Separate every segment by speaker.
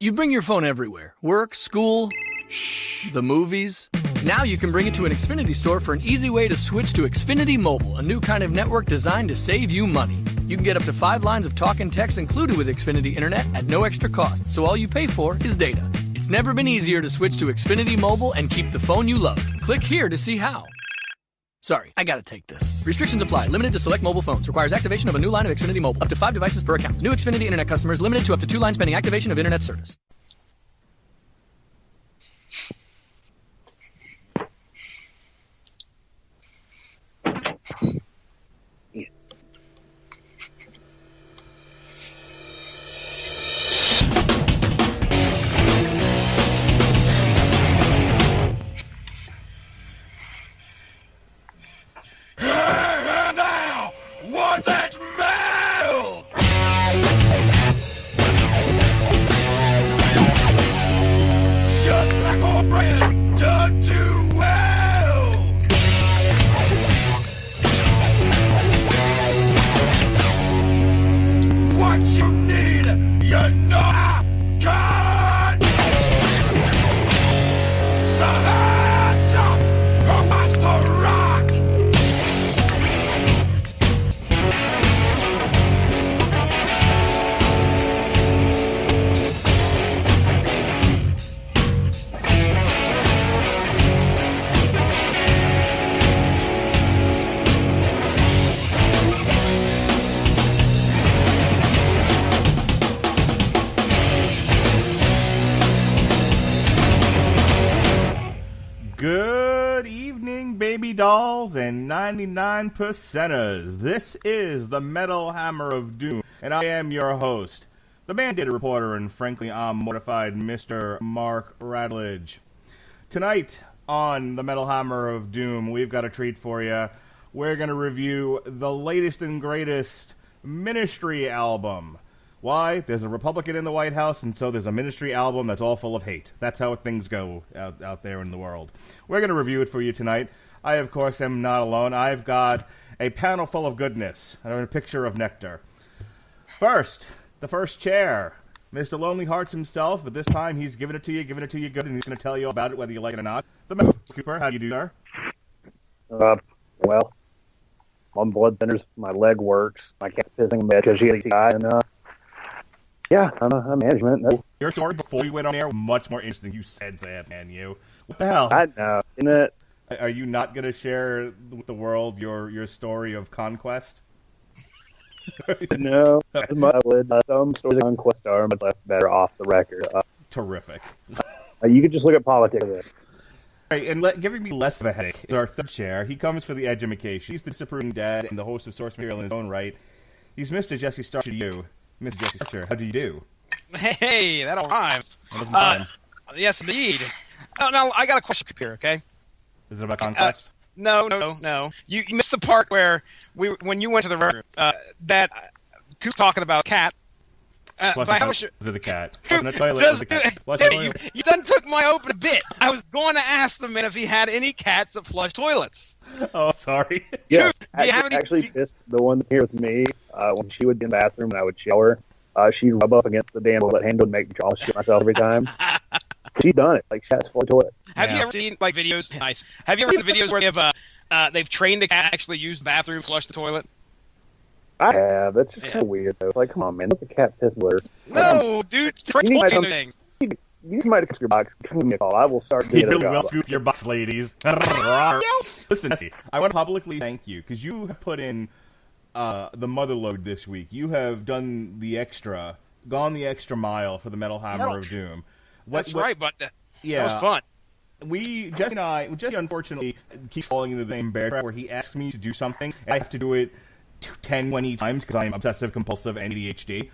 Speaker 1: You bring your phone everywhere. Work, school, the movies. Now you can bring it to an Xfinity store for an easy way to switch to Xfinity Mobile, a new kind of network designed to save you money. You can get up to 5 lines of talk and text included with Xfinity Internet at no extra cost, so all you pay for is data. It's never been easier to switch to Xfinity Mobile and keep the phone you love. Click here to see how. Sorry, I gotta take this. Restrictions apply. Limited to select mobile phones. Requires activation of a new line of Xfinity Mobile. Up to 5 devices per account. New Xfinity Internet customers limited to up to 2 lines pending activation of Internet service.
Speaker 2: Dolls and 99 percenters. This is the Metal Hammer of Doom, and I am your host, the mandated reporter, and frankly, I'm mortified, Mr. Mark Radledge. Tonight on the Metal Hammer of Doom, we've got a treat for you. We're going to review the latest and greatest Ministry album. Why? There's a Republican in the White House, and so there's a Ministry album that's all full of hate. That's how things go out there in the world. We're going to review it for you tonight. I, of course, am not alone. I've got a panel full of goodness and a picture of nectar. First, the first chair, Mr. Lonely Hearts himself, but this time he's giving it to you good, and he's going to tell you all about it, whether you like it or not. The Metal Cooper, how do you do, sir?
Speaker 3: Well, I'm blood thinners, my leg works, my cat's pissing me because she had a guy, and yeah, I'm management.
Speaker 2: Your story before we went on air was much more interesting. You said, man, you. What the hell?
Speaker 3: I know, isn't it?
Speaker 2: Are you not going to share with the world your story of conquest?
Speaker 3: No, I would. Some stories of conquest are much less better off the record.
Speaker 2: Terrific.
Speaker 3: You could just look at politics.
Speaker 2: Right, and giving me less of a headache is our third chair. He comes for the edumacation. He's the disapproving dad and the host of Source Material in his own right. He's Mr. Jesse Starcher to you. Mr. Jesse Starcher, how do you do?
Speaker 4: Hey, that all rhymes.
Speaker 2: That doesn't time.
Speaker 4: Yes, indeed. Now, I got a question here, okay?
Speaker 2: Is it about conquest?
Speaker 4: No. You missed the part where when you went to the room, that Coop's talking about a cat.
Speaker 2: Is it a cat? Flushing a toilet.
Speaker 4: You done took my open bit. I was going to ask the man if he had any cats that flush toilets.
Speaker 2: Oh, sorry.
Speaker 3: Yeah, actually, the one here with me, when she would get in the bathroom and I would shower, she'd rub up against the damn toilet handle and make me all shit myself every time. She's done it. Like, cats flush toilet.
Speaker 4: Have you ever seen videos? Nice. Have you ever seen the videos where they've trained a cat to actually use the bathroom, flush the toilet?
Speaker 3: I have. That's just kind of weird, though. Like, come on, man. Let the cat piss litter.
Speaker 4: No, dude. It's things.
Speaker 3: You might have your box. Give me a call. I will start doing it.
Speaker 2: We'll scoop your box, ladies. Listen, Jesse, I want to publicly thank you, because you have put in the mother load this week. You have done the extra, gone the extra mile for the Metal Hammer of Doom.
Speaker 4: That's right, but that was fun.
Speaker 2: Jesse unfortunately keeps falling into the same bear trap where he asks me to do something, and I have to do it 10, 20 times because I am obsessive, compulsive, and ADHD.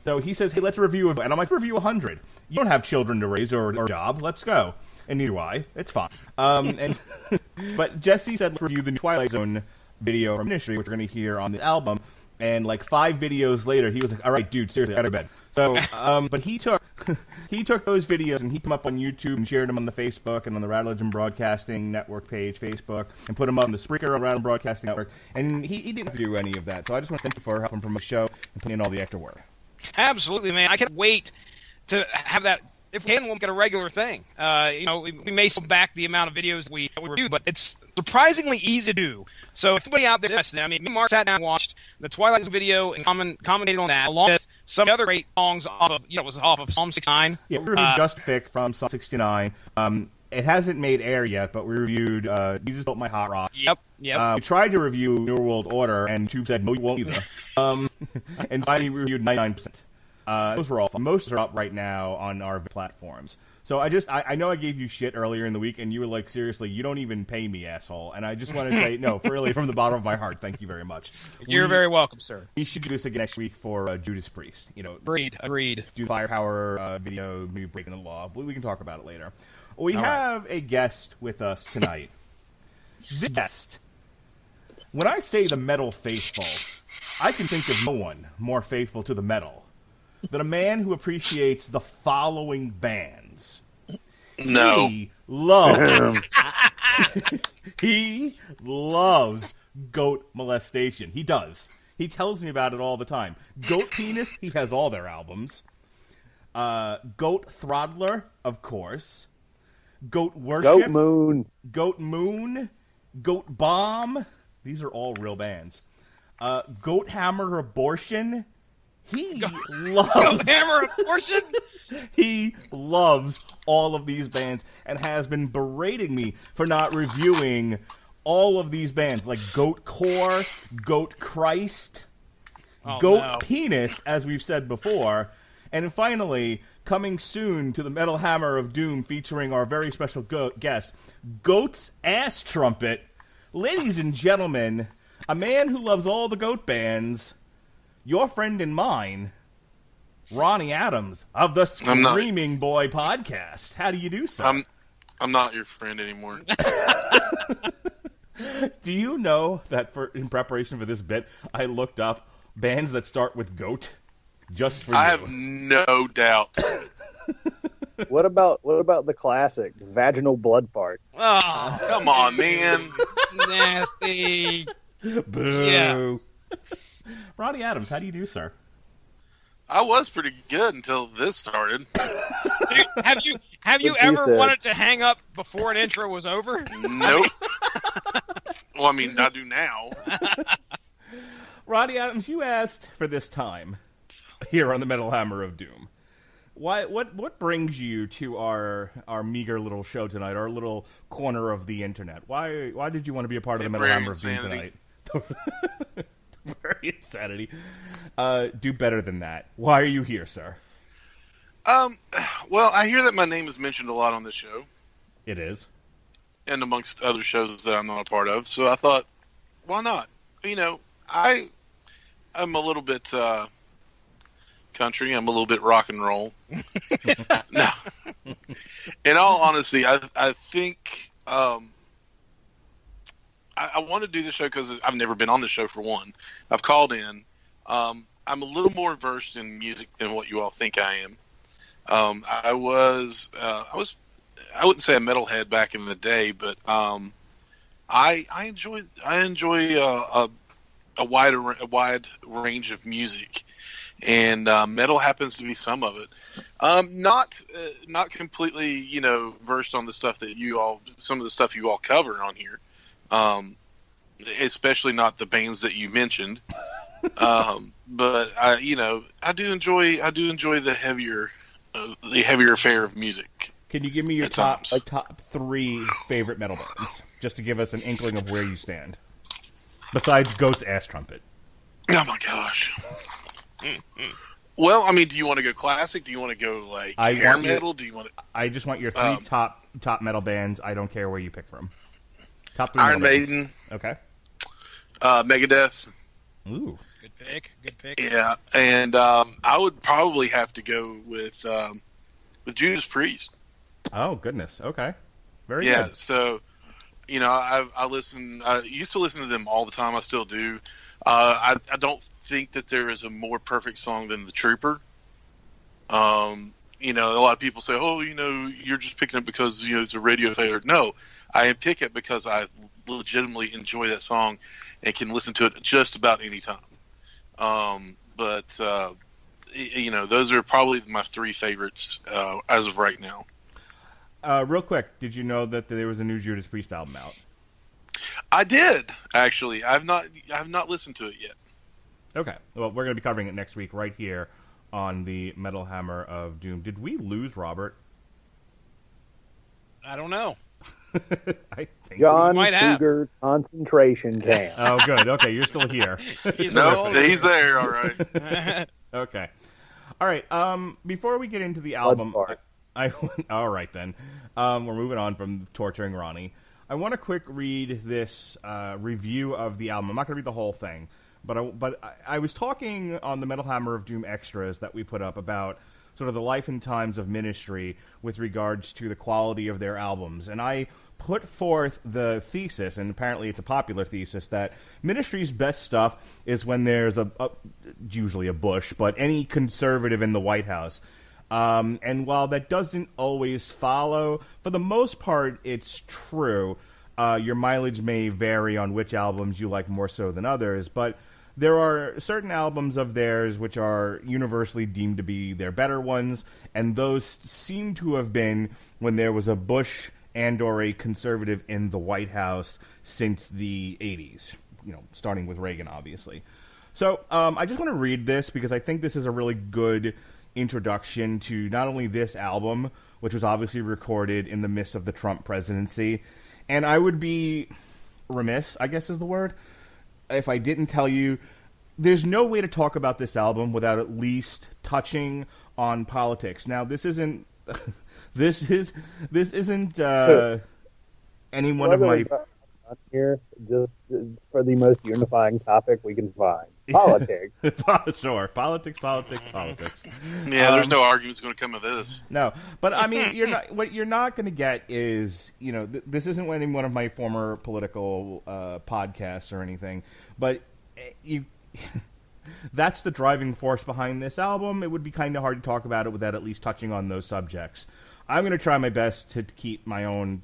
Speaker 2: So he says, hey, let's review it. And I'm like, review 100. You don't have children to raise or a job. Let's go. And neither do I. It's fine. But Jesse said, let's review the new Twilight Zone video from Ministry, which we're going to hear on the album. And like 5 videos later, he was like, all right, dude, seriously, out of bed. So, but he took those videos and he put them up on YouTube and shared them on the Facebook and on the Radledge and Broadcasting Network page, Facebook, and put them up on the Spreaker on Radledge Broadcasting Network. And he didn't have to do any of that. So I just want to thank you for helping promote the show and putting in all the extra work.
Speaker 4: Absolutely, man. I can't wait to have that. If we can, we'll make it a regular thing. We may scale back the amount of videos we review, but it's surprisingly easy to do. So if anybody out there is me and Mark sat down and watched the Twilight video and commented on that, along with some other great songs off of Psalm 69.
Speaker 2: Yeah, we reviewed Just Fic from Psalm 69. It hasn't made air yet, but we reviewed Jesus Built My Hot Rock.
Speaker 4: Yep.
Speaker 2: We tried to review New World Order, and Tube said, no, you won't either. And finally, we reviewed 99%. Those were all fun. Most are up right now on our platforms. So I know I gave you shit earlier in the week, and you were like, seriously, you don't even pay me, asshole. And I just want to say, no, really, from the bottom of my heart, thank you very much.
Speaker 4: You're very welcome, sir.
Speaker 2: We should do this again next week for Judas Priest.
Speaker 4: Agreed.
Speaker 2: Do Firepower video, maybe Breaking the Law. We can talk about it later. We have a guest with us tonight. This guest, when I say the metal faithful, I can think of no one more faithful to the metal than a man who appreciates the following bands.
Speaker 5: No.
Speaker 2: He loves goat molestation. He does. He tells me about it all the time. Goat Penis, he has all their albums. Goat Throttler, of course. Goat Worship. Goat Moon. Goat Bomb. These are all real bands. Goat Hammer Abortion. He loves
Speaker 4: Hammer Abortion.
Speaker 2: He loves all of these bands and has been berating me for not reviewing all of these bands, like Goat Core, Goat Christ, Goat Penis, as we've said before, and finally, coming soon to the Metal Hammer of Doom, featuring our very special guest, Goat's Ass Trumpet. Ladies and gentlemen, a man who loves all the goat bands. Your friend and mine, Ronnie Adams of the Screaming Boy podcast. How do you do, sir?
Speaker 5: I'm not your friend anymore.
Speaker 2: Do you know that in preparation for this bit, I looked up bands that start with goat just for you?
Speaker 5: I have no doubt.
Speaker 3: What about the classic vaginal blood fart?
Speaker 4: Oh,
Speaker 5: come on, man!
Speaker 4: Nasty.
Speaker 2: Boo.
Speaker 4: Yes.
Speaker 2: Ronnie Adams, how do you do, sir?
Speaker 5: I was pretty good until this started.
Speaker 4: Dude, have you ever wanted to hang up before an intro was over?
Speaker 5: Nope. Well, I mean, I do now.
Speaker 2: Ronnie Adams, you asked for this time here on the Metal Hammer of Doom. What brings you to our meager little show tonight, our little corner of the internet? Why did you want to be a part of the Metal Hammer of Doom tonight? Very insanity. Do better than that. Why are you here, sir?
Speaker 5: Well, I hear that my name is mentioned a lot on this show.
Speaker 2: It is.
Speaker 5: And amongst other shows that I'm not a part of. So I thought, why not? I'm a little bit country. I'm a little bit rock and roll. No. In all honesty, I think I want to do the show because I've never been on the show, for one. I've called in. I'm a little more versed in music than what you all think I am. I wouldn't say a metalhead back in the day, but I enjoy a wide range of music, and metal happens to be some of it. Not completely, versed on the stuff that some of the stuff you all cover on here. Especially not the bands that you mentioned. But I do enjoy the heavier fare of music.
Speaker 2: Can you give me your top 3 favorite metal bands, just to give us an inkling of where you stand? Besides Goat's Ass Trumpet.
Speaker 5: Oh my gosh. Well, I mean, do you want to go classic? Do you want to go hair metal? Do you want to?
Speaker 2: I just want your 3 top metal bands. I don't care where you pick from. Top 3
Speaker 5: Iron
Speaker 2: metal
Speaker 5: Maiden.
Speaker 2: bands. Okay.
Speaker 5: Megadeth.
Speaker 2: Ooh.
Speaker 4: Good pick.
Speaker 5: Yeah, and I would probably have to go with Judas Priest.
Speaker 2: Oh goodness. Okay. Very
Speaker 5: good.
Speaker 2: Yeah.
Speaker 5: So, I used to listen to them all the time. I still do. I don't think that there is a more perfect song than The Trooper. A lot of people say, "Oh, you're just picking it because it's a radio favorite." No, I pick it because I legitimately enjoy that song and can listen to it just about any time. But those are probably my three favorites as of right now.
Speaker 2: Real quick, did you know that there was a new Judas Priest album out?
Speaker 5: I did, actually. I have not listened to it yet.
Speaker 2: Okay. Well, we're going to be covering it next week right here on the Metal Hammer of Doom. Did we lose Robert?
Speaker 4: I don't know.
Speaker 2: I think
Speaker 3: John
Speaker 4: might have.
Speaker 3: Cougar concentration camp.
Speaker 2: Oh, good. Okay, you're still here.
Speaker 4: He's
Speaker 5: He's there, all right.
Speaker 2: Okay. All right. Before we get into the album, all right then. We're moving on from torturing Ronnie. I want to quick read this review of the album. I'm not going to read the whole thing, but I was talking on the Metal Hammer of Doom extras that we put up about sort of the life and times of Ministry with regards to the quality of their albums, and I put forth the thesis, and apparently it's a popular thesis, that Ministry's best stuff is when there's usually a Bush, but any conservative in the White House. And while that doesn't always follow, for the most part, it's true. Your mileage may vary on which albums you like more so than others, but there are certain albums of theirs which are universally deemed to be their better ones, and those seem to have been when there was a Bush and or a conservative in the White House since the 80s, starting with Reagan, obviously. So I just want to read this because I think this is a really good introduction to not only this album, which was obviously recorded in the midst of the Trump presidency, and I would be remiss, I guess is the word, if I didn't tell you there's no way to talk about this album without at least touching on politics. Now, this isn't this isn't any one of my
Speaker 3: here just for the most unifying topic we can find. Politics.
Speaker 2: Sure. Politics.
Speaker 5: Yeah, there's no arguments going to come of this.
Speaker 2: No, but I mean, what you're not going to get is, this isn't any one of my former political podcasts or anything, but that's the driving force behind this album. It would be kind of hard to talk about it without at least touching on those subjects. I'm going to try my best to keep my own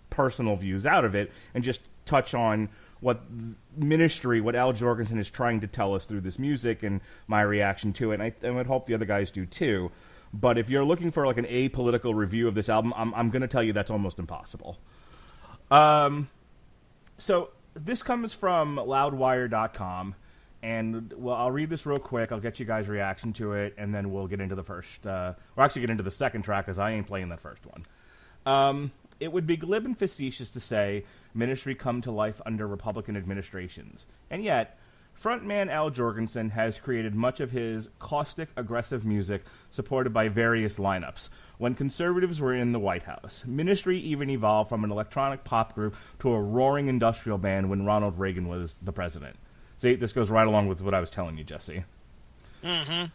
Speaker 2: personal views out of it and just touch on what Ministry, what Al Jourgensen is trying to tell us through this music and my reaction to it. And I would hope the other guys do too. But if you're looking for like an apolitical review of this album, I'm going to tell you that's almost impossible. So this comes from loudwire.com. And, well, I'll read this real quick. I'll get you guys' reaction to it, and then we'll get into the first, or actually get into the second track, because I ain't playing that first one. It would be glib and facetious to say Ministry come to life under Republican administrations. And yet, frontman Al Jourgensen has created much of his caustic, aggressive music supported by various lineups when conservatives were in the White House. Ministry even evolved from an electronic pop group to a roaring industrial band when Ronald Reagan was the president. See, this goes right along with what I was telling you, Jesse.
Speaker 4: Mm-hmm.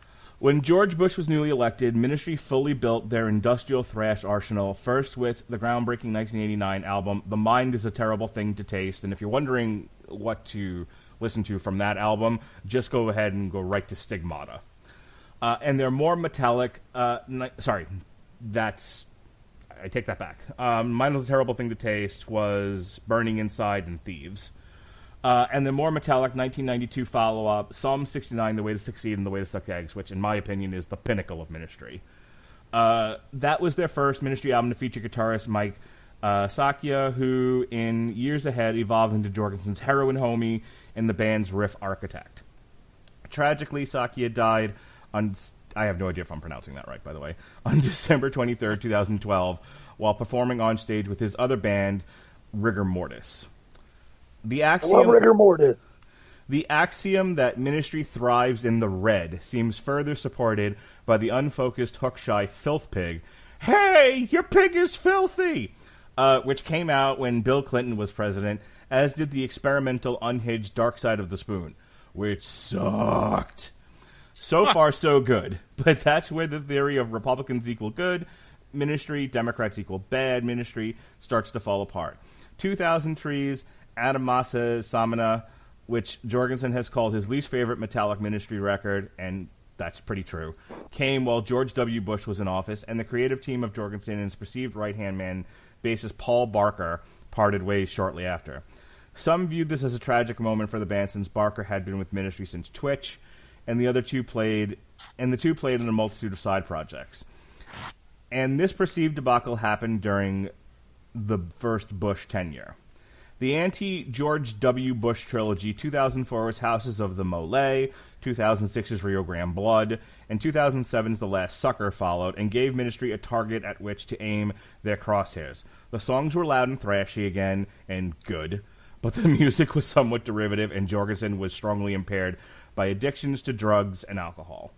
Speaker 2: When George Bush was newly elected, Ministry fully built their industrial thrash arsenal, first with the groundbreaking 1989 album, The Mind is a Terrible Thing to Taste. And if you're wondering what to listen to from that album, just go ahead and go right to Stigmata. And their more metallic... I take that back. Mind is a Terrible Thing to Taste was Burning Inside and Thieves. And the more metallic 1992 follow-up, Psalm 69, The Way to Succeed and The Way to Suck Eggs, which in my opinion is the pinnacle of Ministry. That was their first Ministry album to feature guitarist Mike Scaccia, who in years ahead evolved into Jourgensen's heroin homie and the band's riff architect. Tragically, Scaccia died on... I have no idea if I'm pronouncing that right, by the way. On December 23rd, 2012, while performing on stage with his other band, Rigor Mortis. The axiom that Ministry thrives in the red seems further supported by the unfocused hook-shy filth pig, "Hey, your pig is filthy!" Which came out when Bill Clinton was president, as did the experimental unhinged Dark Side of the Spoon, which sucked. So far, so good. But that's where the theory of Republicans equal good, Ministry, Democrats equal bad Ministry starts to fall apart. 2000 Trees... Adamasa Samana, which Jourgensen has called his least favorite metallic Ministry record, and that's pretty true, came while George W. Bush was in office, and the creative team of Jourgensen and his perceived right-hand man, bassist Paul Barker, parted ways shortly after. Some viewed this as a tragic moment for the band since Barker had been with Ministry since Twitch, and the two played in a multitude of side projects. And this perceived debacle happened during the first Bush tenure. The anti-George W. Bush trilogy, 2004's Houses of the Mole, 2006's Rio Grande Blood, and 2007's The Last Sucker followed, and gave Ministry a target at which to aim their crosshairs. The songs were loud and thrashy again, and good, but the music was somewhat derivative, and Jorgensen was strongly impaired by addictions to drugs and alcohol.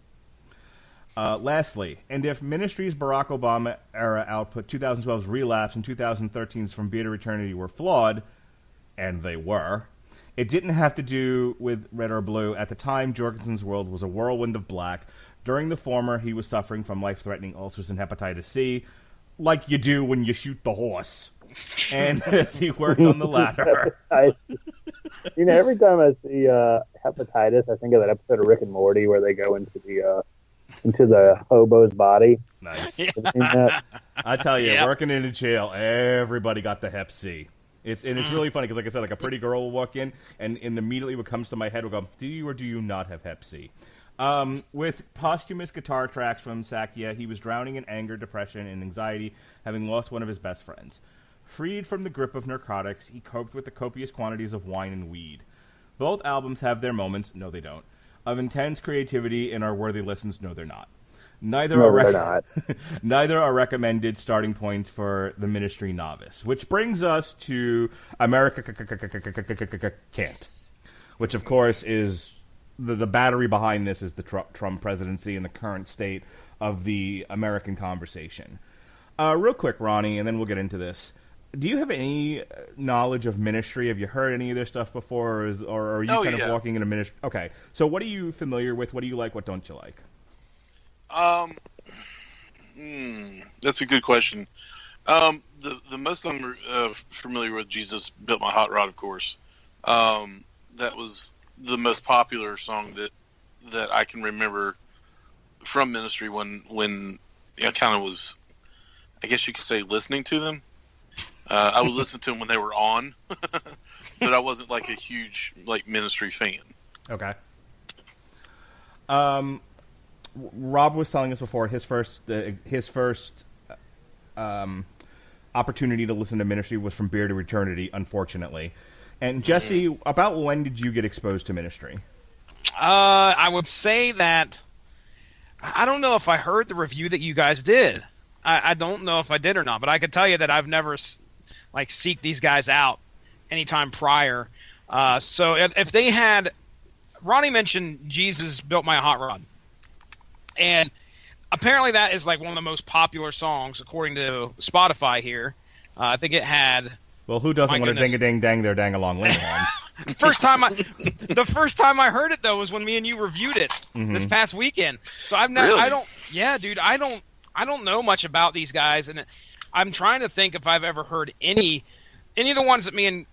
Speaker 2: Lastly, and if Ministry's Barack Obama-era output, 2012's Relapse, and 2013's From Beer to Eternity were flawed, and they were, it didn't have to do with red or blue. At the time, Jorgensen's world was a whirlwind of black. During the former, he was suffering from life-threatening ulcers and hepatitis C, like you do when you shoot the horse. And as he worked on the latter...
Speaker 3: Every time I see hepatitis, I think of that episode of Rick and Morty where they go into the hobo's body.
Speaker 2: Nice. I tell you, working in a jail, everybody got the hep C. It's really funny because, like I said, like a pretty girl will walk in, and immediately what comes to my head will go, do you or do you not have hep C? With posthumous guitar tracks from Scaccia, he was drowning in anger, depression, and anxiety, having lost one of his best friends. Freed from the grip of narcotics, he coped with the copious quantities of wine and weed. Both albums have their moments, no they don't, of intense creativity and are worthy listens, no they're not. Neither are recommended starting points for the Ministry novice, which brings us to Amerikkkant, which of course is the battery behind this is the Trump presidency and the current state of the American conversation. Real quick, Ronnie, and then we'll get into this. Do you have any knowledge of Ministry? Have you heard any of their stuff before, or are you kind of walking in a Ministry? Okay, so what are you familiar with? What do you like? What don't you like?
Speaker 5: That's a good question. The most I'm familiar with, Jesus Built My Hot Rod, of course. That was the most popular song that I can remember from Ministry when I kind of was, I guess you could say, listening to them. I would listen to them when they were on, but I wasn't like a huge Ministry fan.
Speaker 2: Okay. Rob was telling us before his first opportunity to listen to Ministry was From Beer to Eternity, unfortunately. And Jesse, about when did you get exposed to Ministry?
Speaker 4: I would say that I don't know if I heard the review that you guys did. I don't know if I did or not, but I could tell you that I've never seeked these guys out anytime prior. So if they had, Ronnie mentioned Jesus Built My Hot Rod. And apparently that is one of the most popular songs according to Spotify here. I think it had.
Speaker 2: Well, who doesn't want to ding-a-ding-dang their dang-along linghorn?
Speaker 4: The first time I heard it though was when me and you reviewed it this past weekend. So I've never.
Speaker 5: Really?
Speaker 4: I don't know much about these guys, and I'm trying to think if I've ever heard any of the ones that me and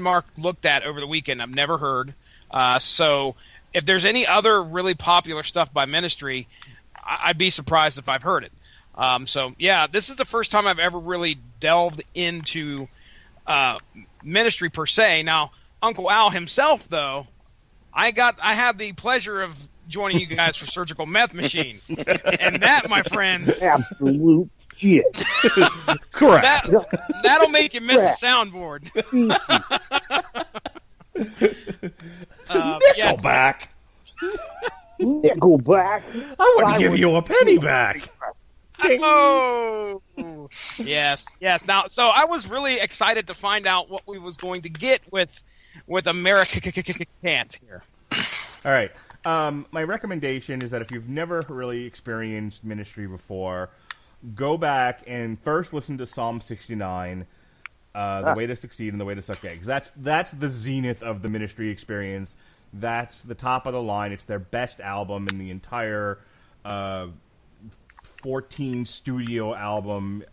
Speaker 4: Mark looked at over the weekend. I've never heard. So if there's any other really popular stuff by Ministry, I'd be surprised if I've heard it. This is the first time I've ever really delved into Ministry per se. Now, Uncle Al himself, though, I had the pleasure of joining you guys for Surgical Meth Machine, and that, my friends,
Speaker 3: absolute shit.
Speaker 2: Correct.
Speaker 4: That'll make you miss a soundboard.
Speaker 2: Nickelback.
Speaker 3: Nickelback.
Speaker 2: I wouldn't give you a penny back.
Speaker 4: Oh, yes. Now, so I was really excited to find out what we was going to get with Amerikkkant here.
Speaker 2: All right. My recommendation is that if you've never really experienced Ministry before, go back and first listen to Psalm 69, The Way to Succeed and The Way to Suck Eggs. That's the zenith of the Ministry experience. That's the top of the line. It's their best album in the entire 14 studio album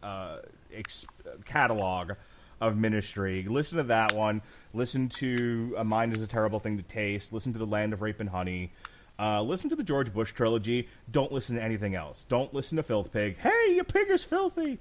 Speaker 2: catalog of Ministry. Listen to that one. Listen to A Mind is a Terrible Thing to Taste. Listen to The Land of Rape and Honey. Listen to the George Bush trilogy. Don't listen to anything else. Don't listen to Filth Pig. Hey, your pig is filthy.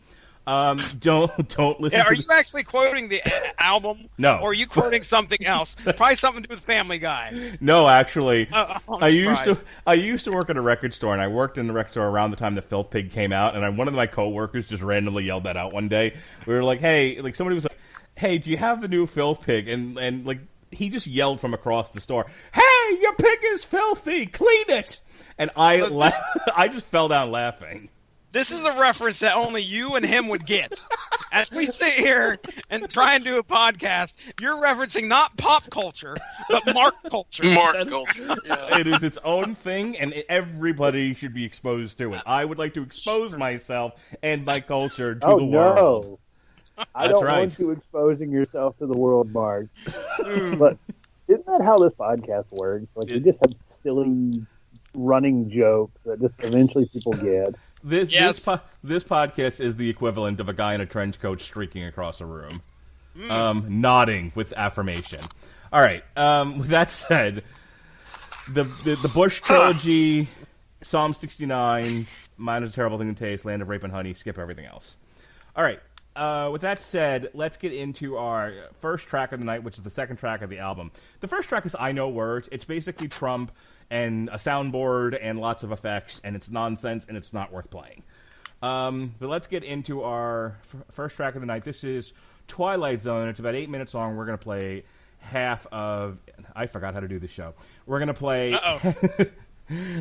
Speaker 2: Don't listen.
Speaker 4: Are you actually quoting the album?
Speaker 2: No.
Speaker 4: Or are you quoting something else? Probably something to do with Family Guy.
Speaker 2: No, actually,
Speaker 4: I'm
Speaker 2: I used
Speaker 4: surprised.
Speaker 2: to work at a record store, and I worked in the record store around the time the Filth Pig came out. And one of my coworkers just randomly yelled that out one day. We were like, "Hey," like somebody was like, "Hey, do you have the new Filth Pig?" And like he just yelled from across the store, "Hey, your pig is filthy! Clean it!" And I just fell down laughing.
Speaker 4: This is a reference that only you and him would get. As we sit here and try and do a podcast, you're referencing not pop culture, but Mark culture.
Speaker 5: Mark culture. Yeah.
Speaker 2: It is its own thing, and everybody should be exposed to it. I would like to expose myself and my culture to the world.
Speaker 3: I don't want you exposing yourself to the world, Mark. But isn't that how this podcast works? Like, we just have silly running jokes that just eventually people get.
Speaker 2: This podcast is the equivalent of a guy in a trench coat streaking across a room, nodding with affirmation. All right. With that said, the Bush trilogy, Psalm 69, Mine is a Terrible Thing to Taste, Land of Rape and Honey, skip everything else. All right. With that said, let's get into our first track of the night, which is the second track of the album. The first track is I Know Words. It's basically Trump and a soundboard and lots of effects, and it's nonsense, and it's not worth playing. But let's get into our first track of the night. This is Twilight Zone. It's about 8 minutes long. We're going to play half of... I forgot how to do this show. We're going to play...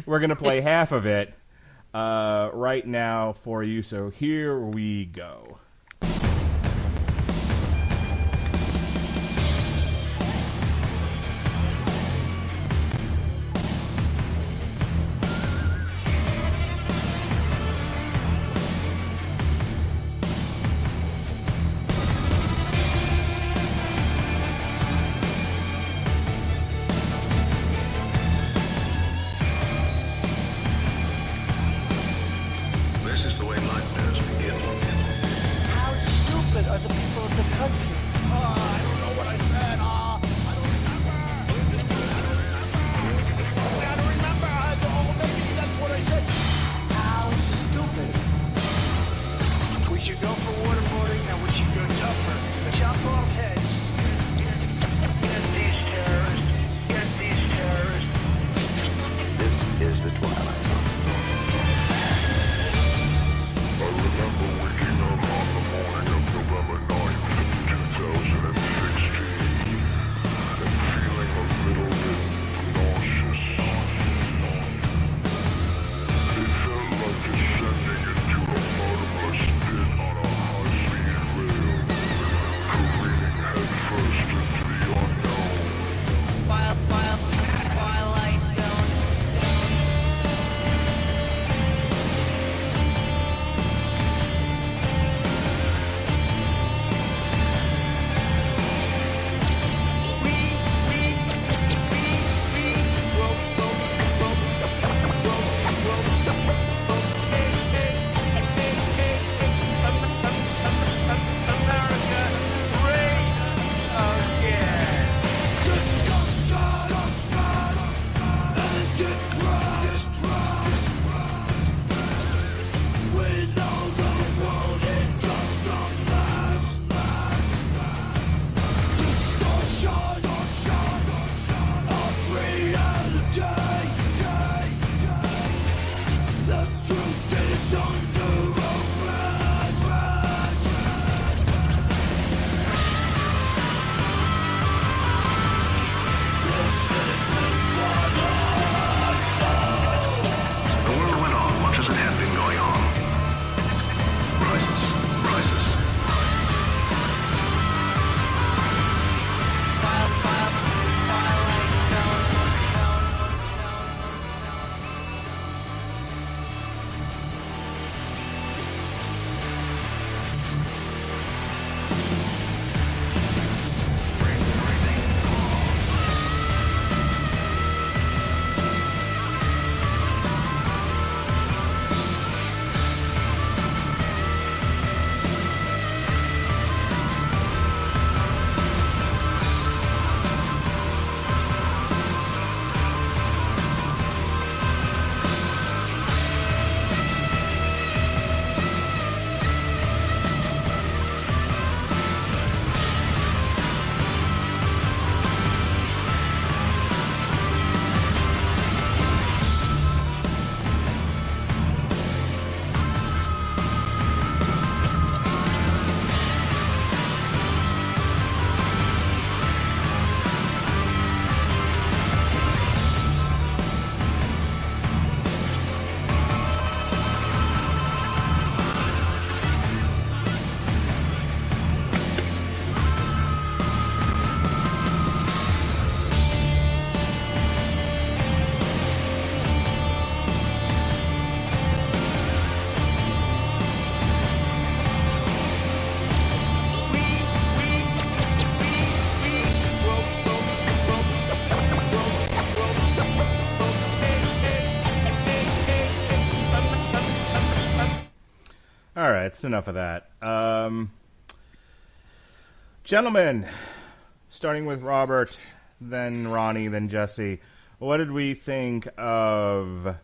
Speaker 2: We're going to play half of it right now for you, so here we go. All right, it's enough of that. Gentlemen, starting with Robert, then Ronnie, then Jesse, what did we think of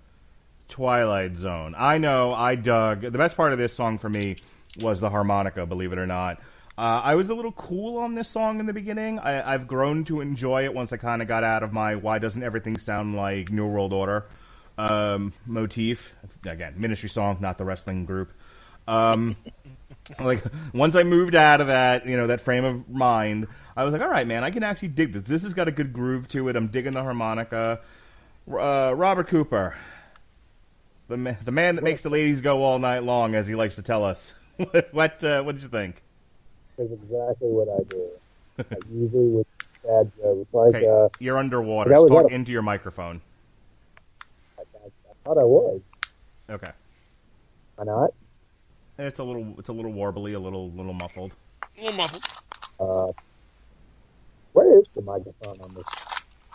Speaker 2: Twilight Zone? I know I dug... The best part of this song for me was the harmonica, believe it or not. I was a little cool on this song in the beginning. I've grown to enjoy it once I kind of got out of my why doesn't everything sound like New World Order motif. Again, ministry song, not the wrestling group. Like, once I moved out of that, that frame of mind, I was like, all right, man, I can actually dig this. This has got a good groove to it. I'm digging the harmonica. Robert Cooper, the man that makes the ladies go all night long, as he likes to tell us. What did you think?
Speaker 3: That's exactly what I do. I usually with bad jokes. Like,
Speaker 2: okay, you're underwater. Talk into your microphone.
Speaker 3: I thought I was.
Speaker 2: Okay.
Speaker 3: Why not?
Speaker 2: It's a little warbly, a little muffled.
Speaker 4: A little muffled.
Speaker 3: Where is the microphone on this?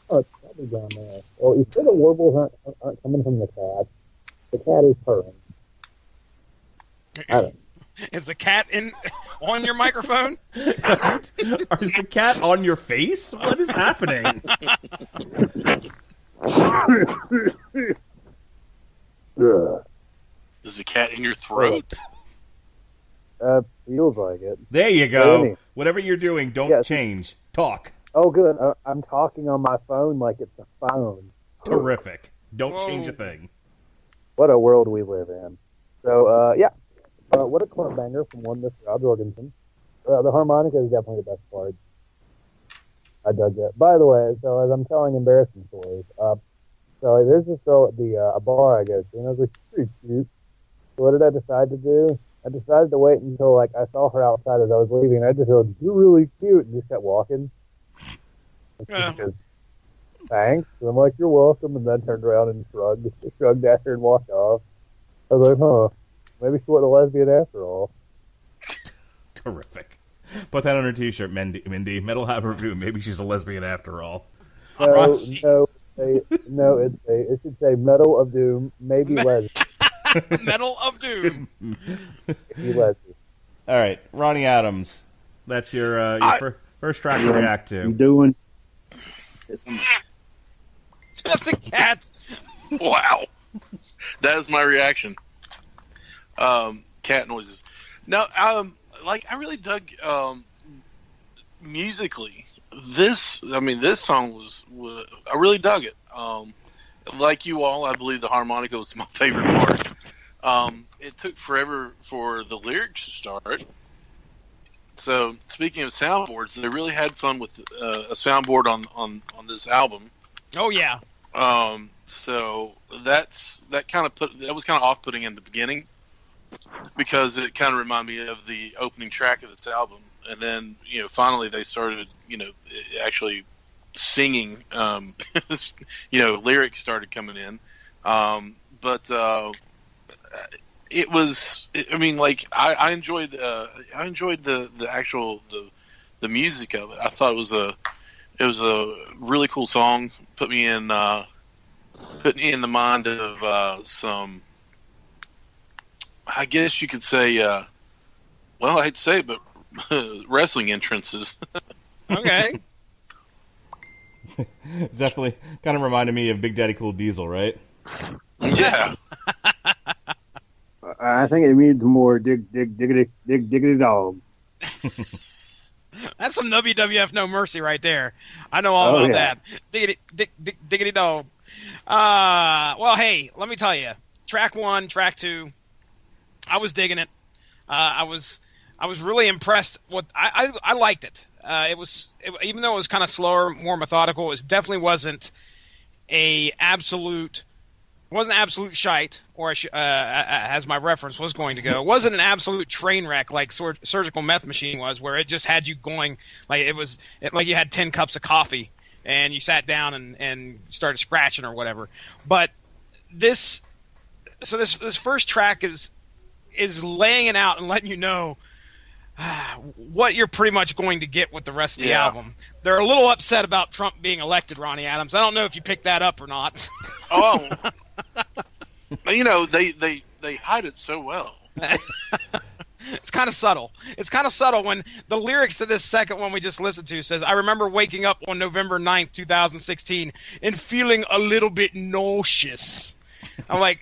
Speaker 3: Oh, it's probably down there. Well, you said the warbles aren't coming from the cat. The cat is purring. I don't know.
Speaker 4: Is the cat on your microphone?
Speaker 2: Is the cat on your face? What is happening?
Speaker 5: Is the cat in your throat?
Speaker 3: Feels like it.
Speaker 2: There you go. Whatever you're doing, don't change. Talk.
Speaker 3: Oh, good. I'm talking on my phone like it's a phone.
Speaker 2: Terrific. Don't change a thing.
Speaker 3: What a world we live in. So, yeah. What a club banger from one Mr. Rob Jorgensen. The harmonica is definitely the best part. I dug that. By the way, so as I'm telling embarrassing stories, so there's this girl at a bar I go to, and I was like, pretty cute. So what did I decide to do? I decided to wait until I saw her outside as I was leaving, and I just said, "You're really cute," and just kept walking.
Speaker 4: Yeah.
Speaker 3: Because, thanks. And I'm like, "You're welcome," and then turned around and shrugged at her and walked off. I was like, huh. Maybe she wasn't a lesbian after all.
Speaker 2: Terrific. Put that on her T-shirt, Mindy. Metal Hammer Review. Maybe she's a lesbian after all.
Speaker 3: No, it should say Metal of Doom, maybe lesbian.
Speaker 4: Metal of Doom.
Speaker 3: Maybe lesbian.
Speaker 2: All right, Ronnie Adams. That's your first track to react to.
Speaker 3: I'm doing.
Speaker 4: The cats.
Speaker 5: Wow. That is my reaction. Cat noises. No, I really dug musically. This song was I really dug it. Like you all, I believe the harmonica was my favorite part. It took forever for the lyrics to start. So, speaking of soundboards, they really had fun with a soundboard on this album.
Speaker 4: Oh yeah.
Speaker 5: So that was kind of off-putting in the beginning, because it kind of reminded me of the opening track of this album, and then finally they started actually singing. Lyrics started coming in, but it was. I enjoyed the actual the music of it. I thought it was a really cool song. Put me in the mind of some. I guess you could say, I hate to say it, but wrestling entrances.
Speaker 4: Okay.
Speaker 2: It's definitely kind of reminded me of Big Daddy Cool Diesel, right?
Speaker 5: Yeah.
Speaker 3: I think it means more diggity dog.
Speaker 4: That's some WWF No Mercy right there. I know all about that. Diggity dog. Well, hey, let me tell you. Track 1, track 2. I was digging it. I was really impressed. I liked it. Even though it was kind of slower, more methodical, it definitely wasn't absolute shite, or as my reference was going to go. It wasn't an absolute train wreck like Surgical Meth Machine was, where it just had you going like like you had 10 cups of coffee and you sat down and started scratching or whatever. But this first track is laying it out and letting you know what you're pretty much going to get with the rest of the album. They're a little upset about Trump being elected, Ronnie Adams. I don't know if you picked that up or not.
Speaker 5: Oh, they hide it so well.
Speaker 4: kind of subtle. It's kind of subtle when the lyrics to this second one we just listened to says, I remember waking up on November 9th, 2016 and feeling a little bit nauseous. I'm like,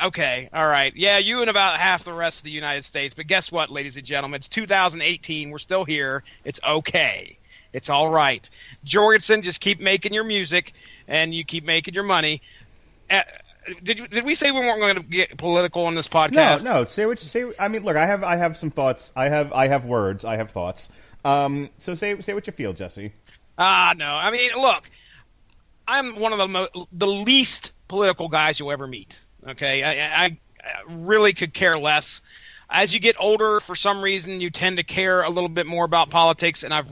Speaker 4: okay, all right. Yeah, you and about half the rest of the United States. But guess what, ladies and gentlemen? It's 2018. We're still here. It's okay. It's all right. Jorgensen, just keep making your music and you keep making your money. Did we say we weren't going to get political on this podcast?
Speaker 2: No. Say what you say. I mean, look, I have some thoughts. I have words. I have thoughts. So say what you feel, Jesse.
Speaker 4: No. I mean, look, I'm one of the least political guys you'll ever meet. Okay, I really could care less. As you get older, for some reason, you tend to care a little bit more about politics, and I've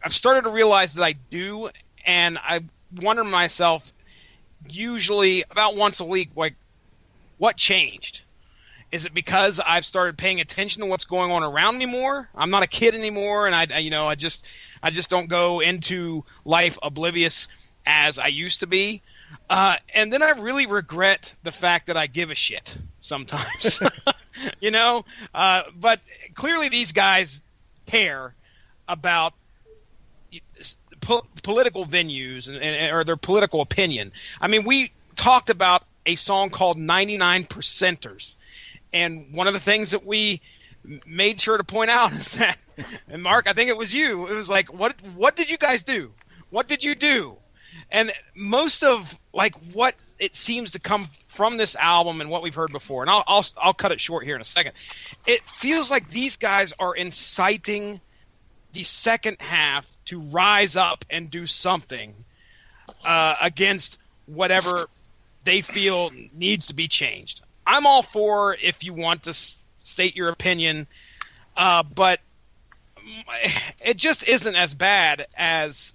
Speaker 4: started to realize that I do, and I wonder to myself, usually about once a week, like, what changed? Is it because I've started paying attention to what's going on around me more? I'm not a kid anymore, and I just don't go into life oblivious as I used to be. And then I really regret the fact that I give a shit sometimes, but clearly these guys care about political venues or their political opinion. I mean, we talked about a song called 99 Percenters. And one of the things that we made sure to point out is that, and Mark, I think it was you, it was like, what did you guys do? What did you do? And most of like what it seems to come from this album and what we've heard before, and I'll cut it short here in a second. It feels like these guys are inciting the second half to rise up and do something against whatever they feel needs to be changed. I'm all for if you want to state your opinion, but it just isn't as bad as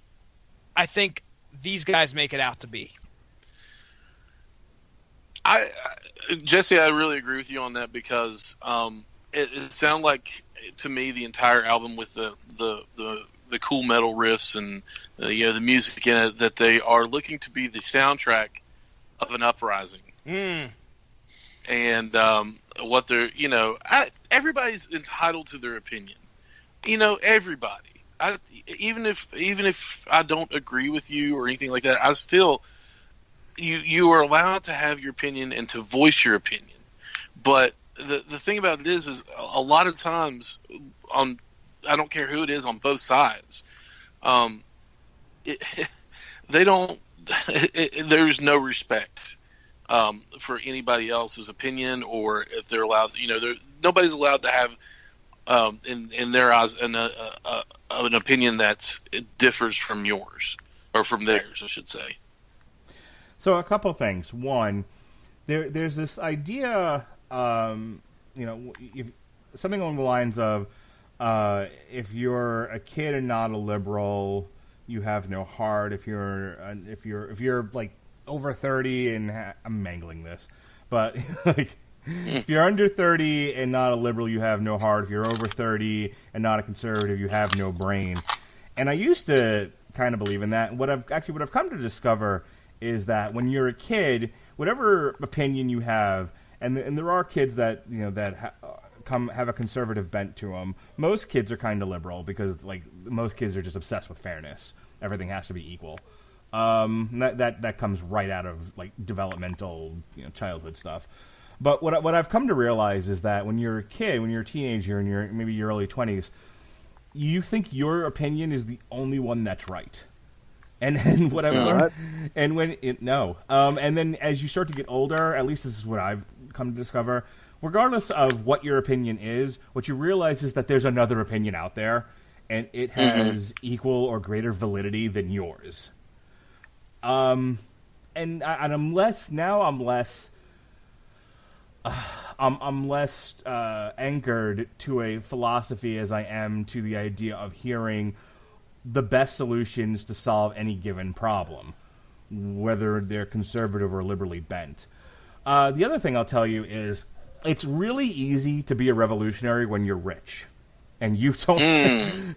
Speaker 4: I think these guys make it out to be.
Speaker 5: Jesse, I really agree with you on that because it sounded like to me the entire album with the cool metal riffs and the music in it that they are looking to be the soundtrack of an uprising. And what they're everybody's entitled to their opinion. Everybody. Even if I don't agree with you or anything like that, I still you are allowed to have your opinion and to voice your opinion. But the thing about it is a lot of times I don't care who it is on both sides, they don't. There's no respect for anybody else's opinion, or if they're allowed. Nobody's allowed to have in their eyes an opinion that differs from yours or from theirs, I should say.
Speaker 2: So a couple things. One, there's this idea, if something along the lines of if you're a kid and not a liberal, you have no heart. If you're like over 30 and I'm mangling this, but like. If you're under 30 and not a liberal, you have no heart. If you're over 30 and not a conservative, you have no brain. And I used to kind of believe in that. What I've come to discover is that when you're a kid, whatever opinion you have, and there are kids that have a conservative bent to them. Most kids are kind of liberal because like most kids are just obsessed with fairness. Everything has to be equal. That comes right out of like developmental childhood stuff. But what I've come to realize is that when you're a kid, when you're a teenager, and you're maybe your early 20s, you think your opinion is the only one that's right. And what I've learned, and and then as you start to get older, at least this is what I've come to discover, regardless of what your opinion is, what you realize is that there's another opinion out there, and it has equal or greater validity than yours. And I'm less anchored to a philosophy as I am to the idea of hearing the best solutions to solve any given problem, whether they're conservative or liberally bent. The other thing I'll tell you is it's really easy to be a revolutionary when you're rich. and you don't.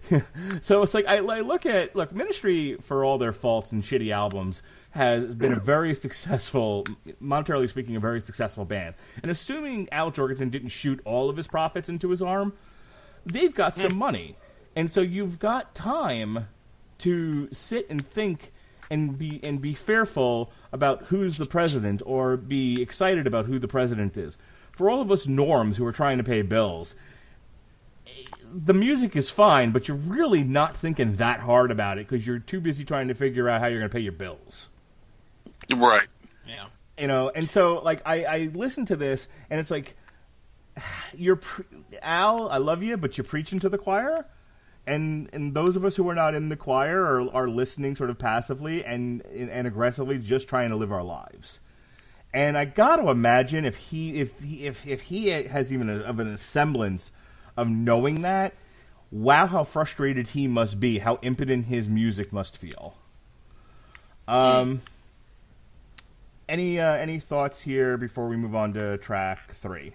Speaker 2: So it's like I look, Ministry, for all their faults and shitty albums, has been a very successful, monetarily speaking, a very successful band. And assuming Al Jorgensen didn't shoot all of his profits into his arm, they've got some money, and so you've got time to sit and think and be fearful about who's the president, or be excited about who the president is. For all of us norms who are trying to pay bills, the music is fine, but you're really not thinking that hard about it because you're too busy trying to figure out how you're going to pay your bills.
Speaker 5: Right.
Speaker 4: Yeah.
Speaker 2: You know, and so, like, I listen to this, and it's like, Al, I love you, but you're preaching to the choir. And those of us who are not in the choir are listening sort of passively and aggressively, just trying to live our lives. And I got to imagine if he has even a semblance of knowing that, wow, how frustrated he must be, how impotent his music must feel. Any thoughts here before we move on to track 3?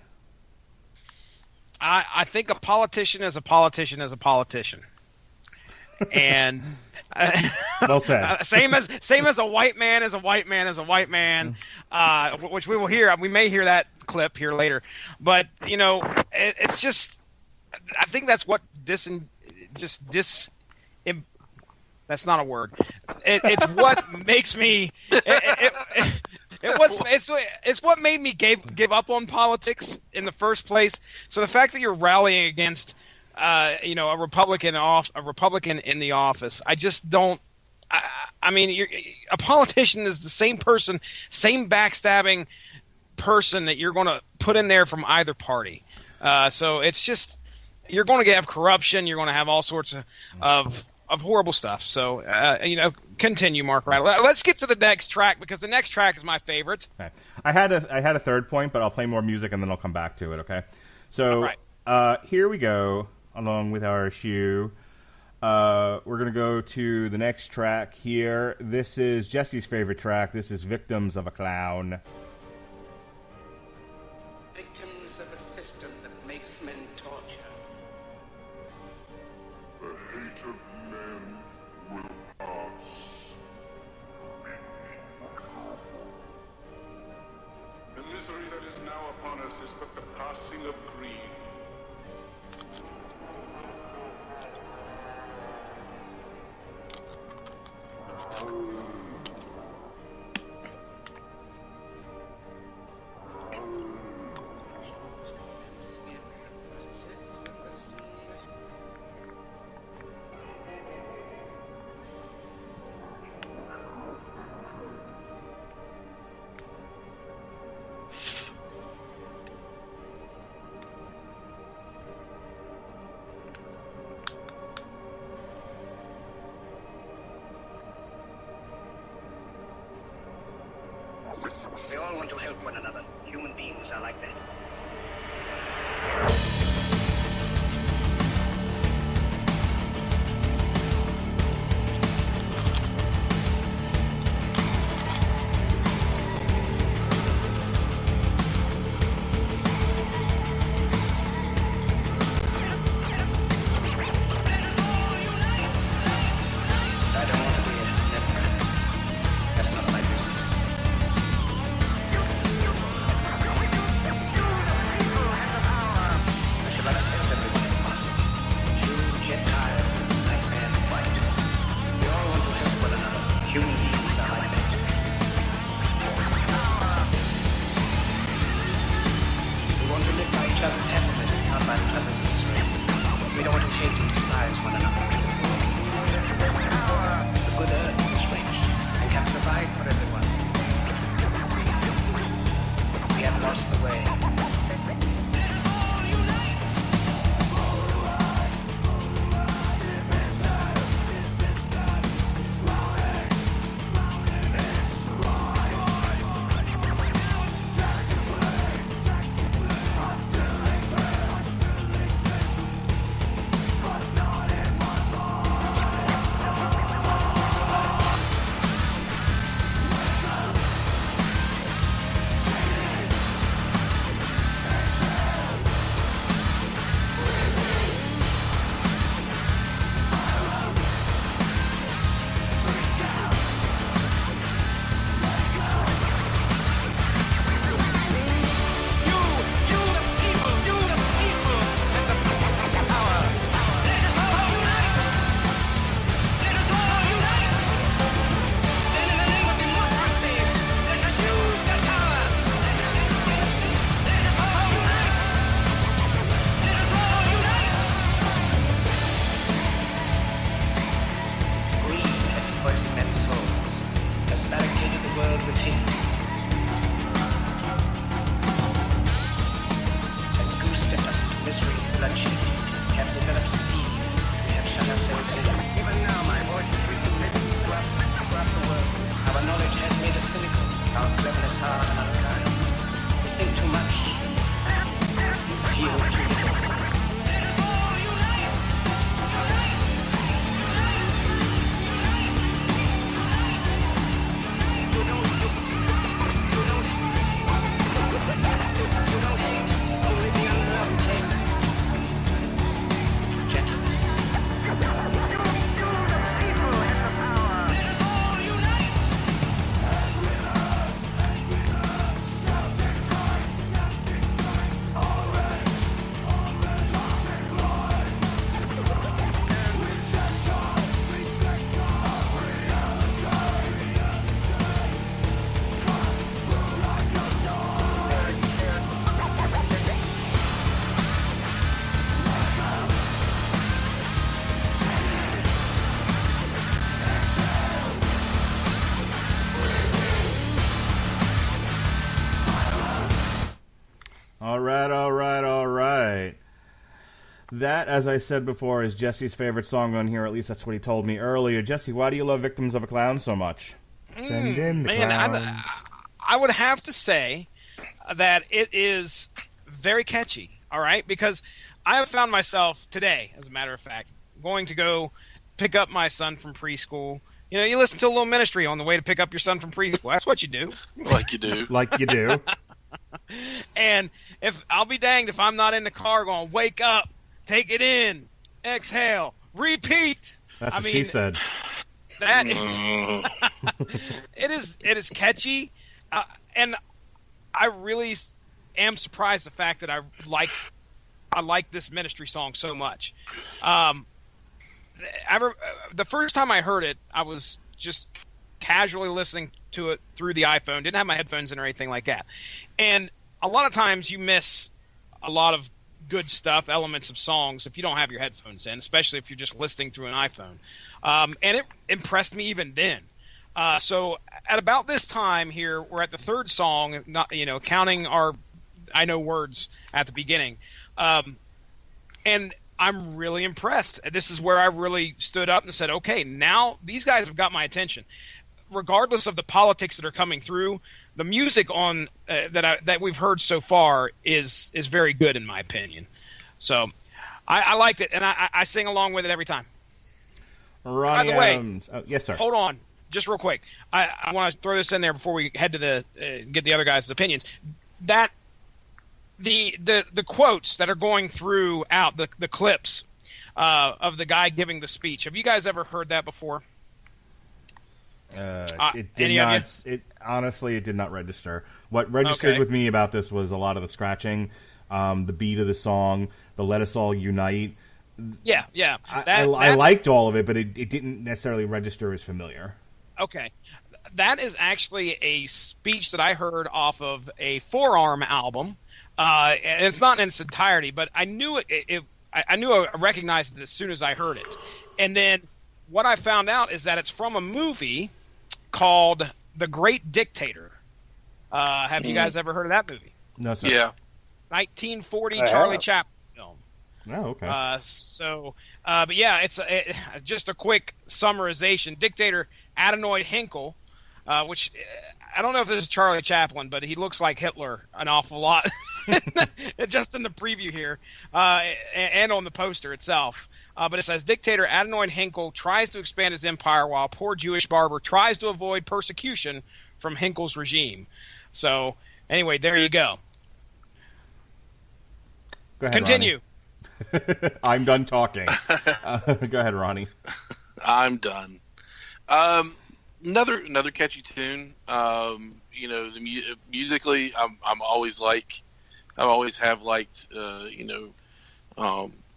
Speaker 4: I think a politician is a politician is a politician, and
Speaker 2: well said.
Speaker 4: Same as a white man is a white man is a white man, which we will hear. We may hear that clip here later, but you know, it's just. I think that's what that's not a word. It's what makes me. It's what made me give up on politics in the first place. So the fact that you're rallying against, a Republican in the office, I just don't. I mean, a politician is the same person, same backstabbing person that you're going to put in there from either party. So it's just you're going to have corruption. You're going to have all sorts of horrible stuff. So, continue, Mark Rattle. Let's get to the next track, because the next track is my favorite.
Speaker 2: Okay. I had a third point, but I'll play more music and then I'll come back to it, okay? So, here we go, along with our shoe. We're going to go to the next track here. This is Jesse's favorite track. This is Victims of a Clown.
Speaker 6: Victims of a system that makes men torture.
Speaker 7: The hate of men will pass. The misery that is now upon us is but the passing of greed.
Speaker 6: We all want to help one another. Human beings are like that. I don't want to be a never. That's not my business.
Speaker 2: right. That, as I said before, is Jesse's favorite song on here. At least that's what he told me earlier. Jesse, why do you love Victims of a Clown so much? Send in the clowns.
Speaker 4: I would have to say that it is very catchy, all right? Because I have found myself today, as a matter of fact, going to go pick up my son from preschool. You know, you listen to a little ministry on the way to pick up your son from preschool. That's what you do.
Speaker 5: Like you do.
Speaker 2: Like you do.
Speaker 4: And if I'll be danged if I'm not in the car going, wake up, take it in, exhale, repeat.
Speaker 2: That's what she said.
Speaker 4: That is, it is catchy, and I really am surprised the fact that I like this ministry song so much. The first time I heard it, I was just casually listening to it through the iPhone. Didn't have my headphones in or anything like that. And a lot of times you miss a lot of good stuff, elements of songs, if you don't have your headphones in, especially if you're just listening through an iPhone. And it impressed me even then. So at about this time here, we're at the third song, not, counting our I know words at the beginning. And I'm really impressed. This is where I really stood up and said, okay, now these guys have got my attention. Regardless of the politics that are coming through, the music on that we've heard so far is very good in my opinion. So I liked it, and I sing along with it every time.
Speaker 2: Ronnie
Speaker 4: By the way,
Speaker 2: Adams. Oh, yes, sir.
Speaker 4: Hold on, just real quick. I want to throw this in there before we head to get the other guys' opinions. That the quotes that are going throughout the clips of the guy giving the speech. Have you guys ever heard that before?
Speaker 2: It did not. Honestly, it did not register. What registered with me about this was a lot of the scratching, the beat of the song, the "Let Us All Unite."
Speaker 4: Yeah.
Speaker 2: I liked all of it, but it didn't necessarily register as familiar. Okay.
Speaker 4: That is actually a speech that I heard off of a Forearm album. And it's not in its entirety, but I knew it. I recognized it as soon as I heard it. And then what I found out is that it's from a movie called The Great Dictator. Have you guys ever heard of that movie?
Speaker 2: No, sir.
Speaker 5: Yeah.
Speaker 4: 1940 Charlie Chaplin film.
Speaker 2: Oh, okay.
Speaker 4: But yeah, it's just a quick summarization. Dictator Adenoid Hinkle, which I don't know if this is Charlie Chaplin, but he looks like Hitler an awful lot. Just in the preview here, and on the poster itself. But it says, Dictator Adenoid Hinkle tries to expand his empire while poor Jewish barber tries to avoid persecution from Hinkle's regime. So, anyway, there you go.
Speaker 2: Go ahead,
Speaker 4: Continue.
Speaker 2: Ronnie. I'm done talking. Go ahead, Ronnie.
Speaker 5: I'm done. Another catchy tune. Musically, I always have liked,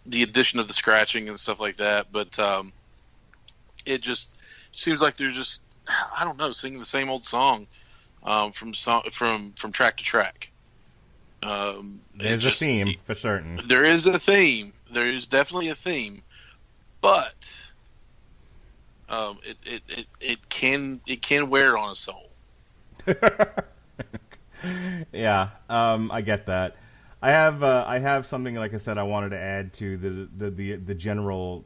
Speaker 5: the addition of the scratching and stuff like that. But it just seems like they're just, I don't know, singing the same old song from track to track.
Speaker 2: There's a theme for certain.
Speaker 5: There is a theme. There is definitely a theme, but it can wear on a soul.
Speaker 2: Yeah, I get that. I have something, like I said, I wanted to add to the general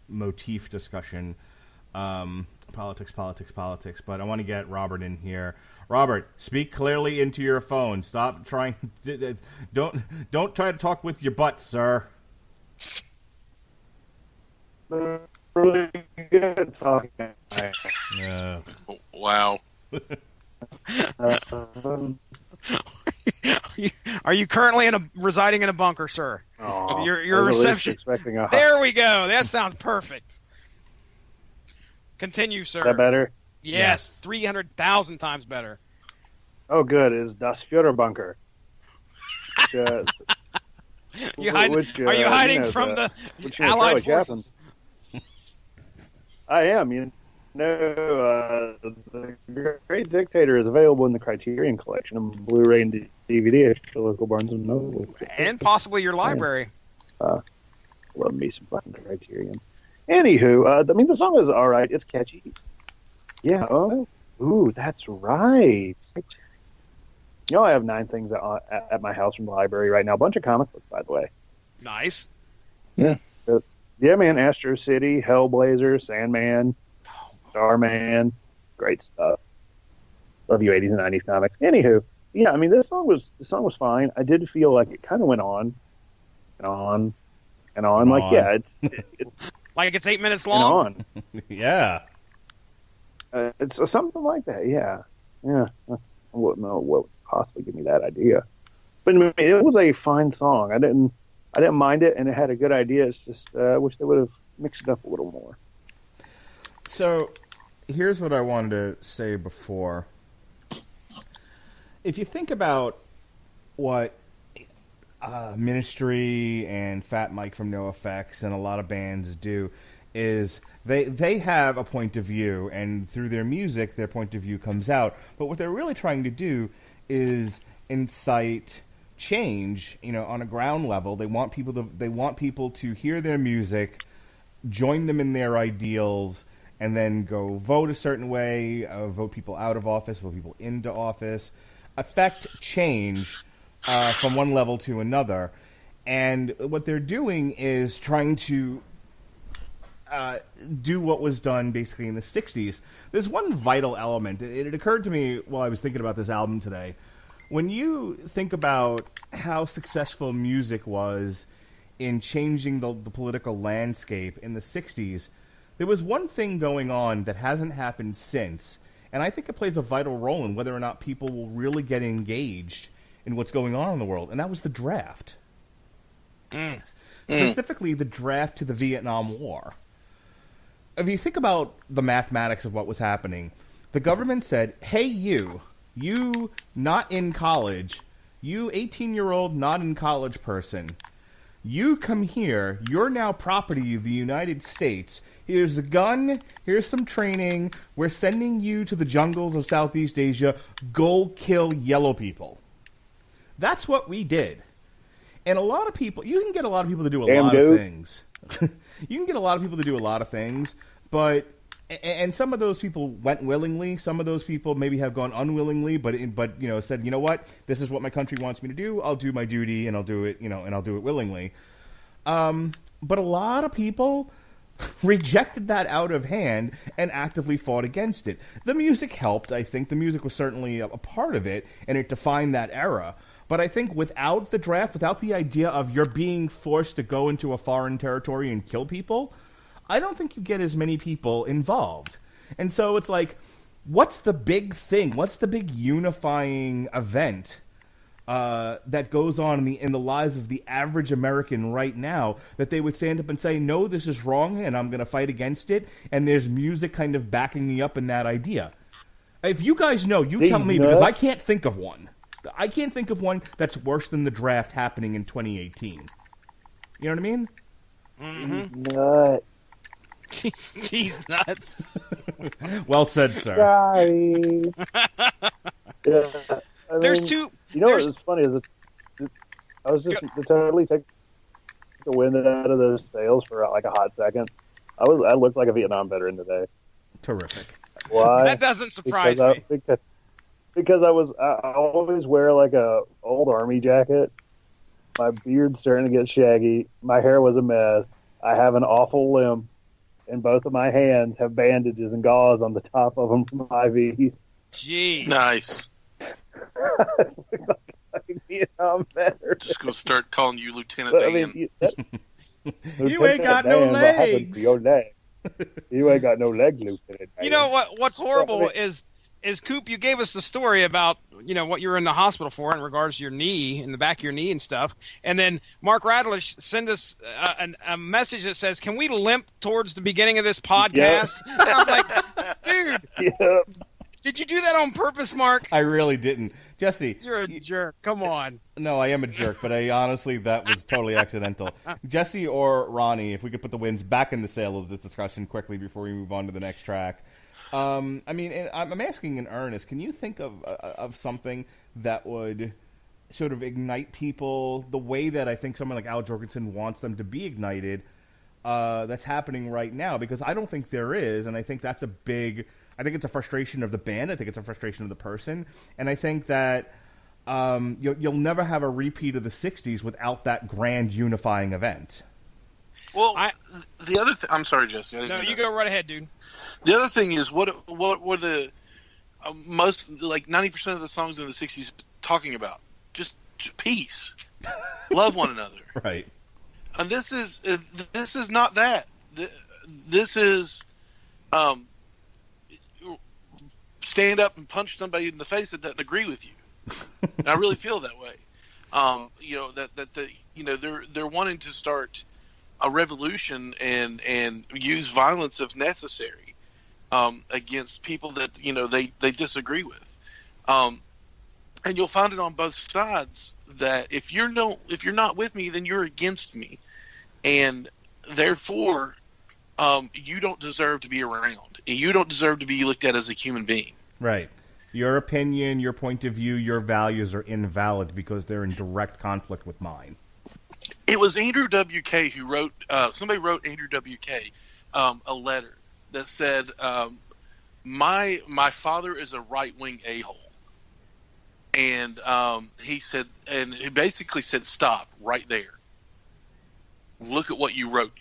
Speaker 2: motif discussion. Politics, but I want to get Robert in here. Robert, speak clearly into your phone. Stop trying. Don't try to talk with your butt, sir.
Speaker 3: Really good talking.
Speaker 5: Wow.
Speaker 4: Are you currently residing in a bunker, sir?
Speaker 3: Oh,
Speaker 4: your reception. There we go. That sounds perfect. Continue, sir.
Speaker 3: Is that better?
Speaker 4: Yes. 300,000 times better.
Speaker 3: Oh, good. Is Das Führerbunker.
Speaker 4: Are you hiding from the Allied forces?
Speaker 3: I am. The Great Dictator is available in the Criterion Collection on Blu-ray and DVD at your local Barnes & Noble.
Speaker 4: And possibly your library.
Speaker 3: Love me some fucking Criterion. Anywho, the song is all right. It's catchy. Yeah. Ooh, that's right. I have 9 things at my house from the library right now. A bunch of comic books, by the way.
Speaker 4: nice.
Speaker 3: Yeah, man. Astro City, Hellblazer, Sandman, Starman, great stuff. Love you, 80s and 90s comics. Anywho, yeah, I mean, this song was fine. I did feel like it kind of went on and on and on. Like, yeah, it's
Speaker 4: like it's 8 minutes long.
Speaker 2: And on. Yeah.
Speaker 3: It's something like that. Yeah. I wouldn't know what would possibly give me that idea. But I mean, it was a fine song. I didn't mind it, and it had a good idea. It's just I wish they would have mixed it up a little more.
Speaker 2: So, here's what I wanted to say before. If you think about what Ministry and Fat Mike from NoFX and a lot of bands do, is they have a point of view, and through their music, their point of view comes out. But what they're really trying to do is incite change, on a ground level. They want people to hear their music, join them in their ideals, and then go vote a certain way, vote people out of office, vote people into office, affect change from one level to another. And what they're doing is trying to do what was done basically in the 60s. There's one vital element. It occurred to me while I was thinking about this album today. When you think about how successful music was in changing the political landscape in the 60s, there was one thing going on that hasn't happened since, and I think it plays a vital role in whether or not people will really get engaged in what's going on in the world, and that was the draft. Specifically, the draft to the Vietnam War. If you think about the mathematics of what was happening, the government said, hey, you not in college, you 18-year-old not in college person, you come here, you're now property of the United States. Here's a gun, here's some training, we're sending you to the jungles of Southeast Asia, go kill yellow people. That's what we did. And a lot of people, you can get a lot of people to do a lot of things. You can get a lot of people to do a lot of things, but some of those people went willingly. Some of those people maybe have gone unwillingly, but said, you know what, this is what my country wants me to do. I'll do my duty, and I'll do it, and I'll do it willingly. But a lot of people rejected that out of hand and actively fought against it. The music helped. I think the music was certainly a part of it, and it defined that era. But I think without the draft, without the idea of you're being forced to go into a foreign territory and kill people, I don't think you get as many people involved. And so it's like, what's the big thing? What's the big unifying event that goes on in the lives of the average American right now that they would stand up and say, no, this is wrong, and I'm going to fight against it, and there's music kind of backing me up in that idea? If you guys know, you tell me, because I can't think of one. I can't think of one that's worse than the draft happening in 2018. You know what I mean?
Speaker 4: Mm-hmm.
Speaker 3: Nut.
Speaker 4: He's nuts.
Speaker 2: Well said, sir.
Speaker 3: Sorry. Yeah,
Speaker 4: there's two.
Speaker 3: You know what's funny is I was just to totally take the wind out of those sails for like a hot second. I looked like a Vietnam veteran today.
Speaker 2: Terrific.
Speaker 3: Why?
Speaker 4: That doesn't surprise me.
Speaker 3: Because I always wear like a old army jacket. My beard's starting to get shaggy. My hair was a mess. I have an awful limp, and both of my hands have bandages and gauze on the top of them from IVs.
Speaker 4: Gee,
Speaker 5: nice.
Speaker 3: Vietnam veteran.
Speaker 5: Just gonna start calling you Lieutenant Dan.
Speaker 2: You ain't got no legs.
Speaker 3: You ain't got no legs, Lieutenant Dan.
Speaker 4: You know what's horrible is Coop, you gave us the story about, what you were in the hospital for in regards to your knee, in the back of your knee and stuff. And then Mark Radlish sent us a message that says, can we limp towards the beginning of this podcast? Yep. And I'm like, dude, yep. Did you do that on purpose, Mark?
Speaker 2: I really didn't. Jesse.
Speaker 4: You're a jerk. Come on.
Speaker 2: No, I am a jerk, but honestly, that was totally accidental. Jesse or Ronnie, if we could put the winds back in the sail of this discussion quickly before we move on to the next track. I'm asking in earnest, can you think of something that would sort of ignite people the way that I think someone like Al Jorgensen wants them to be ignited that's happening right now? Because I don't think there is, and I think that's I think it's a frustration of the band, I think it's a frustration of the person, and I think that you'll never have a repeat of the 60s without that grand unifying event.
Speaker 5: Well, the other I'm sorry, Jesse.
Speaker 4: No, you go right ahead, dude.
Speaker 5: The other thing is, what were the most, like 90% of the songs in the 60s talking about? Just peace. Love one another.
Speaker 2: Right.
Speaker 5: And this is not that. This is stand up and punch somebody in the face that doesn't agree with you. And I really feel that way. They're wanting to start a revolution and use violence if necessary against people that they disagree with. And you'll find it on both sides that if you're not with me, then you're against me, and therefore you don't deserve to be around. You don't deserve to be looked at as a human being.
Speaker 2: Right. Your opinion, your point of view, your values are invalid because they're in direct conflict with mine.
Speaker 5: It was Andrew W.K. who wrote. Somebody wrote Andrew W.K. A letter that said, "My father is a right-wing a-hole." And he said, and he basically said, "Stop right there. Look at what you wrote.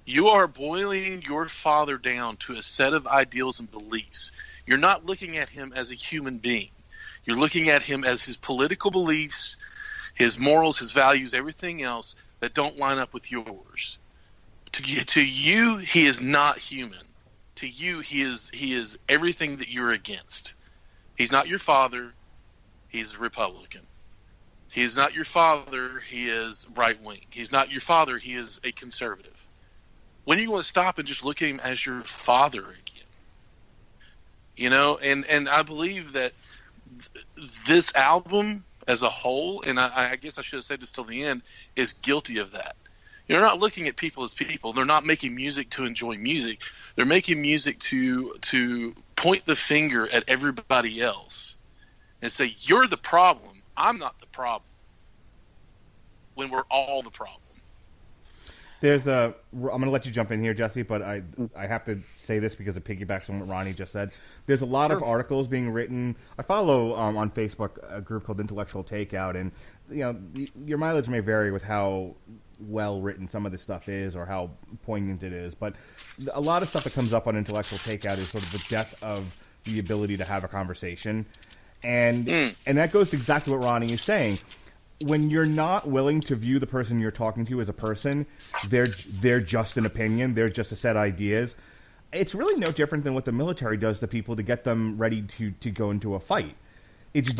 Speaker 5: You are boiling your father down to a set of ideals and beliefs. You're not looking at him as a human being. You're looking at him as his political beliefs, his morals, his values, everything else that don't line up with yours. To you, he is not human. To you, he is everything that you're against. He's not your father. He's a Republican. He is not your father. He is right-wing. He's not your father. He is a conservative. When are you going to stop and just look at him as your father again? And I believe that this album as a whole, and I guess I should have said this till the end, is guilty of that. You're not looking at people as people. They're not making music to enjoy music. They're making music to point the finger at everybody else and say, you're the problem. I'm not the problem. When we're all the problem.
Speaker 2: I'm going to let you jump in here, Jesse, but I have to say this because it piggybacks on what Ronnie just said. There's a lot of articles being written. I follow on Facebook a group called Intellectual Takeout, and your mileage may vary with how well written some of this stuff is or how poignant it is, but a lot of stuff that comes up on Intellectual Takeout is sort of the death of the ability to have a conversation, and that goes to exactly what Ronnie is saying. When you're not willing to view the person you're talking to as a person, they're just an opinion, they're just a set of ideas. It's really no different than what the military does to people to get them ready to go into a fight. It's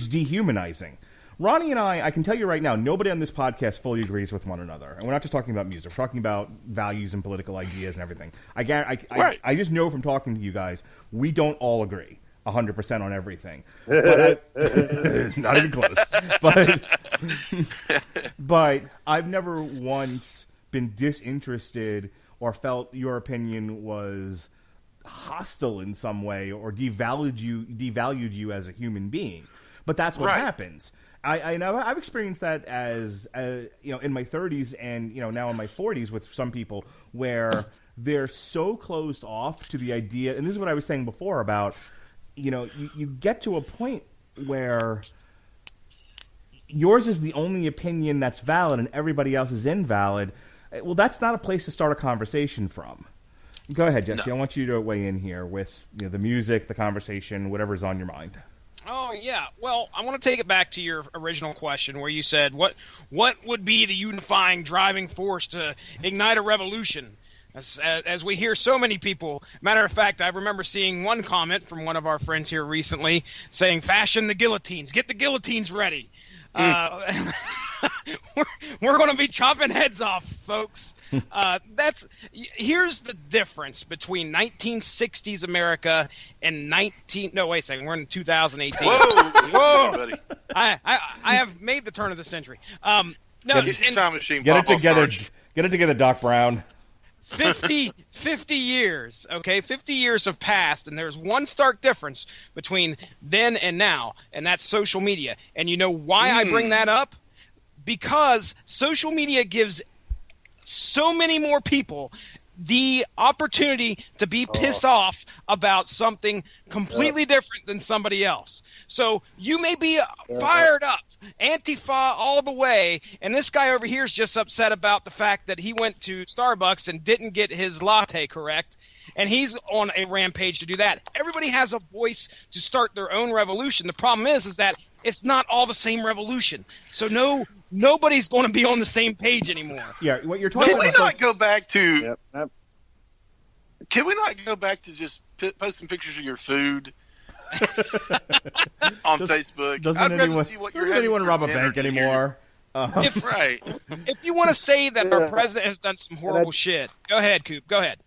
Speaker 2: dehumanizing. Ronnie and I can tell you right now, nobody on this podcast fully agrees with one another. And we're not just talking about music. We're talking about values and political ideas and everything. I just know from talking to you guys, we don't all agree 100% on everything. But not even close. But I've never once been disinterested or felt your opinion was hostile in some way or devalued you as a human being. But that's what happens. I've experienced that as in my 30s and now in my 40s with some people where they're so closed off to the idea, and this is what I was saying before about you get to a point where yours is the only opinion that's valid and everybody else is invalid. Well, that's not a place to start a conversation from. Go ahead, Jesse. No. I want you to weigh in here with the music, the conversation, whatever's on your mind.
Speaker 4: Oh, yeah. Well, I want to take it back to your original question where you said, what would be the unifying driving force to ignite a revolution? As we hear so many people, matter of fact, I remember seeing one comment from one of our friends here recently saying, fashion the guillotines, get the guillotines ready. We're going to be chopping heads off, folks. Here's the difference between 1960s America and we're in 2018.
Speaker 5: Whoa, buddy.
Speaker 4: I have made the turn of the century.
Speaker 5: Get your time machine.
Speaker 2: Get it together, Doc Brown.
Speaker 4: 50 years, okay? 50 years have passed, and there's one stark difference between then and now, and that's social media. And you know why I bring that up? Because social media gives so many more people the opportunity to be pissed off about something completely different than somebody else. So you may be fired up, Antifa all the way, and this guy over here is just upset about the fact that he went to Starbucks and didn't get his latte correct, and he's on a rampage to do that. Everybody has a voice to start their own revolution. The problem is that it's not all the same revolution. So nobody's going to be on the same page anymore.
Speaker 2: Yeah, what you're talking
Speaker 5: Can we
Speaker 2: about.
Speaker 5: not go back to?
Speaker 3: Yep.
Speaker 5: Can we not go back to just posting pictures of your food on Facebook?
Speaker 2: Doesn't anyone rob a bank anymore?
Speaker 5: Right.
Speaker 4: If you want to say that our president has done some horrible shit, go ahead, Coop. Go ahead.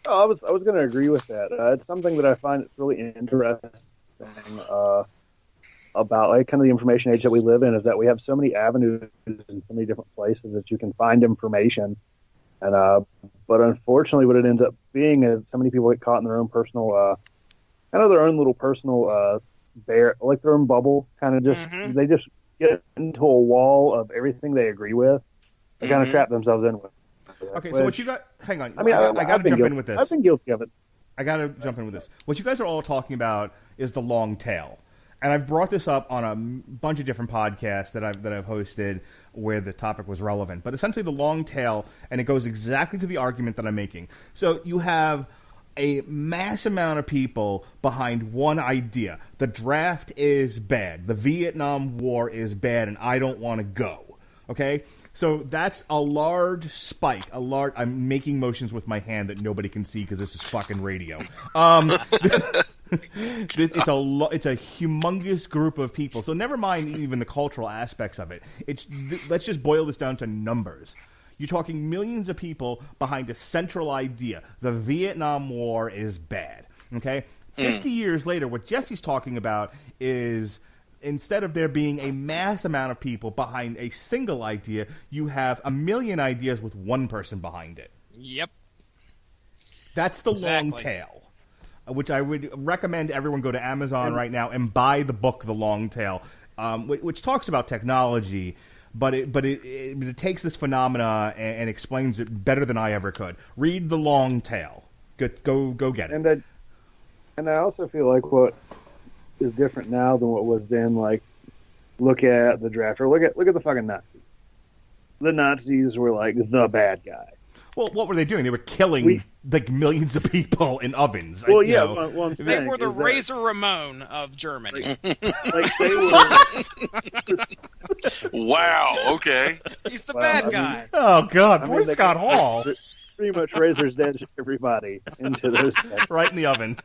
Speaker 3: Oh, I was going to agree with that. It's something that I find really interesting about like kind of the information age that we live in, is that we have so many avenues and so many different places that you can find information. And but unfortunately, what it ends up being is so many people get caught in their own personal, their own little personal their own bubble. Kind of just they just get into a wall of everything they agree with. They kind of trap themselves in with.
Speaker 2: Okay, so what you got? Hang on.
Speaker 3: I mean,
Speaker 2: I got to jump in with this.
Speaker 3: I've been guilty of it.
Speaker 2: I got to jump in with this. What you guys are all talking about is the long tail. And I've brought this up on a bunch of different podcasts that I've hosted where the topic was relevant. But essentially the long tail, and it goes exactly to the argument that I'm making. So you have a mass amount of people behind one idea. The draft is bad. The Vietnam War is bad, and I don't want to go. Okay? So that's a large spike. I'm making motions with my hand that nobody can see because this is fucking radio. It's a humongous group of people. So never mind even the cultural aspects of it. Let's just boil this down to numbers. You're talking millions of people behind a central idea. The Vietnam War is bad. Okay? 50 years later, what Jesse's talking about is instead of there being a mass amount of people behind a single idea, you have a million ideas with one person behind it.
Speaker 4: Yep.
Speaker 2: That's the long tail, which I would recommend everyone go to Amazon right now and buy the book, The Long Tail, which talks about technology, but it takes this phenomena and explains it better than I ever could. Read The Long Tail. Go get it.
Speaker 3: And I also feel like what is different now than what was then. Like, look at the draft, or look at the fucking Nazis. The Nazis were like the bad guy.
Speaker 2: Well, what were they doing? They were killing like millions of people in ovens.
Speaker 3: Well,
Speaker 4: they were the Razor Ramon of Germany.
Speaker 3: Like they were.
Speaker 5: Wow. Okay.
Speaker 4: He's the bad guy.
Speaker 2: Oh God, poor Scott Hall.
Speaker 3: Pretty much Razor's dead everybody into those deaths.
Speaker 2: Right in the oven.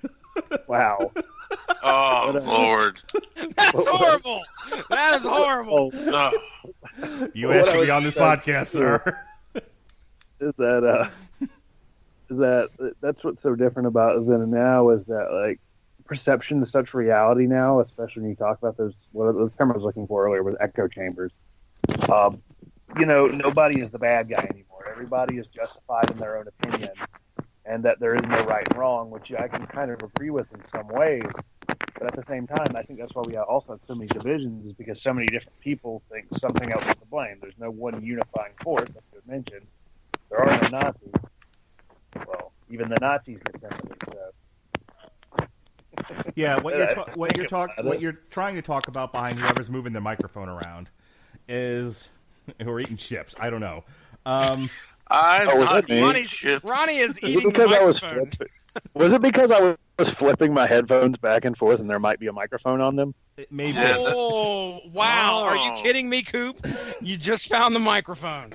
Speaker 3: Wow.
Speaker 5: Oh, Lord.
Speaker 4: That's horrible. That is horrible.
Speaker 2: You asked to be on this podcast, sir.
Speaker 3: Is that's what's so different about then now is that like perception is such reality now, especially when you talk about those the term I was looking for earlier was echo chambers. Nobody is the bad guy anymore. Everybody is justified in their own opinion, and that there is no right and wrong, which I can kind of agree with in some ways. But at the same time, I think that's why we also have so many divisions, is because so many different people think something else is to blame. There's no one unifying force, as you mentioned. There are no Nazis. Well, even the Nazis get sensitive. So.
Speaker 2: Yeah, what you're trying to talk about behind whoever's moving the microphone around is who are eating chips. I don't know.
Speaker 4: Ronnie is eating the microphone.
Speaker 3: Was it because I was flipping my headphones back and forth and there might be a microphone on them?
Speaker 2: Maybe.
Speaker 4: Oh, wow. Are you kidding me, Coop? You just found the microphone.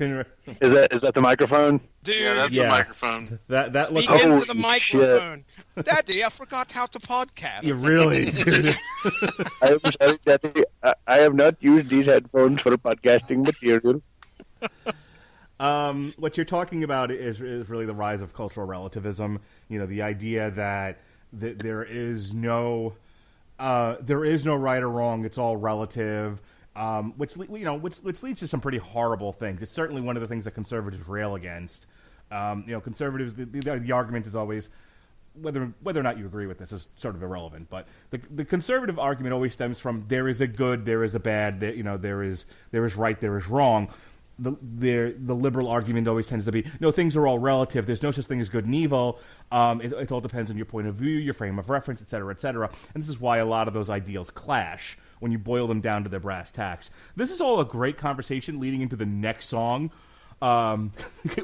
Speaker 3: Is that the microphone?
Speaker 4: Dude.
Speaker 5: Yeah, that's the microphone.
Speaker 2: That looks
Speaker 4: Speak into the microphone.
Speaker 3: Shit.
Speaker 4: Daddy, I forgot how to podcast.
Speaker 2: You really?
Speaker 3: I'm sorry, Daddy. I have not used these headphones for podcasting material.
Speaker 2: What you're talking about is really the rise of cultural relativism. You know, the idea that there is no right or wrong. It's all relative. Which leads to some pretty horrible things. It's certainly one of the things that conservatives rail against. Conservatives. The argument is always whether or not you agree with this is sort of irrelevant. But the conservative argument always stems from there is a good, there is a bad. There is right, there is wrong. the liberal argument always tends to be, no, things are all relative. There's no such thing as good and evil. It all depends on your point of view, your frame of reference, et cetera, et cetera. And this is why a lot of those ideals clash when you boil them down to their brass tacks. This is all a great conversation leading into the next song,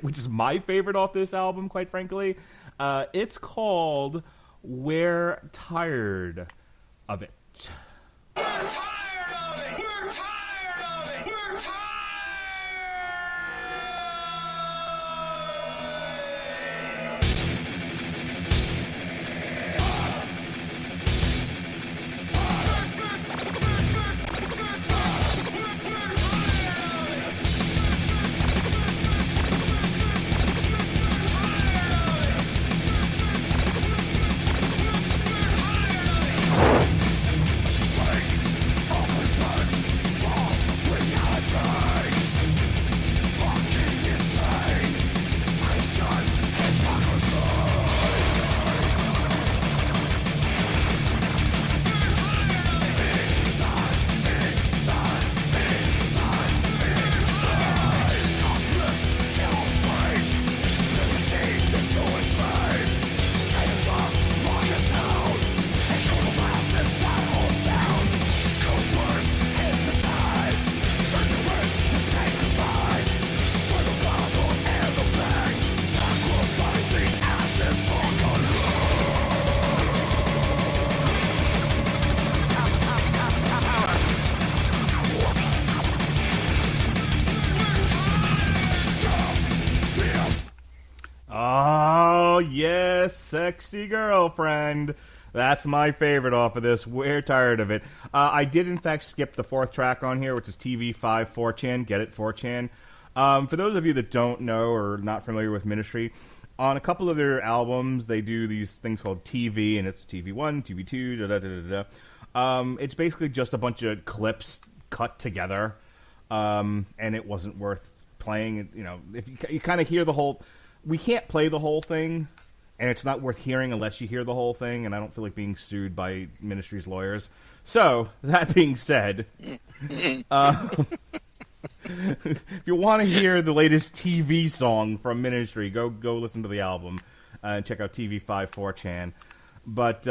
Speaker 2: which is my favorite off this album, quite frankly. It's called We're Tired of It.
Speaker 7: We're tired of it! We're tired of it! We're tired!
Speaker 2: Yes, Sexy Girlfriend. That's my favorite off of this. We're tired of it. I did, in fact, skip the fourth track on here, which is TV5 4chan. Get it, 4chan. For those of you that don't know or not familiar with Ministry, on a couple of their albums, they do these things called TV, and it's TV1, TV2, da-da-da-da-da. It's basically just a bunch of clips cut together, and it wasn't worth playing. You know, if you kind of hear the whole... We can't play the whole thing, and it's not worth hearing unless you hear the whole thing, and I don't feel like being sued by Ministry's lawyers. So, that being said, if you want to hear the latest TV song from Ministry, go listen to the album and check out TV5 4chan. But,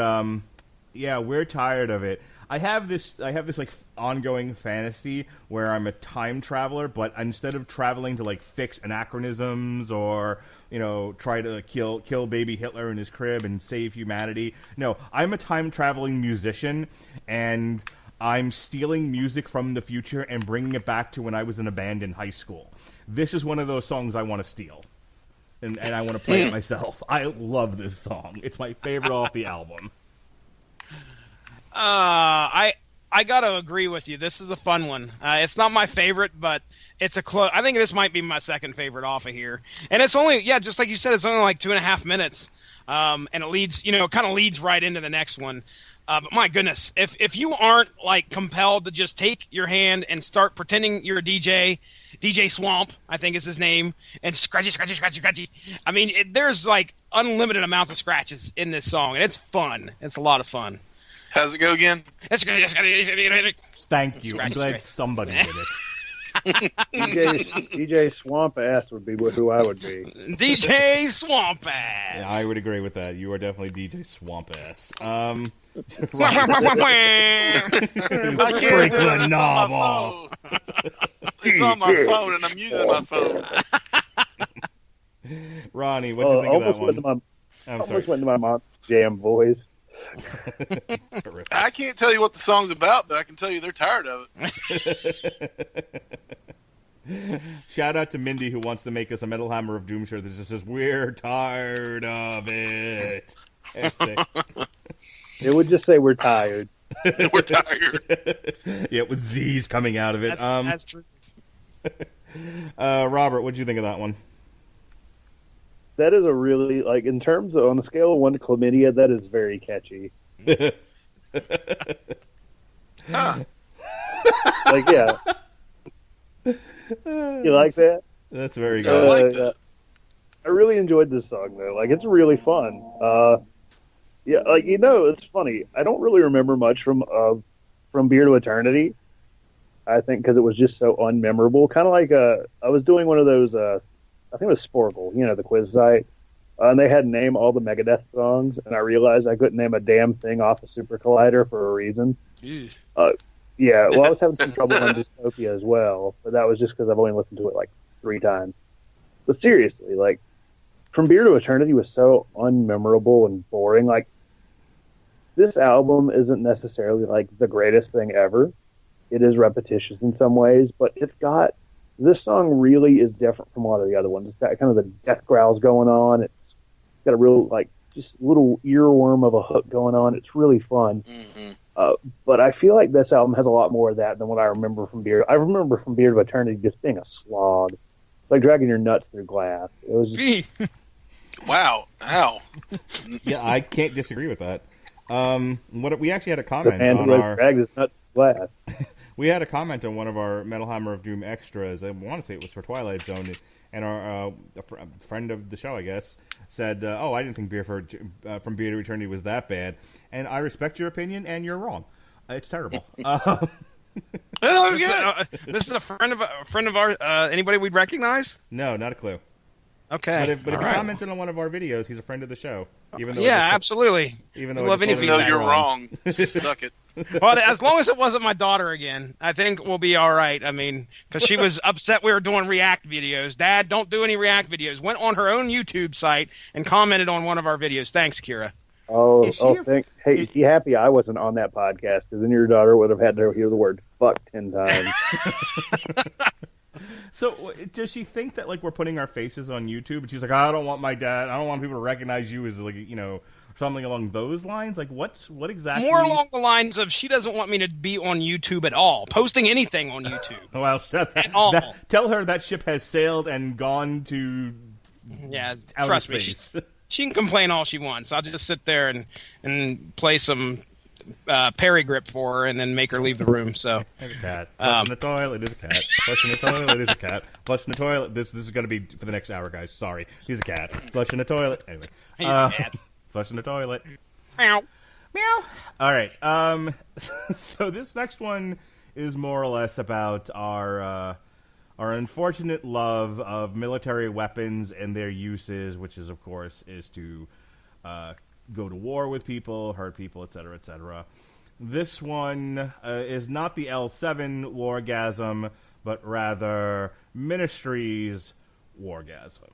Speaker 2: yeah, we're tired of it. I have this like ongoing fantasy where I'm a time traveler, but instead of traveling to like fix anachronisms or, you know, try to kill baby Hitler in his crib and save humanity, no, I'm a time traveling musician, and I'm stealing music from the future and bringing it back to when I was in a band in high school. This is one of those songs I want to steal, and I want to play it myself. I love this song. It's my favorite off the album.
Speaker 4: I gotta agree with you. This is a fun one. It's not my favorite, but it's a close. I think this might be my second favorite off of here. And it's only, just like you said, it's only like 2.5 minutes. And it leads, kind of leads right into the next one. But my goodness, if you aren't like compelled to just take your hand and start pretending you're a DJ Swamp, I think is his name, and scratchy. I mean, there's like unlimited amounts of scratches in this song, and it's fun. It's a lot of fun.
Speaker 5: How's it go again?
Speaker 2: Thank you. I'm glad somebody did it.
Speaker 3: DJ Swamp Ass would be who I would be.
Speaker 4: DJ Swamp Ass.
Speaker 2: Yeah, I would agree with that. You are definitely DJ Swamp Ass.
Speaker 5: Break the
Speaker 2: knob off.
Speaker 5: It's on my phone, and I'm using my phone.
Speaker 2: Ronnie, what do you think of that one?
Speaker 3: Almost went to my mom's jam voice.
Speaker 5: I can't tell you what the song's about, but I can tell you they're tired of
Speaker 2: it. Shout out to Mindy, who wants to make us a Metal Hammer of Doom shirt that just says, "We're tired of it."
Speaker 3: It would just say, "We're tired."
Speaker 5: We're tired.
Speaker 2: Yeah, with Z's coming out of it.
Speaker 4: That's true.
Speaker 2: Robert, what did you think of that one?
Speaker 3: That is a really, like, in terms of, on a scale of 1 to chlamydia, that is very catchy. Like, yeah. You like that?
Speaker 2: That's very good.
Speaker 5: I like that.
Speaker 3: I really enjoyed this song, though. Like, it's really fun. Yeah, like, it's funny. I don't really remember much from Beer to Eternity. I think, because it was just so unmemorable. Kind of like I was doing one of those, I think it was Sporkle, the quiz site, and they had to name all the Megadeth songs, and I realized I couldn't name a damn thing off of Super Collider for a reason. Yeah, well, I was having some trouble on Dystopia as well, but that was just because I've only listened to it like 3 times. But seriously, like, From Beer to Eternity was so unmemorable and boring. Like, this album isn't necessarily like the greatest thing ever. It is repetitious in some ways, but this song really is different from a lot of the other ones. It's got kind of the death growls going on. It's got a real, like, just little earworm of a hook going on. It's really fun.
Speaker 5: Mm-hmm.
Speaker 3: But I feel like this album has a lot more of that than what I remember from Beer. I remember From Beer to Eternity just being a slog. It's like dragging your nuts through glass. It was just...
Speaker 5: Wow. Ow.
Speaker 2: Yeah, I can't disagree with that. We actually had a comment
Speaker 3: on
Speaker 2: our...
Speaker 3: dragged his nuts through glass.
Speaker 2: We had a comment on one of our Metal Hammer of Doom extras. I want to say it was for Twilight Zone, and our friend of the show, I guess, said, "Oh, I didn't think From Beer to Eternity was that bad." And I respect your opinion, and you're wrong. It's terrible.
Speaker 4: This is a friend of our anybody we'd recognize?
Speaker 2: No, not a clue.
Speaker 4: Okay,
Speaker 2: but if he commented on one of our videos, he's a friend of the show. Even though
Speaker 4: absolutely.
Speaker 2: Even though
Speaker 5: you're wrong, suck it.
Speaker 4: Well, as long as it wasn't my daughter again, I think we'll be all right. I mean, because she was upset we were doing React videos. Dad, don't do any React videos. Went on her own YouTube site and commented on one of our videos. Thanks, Kira.
Speaker 3: Is she happy I wasn't on that podcast? Because then your daughter would have had to hear the word "fuck" 10 times.
Speaker 2: So, does she think that, like, we're putting our faces on YouTube? And she's like, I don't want people to recognize you as, like, something along those lines? Like, what exactly?
Speaker 4: More along the lines of, she doesn't want me to be on YouTube at all, posting anything on YouTube.
Speaker 2: Well, tell her that ship has sailed and gone to
Speaker 4: trust me,
Speaker 2: space.
Speaker 4: She can complain all she wants. I'll just sit there and play some Perry grip for her and then make her leave the room. So
Speaker 2: there's a cat. Flush in the toilet is a cat. Flush in the toilet is a cat. Flush in the toilet. This is going to be for the next hour, guys. Sorry. He's a cat. Flush in the toilet. Anyway.
Speaker 4: He's a cat.
Speaker 2: Flush in the toilet.
Speaker 4: Meow.
Speaker 2: Meow. All right. So this next one is more or less about our unfortunate love of military weapons and their uses, which is, of course, to go to war with people, hurt people, etc., etc. This one is not the L7 Wargasm, but rather Ministry's Wargasm.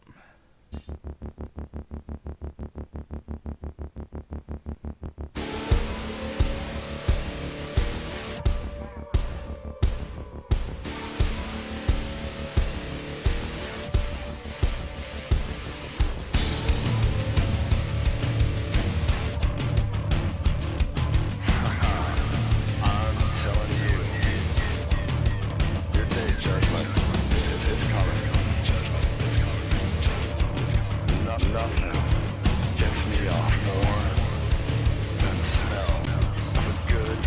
Speaker 8: Nothing gets me off more than the smell of a good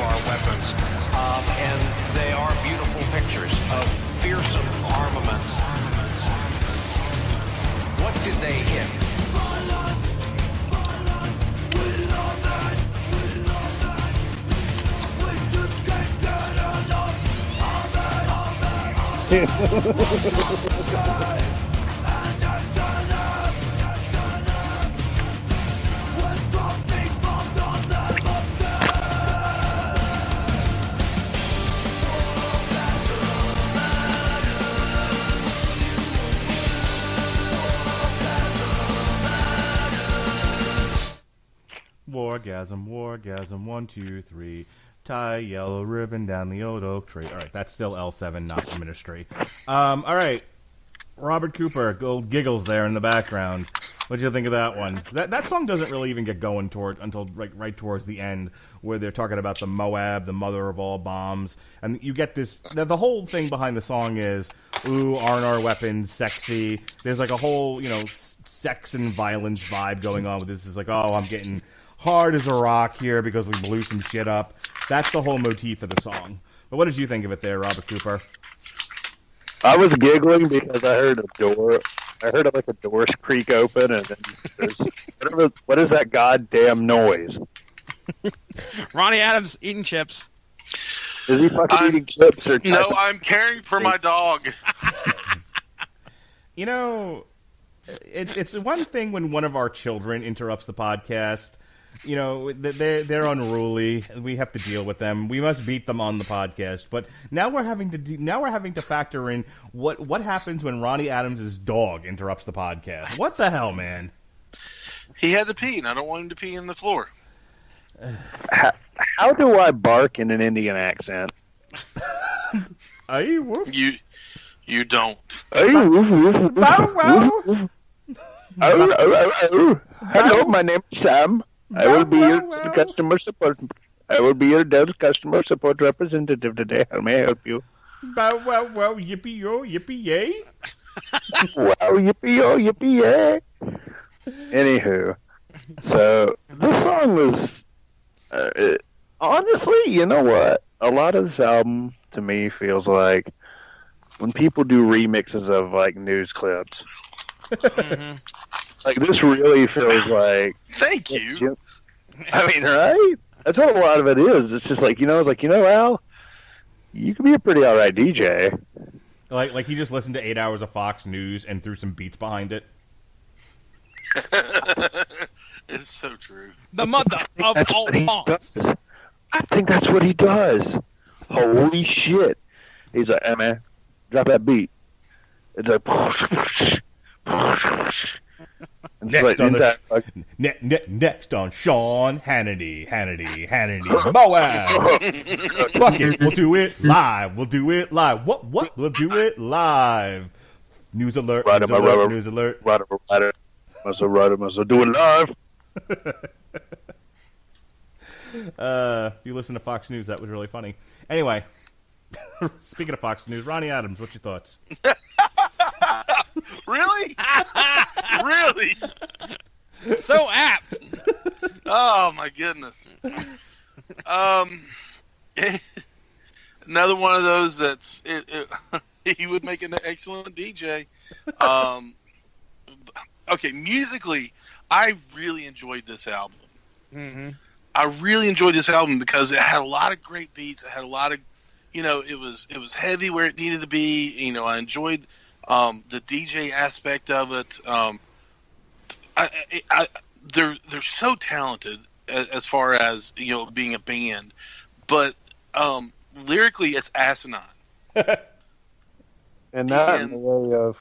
Speaker 8: our weapons. And they are beautiful pictures of fearsome armaments. What did they hit?
Speaker 2: Wargasm, wargasm, 1, 2, 3. Tie yellow ribbon down the old oak tree. All right, that's still L7, not the ministry. All right, Robert Cooper, gold giggles there in the background. What did you think of that one? That song doesn't really even get going until right towards the end, where they're talking about the Moab, the mother of all bombs, and you get this. The whole thing behind the song is, "Ooh, aren't our weapons sexy?" There's like a whole, sex and violence vibe going on with this. It's like, oh, I'm getting hard as a rock here because we blew some shit up. That's the whole motif of the song. But what did you think of it there, Robert Cooper?
Speaker 3: I was giggling because I heard a door. I heard like a door creak open, and then there's what is that goddamn noise?
Speaker 4: Ronnie Adams eating chips.
Speaker 3: Is he fucking eating chips or?
Speaker 5: No, I'm caring for my dog.
Speaker 2: It's one thing when one of our children interrupts the podcast. They're unruly. We have to deal with them. We must beat them on the podcast. But now we're having to factor in what happens when Ronnie Adams' dog interrupts the podcast. What the hell, man?
Speaker 5: He had to pee, and I don't want him to pee in the floor.
Speaker 3: How do I bark in an Indian accent?
Speaker 2: Hey, woof.
Speaker 5: You don't.
Speaker 3: Hey, woof, woof,
Speaker 2: Bow wow.
Speaker 3: Hello, my name is Sam. I will be your customer support. I will be your Dell's customer support representative today. How may I help you?
Speaker 2: Bow wow wow, yippee yo, yippee yay.
Speaker 3: Wow, yippee yo, yippee yay. Anywho, so this song was honestly, you know what? A lot of this album to me feels like when people do remixes of like news clips.
Speaker 4: Mm-hmm.
Speaker 3: Like this really feels like.
Speaker 5: Thank you.
Speaker 3: I mean, right? That's what a lot of it is. It's just like Al, you could be a pretty alright DJ.
Speaker 2: Like he just listened to 8 hours of Fox News and threw some beats behind it.
Speaker 5: It's so true.
Speaker 4: The mother of all bombs.
Speaker 3: I think that's what he does. Holy shit! He's like, hey man, drop that beat. It's like.
Speaker 2: Next on Sean Hannity, Moab. Fuck it, we'll do it live. What? We'll do it live. News alert, news alert.
Speaker 3: Rider. Must do it live.
Speaker 2: If you listen to Fox News, that was really funny. Anyway, speaking of Fox News, Ronnie Adams, what's your thoughts?
Speaker 5: Really? Really?
Speaker 4: So apt.
Speaker 5: Oh my goodness. Another one of those that's he would make an excellent DJ. Okay, musically, I really enjoyed this album.
Speaker 4: Mm-hmm.
Speaker 5: I really enjoyed this album because it had a lot of great beats. It had a lot of, it was heavy where it needed to be. I enjoyed the DJ aspect of it. They're so talented as far as being a band, but lyrically it's asinine.
Speaker 3: And not in the way of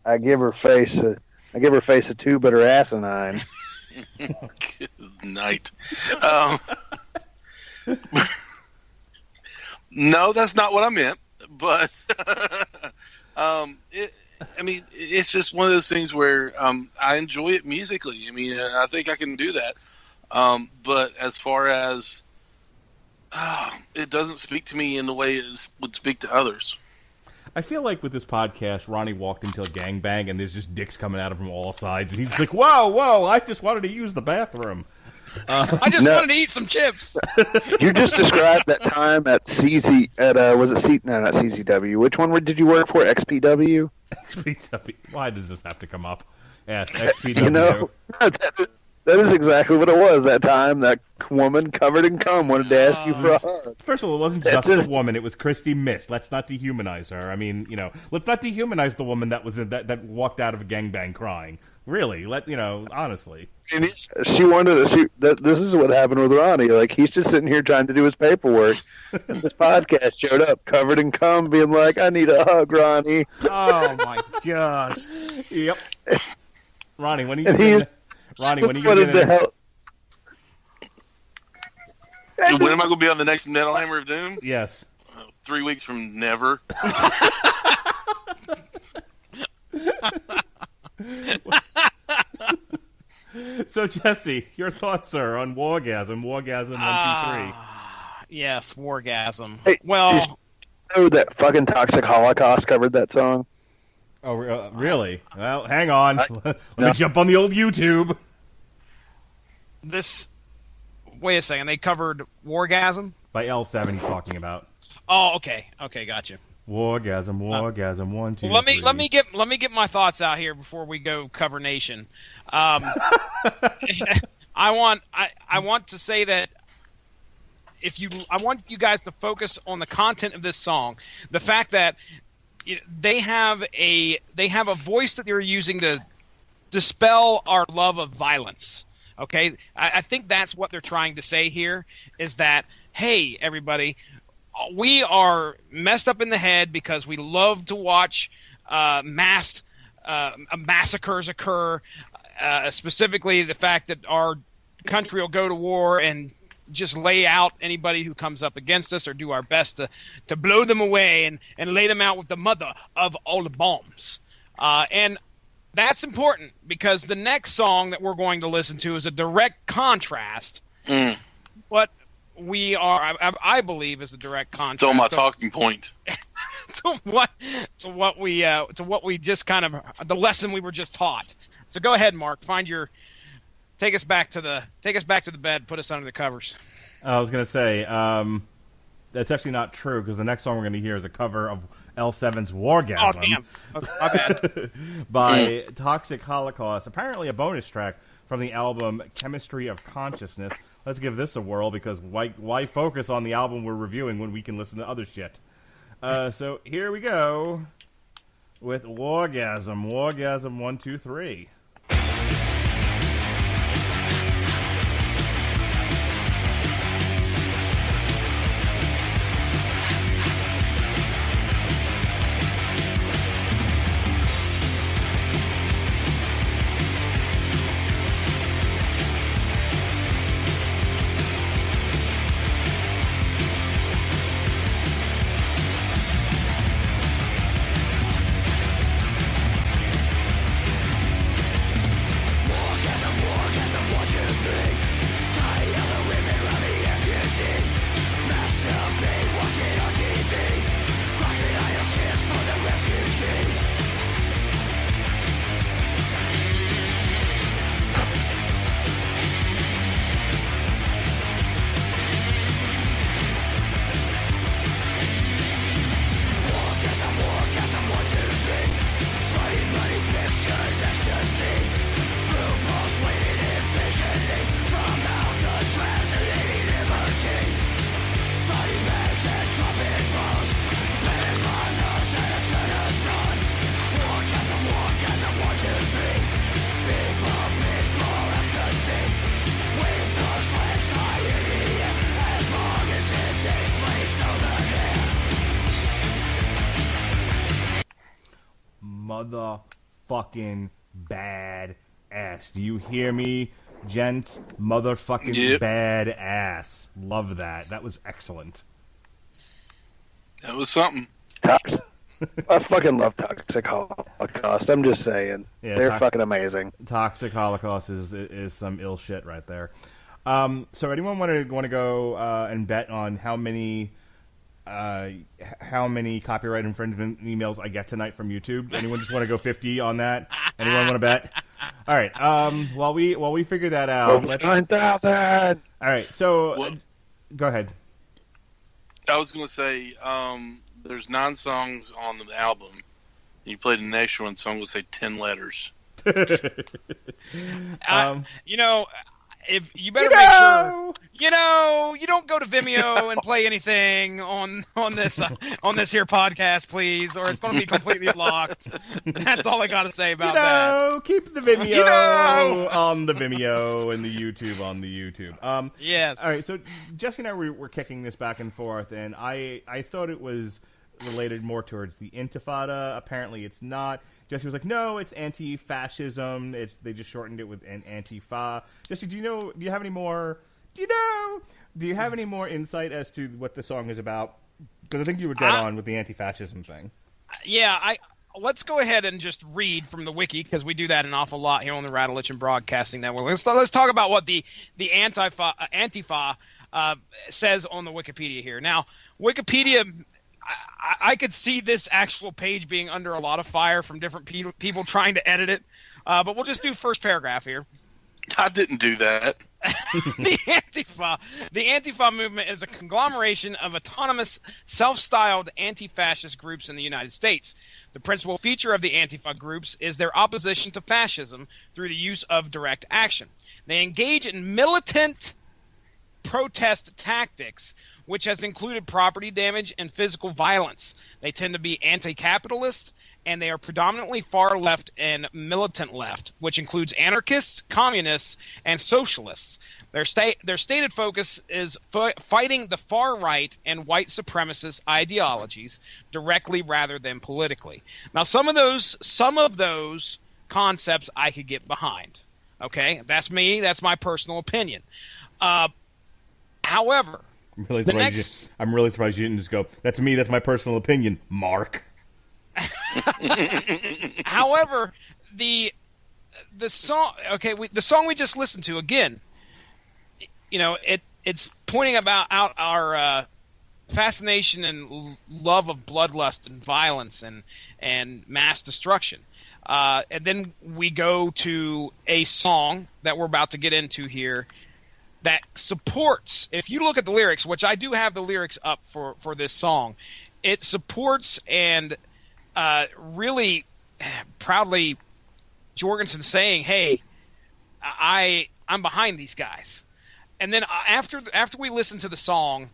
Speaker 3: I give her face a two, but her asinine.
Speaker 5: Good night. No, that's not what I meant. But it's just one of those things where I enjoy it musically. I think I can do that. But as far as it doesn't speak to me in the way it would speak to others.
Speaker 2: I feel like with this podcast, Ronnie walked into a gangbang and there's just dicks coming out of him from all sides, and he's like, "Whoa, I just wanted to use the bathroom."
Speaker 4: I just wanted to eat some chips.
Speaker 9: You just described that time at was it C? No, not CZW. Which one did you work for? XPW.
Speaker 2: XPW. Why does this have to come up? Yes, XPW.
Speaker 9: You know, that is exactly what it was. That time, that woman covered in cum wanted to ask you for a hug.
Speaker 2: First of all, it wasn't just a woman; it was Christy Mist. Let's not dehumanize her. I mean, let's not dehumanize the woman that was that walked out of a gangbang crying. Really, honestly.
Speaker 9: And she wanted to. This is what happened with Ronnie. Like, he's just sitting here trying to do his paperwork, and this podcast showed up covered in cum, being like, "I need a hug, Ronnie."
Speaker 4: Oh my gosh.
Speaker 2: Yep. Ronnie, when are you getting? Ronnie, when are you going to
Speaker 9: hell?
Speaker 5: When am I going to be on the next Metal Hammer of Doom?
Speaker 2: Yes.
Speaker 5: 3 weeks from never.
Speaker 2: So, Jesse, your thoughts, sir, on Wargasm 1, 2, 3.
Speaker 4: Yes, Wargasm.
Speaker 9: Hey,
Speaker 4: well,
Speaker 9: you know that fucking Toxic Holocaust covered that song?
Speaker 2: Oh, really? Well, hang on. Let me jump on the old YouTube.
Speaker 4: Wait a second. They covered Wargasm?
Speaker 2: By L7 he's talking about.
Speaker 4: Oh, okay. Okay, gotcha.
Speaker 2: Wargasm 1, 2, 3.
Speaker 4: Let me get my thoughts out here before we go cover Nation. I want to say that I want you guys to focus on the content of this song, the fact that they have a voice that they're using to dispel our love of violence. Okay, I think that's what they're trying to say here, is that, hey, everybody, we are messed up in the head because we love to watch massacres occur, specifically the fact that our country will go to war and just lay out anybody who comes up against us, or do our best to blow them away and lay them out with the mother of all the bombs. And that's important, because the next song that we're going to listen to is a direct contrast. What we are, I believe, is a direct contrast.
Speaker 5: Still my talking point.
Speaker 4: to what we just kind of, the lesson we were just taught. So go ahead, Mark. Take us back to the bed. Put us under the covers.
Speaker 2: I was going to say that's actually not true, because the next song we're going to hear is a cover of L7's Wargasm.
Speaker 4: Oh damn! Okay, my bad.
Speaker 2: By Toxic Holocaust. Apparently a bonus track from the album Chemistry of Consciousness. Let's give this a whirl, because why focus on the album we're reviewing when we can listen to other shit? So here we go with Wargasm 1, 2, 3. Motherfucking bad ass. Do you hear me, gents? Motherfucking bad ass. Love that. That was excellent.
Speaker 5: That was something.
Speaker 9: I fucking love Toxic Holocaust. I'm just saying. Yeah, they're fucking amazing.
Speaker 2: Toxic Holocaust is some ill shit right there. So anyone want to go and bet on how many copyright infringement emails I get tonight from YouTube? Anyone just want to go 50 on that? Anyone want to bet? All right. While we figure that out, let's
Speaker 9: 9,000.
Speaker 2: All right. So,
Speaker 5: Well-
Speaker 2: go ahead.
Speaker 5: I was going to say, there's 9 songs on the album. You played the next one, so I'm going to say 10 letters.
Speaker 4: If you better make sure, you don't go to Vimeo and play anything on this here podcast, please, or it's going to be completely blocked. That's all I got to say about that.
Speaker 2: Keep the Vimeo on the Vimeo and the YouTube on the YouTube.
Speaker 4: Yes.
Speaker 2: All right. So Jesse and I were kicking this back and forth, and I thought it was related more towards the Intifada. Apparently, it's not. Jesse was like, "No, it's anti-fascism. They just shortened it with an Antifa." Jesse, do you have any more? Do you have any more insight as to what the song is about? Because I think you were dead on with the anti-fascism thing.
Speaker 4: Yeah, let's go ahead and just read from the wiki, because we do that an awful lot here on the Rattlich and Broadcasting Network. Let's talk about what the Antifa says on the Wikipedia here. Now, Wikipedia, I could see this actual page being under a lot of fire from different people trying to edit it, but we'll just do first paragraph here.
Speaker 5: I didn't do that.
Speaker 4: The Antifa movement is a conglomeration of autonomous, self-styled anti-fascist groups in the United States. The principal feature of the Antifa groups is their opposition to fascism through the use of direct action. They engage in militant protest tactics, which has included property damage and physical violence. They tend to be anti-capitalist, and they are predominantly far left and militant left, which includes anarchists, communists, and socialists. Their stated focus is fighting the far right and white supremacist ideologies directly rather than politically. Now, some of those concepts I could get behind. Okay, that's me. That's my personal opinion. However,
Speaker 2: I'm really surprised you didn't just go, "That's me. That's my personal opinion, Mark."
Speaker 4: However, the song, the song we just listened to, again, it's pointing out our fascination and love of bloodlust and violence and mass destruction. And then we go to a song that we're about to get into here that supports, if you look at the lyrics, which I do have the lyrics up for this song, it supports and really proudly Jorgensen saying, "Hey, I'm behind these guys." And then after we listen to the song,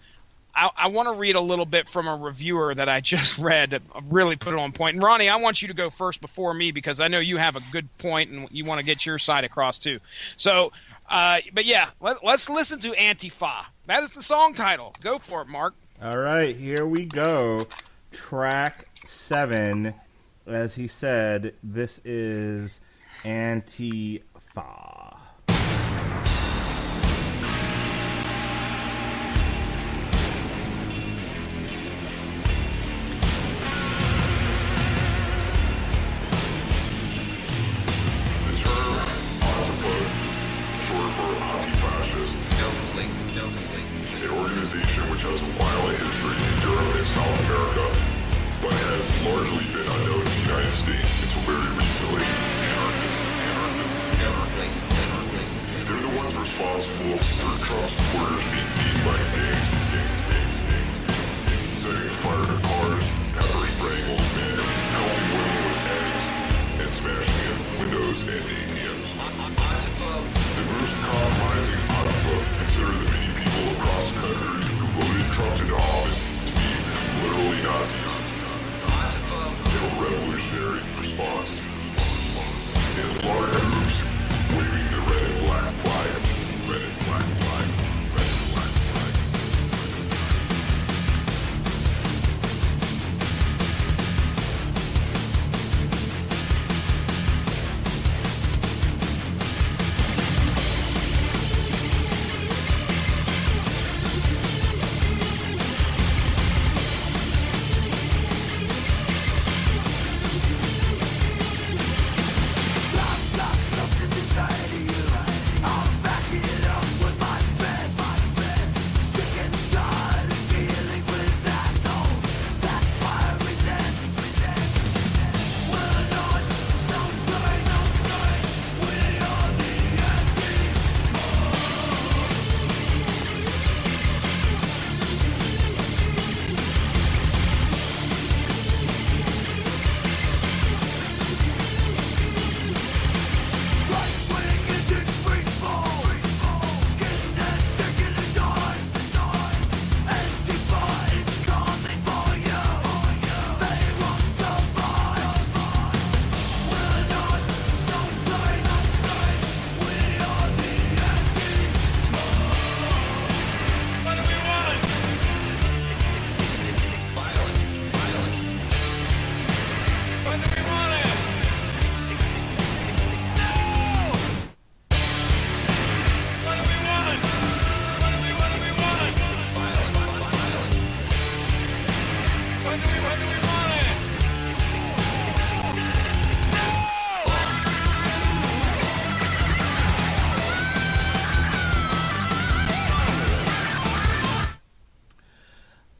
Speaker 4: I want to read a little bit from a reviewer that I just read that really put it on point. And Ronnie, I want you to go first before me, because I know you have a good point and you want to get your side across too. So, but yeah, let's listen to Antifa. That is the song title. Go for it, Mark.
Speaker 2: All right, here we go. Track 7. As he said, this is Antifa.
Speaker 7: An organization which has a violent history in Europe and South America, but has largely been unknown in the United States until very recently.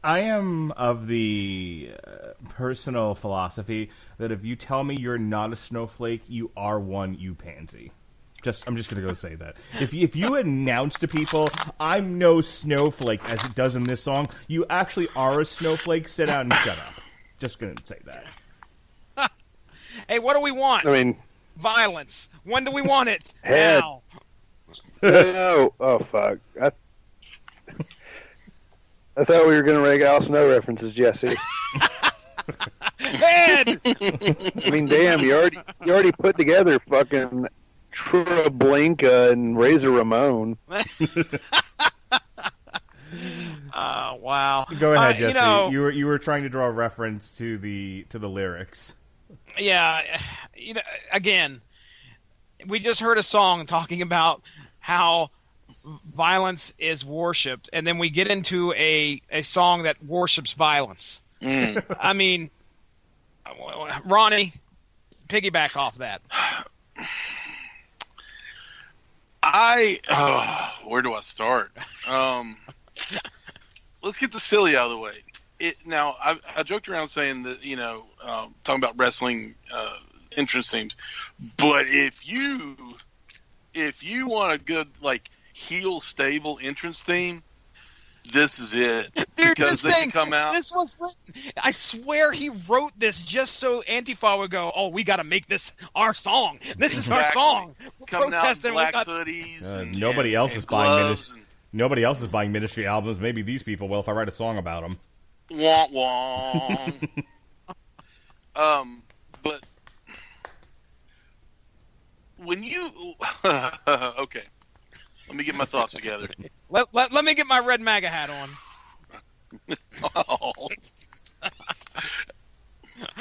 Speaker 2: I am of the personal philosophy that if you tell me you're not a snowflake, you are one, you pansy. I'm just going to go say that. If you announce to people, I'm no snowflake, as it does in this song, you actually are a snowflake, sit down and shut up. Just going to say that.
Speaker 4: Hey, what do we want?
Speaker 9: I mean...
Speaker 4: Violence. When do we want it?
Speaker 9: Head.
Speaker 4: Now.
Speaker 9: No. Oh, fuck. I thought we were going to rake Al Snow references, Jesse.
Speaker 4: Head!
Speaker 9: I mean, damn, you already put together fucking Treblinka and Razor Ramon.
Speaker 4: Wow.
Speaker 2: Go ahead, Jesse. You were trying to draw a reference to the lyrics.
Speaker 4: Yeah, again, we just heard a song talking about how violence is worshipped, and then we get into a song that worships violence. I mean, Ronnie, piggyback off that.
Speaker 5: Where do I start? Let's get the silly out of the way. I joked around saying that, talking about wrestling entrance themes, but if you want a good heel stable entrance theme, this is it.
Speaker 4: Dude,
Speaker 5: because
Speaker 4: this thing,
Speaker 5: come out.
Speaker 4: This was written. I swear he wrote this just so Antifa would go, "Oh, we got to make this our song. This is our song." We're
Speaker 5: coming
Speaker 4: protesting.
Speaker 5: out in black hoodies.
Speaker 2: Nobody else is buying
Speaker 5: gloves.
Speaker 2: Nobody else is buying Ministry albums. Maybe these people will if I write a song about them.
Speaker 5: Wah wah. But when you okay, let me get my thoughts together.
Speaker 4: Let me get my red MAGA hat on.
Speaker 5: Oh.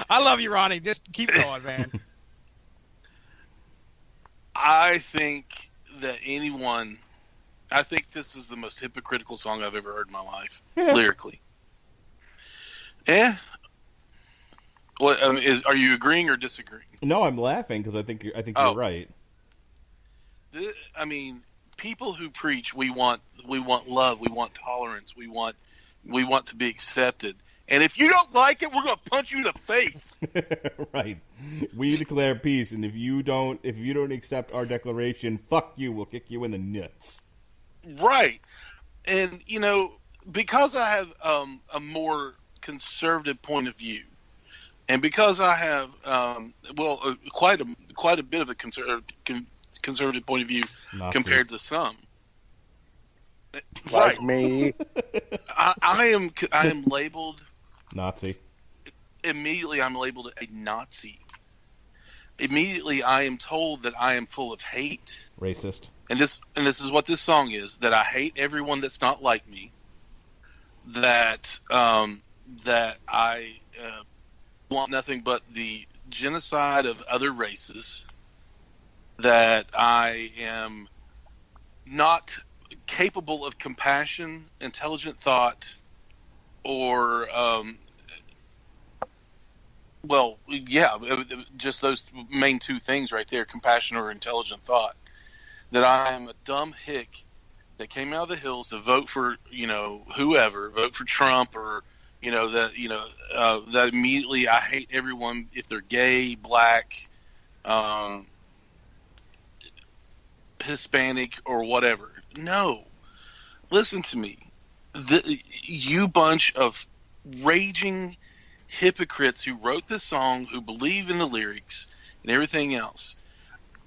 Speaker 4: I love you, Ronnie. Just keep going, man.
Speaker 5: I think this is the most hypocritical song I've ever heard in my life, lyrically. Yeah. What are you agreeing or disagreeing?
Speaker 2: No, I'm laughing because I think you're right.
Speaker 5: I mean, people who preach we want love, we want tolerance, we want to be accepted. And if you don't like it, we're going to punch you in the face.
Speaker 2: Right. We declare peace, and if you don't accept our declaration, fuck you, we'll kick you in the nuts. Right.
Speaker 5: And because I have a more conservative point of view, and because I have quite a bit of a conservative point of view
Speaker 2: Nazi.
Speaker 5: compared to some.
Speaker 9: Like me.
Speaker 5: I am labeled
Speaker 2: Nazi.
Speaker 5: Immediately I'm labeled a Nazi. Immediately I am told that I am full of hate.
Speaker 2: Racist.
Speaker 5: And this is what this song is, that I hate everyone that's not like me. That I want nothing but the genocide of other races. That I am not capable of compassion, intelligent thought, or just those main two things right there, compassion or intelligent thought. That I am a dumb hick that came out of the hills to vote for whoever, vote for Trump, or that immediately I hate everyone if they're gay, black, Hispanic, or whatever. No. Listen to me. You bunch of raging hypocrites who wrote this song, who believe in the lyrics and everything else.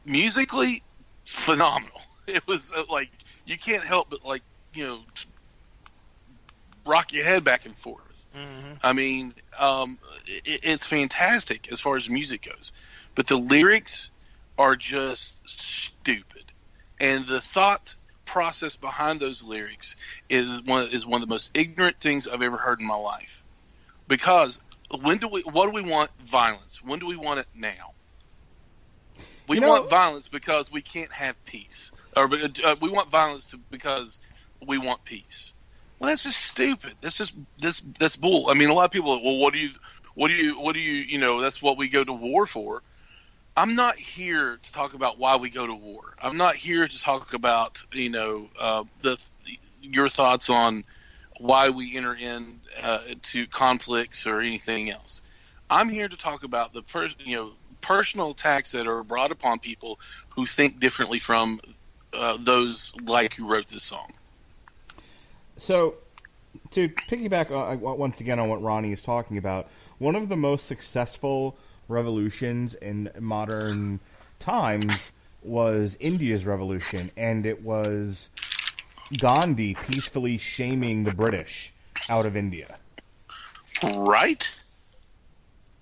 Speaker 5: Musically, phenomenal. It was you can't help but rock your head back and forth. Mm-hmm. I mean, it's fantastic as far as music goes. But the lyrics are just stupid. And the thought process behind those lyrics is one of the most ignorant things I've ever heard in my life. Because what do we want? Violence. When do we want it? Now. We want violence because we can't have peace, or we want violence because we want peace. Well, that's just stupid. That's bull. I mean, a lot of people. Well, what do what do you, that's what we go to war for. I'm not here to talk about why we go to war. I'm not here to talk about, your thoughts on why we enter in to conflicts or anything else. I'm here to talk about the personal attacks that are brought upon people who think differently from those like who wrote this song.
Speaker 2: So, to piggyback once again on what Ronnie is talking about, one of the most successful revolutions in modern times was India's revolution, and it was Gandhi peacefully shaming the British out of India.
Speaker 5: Right?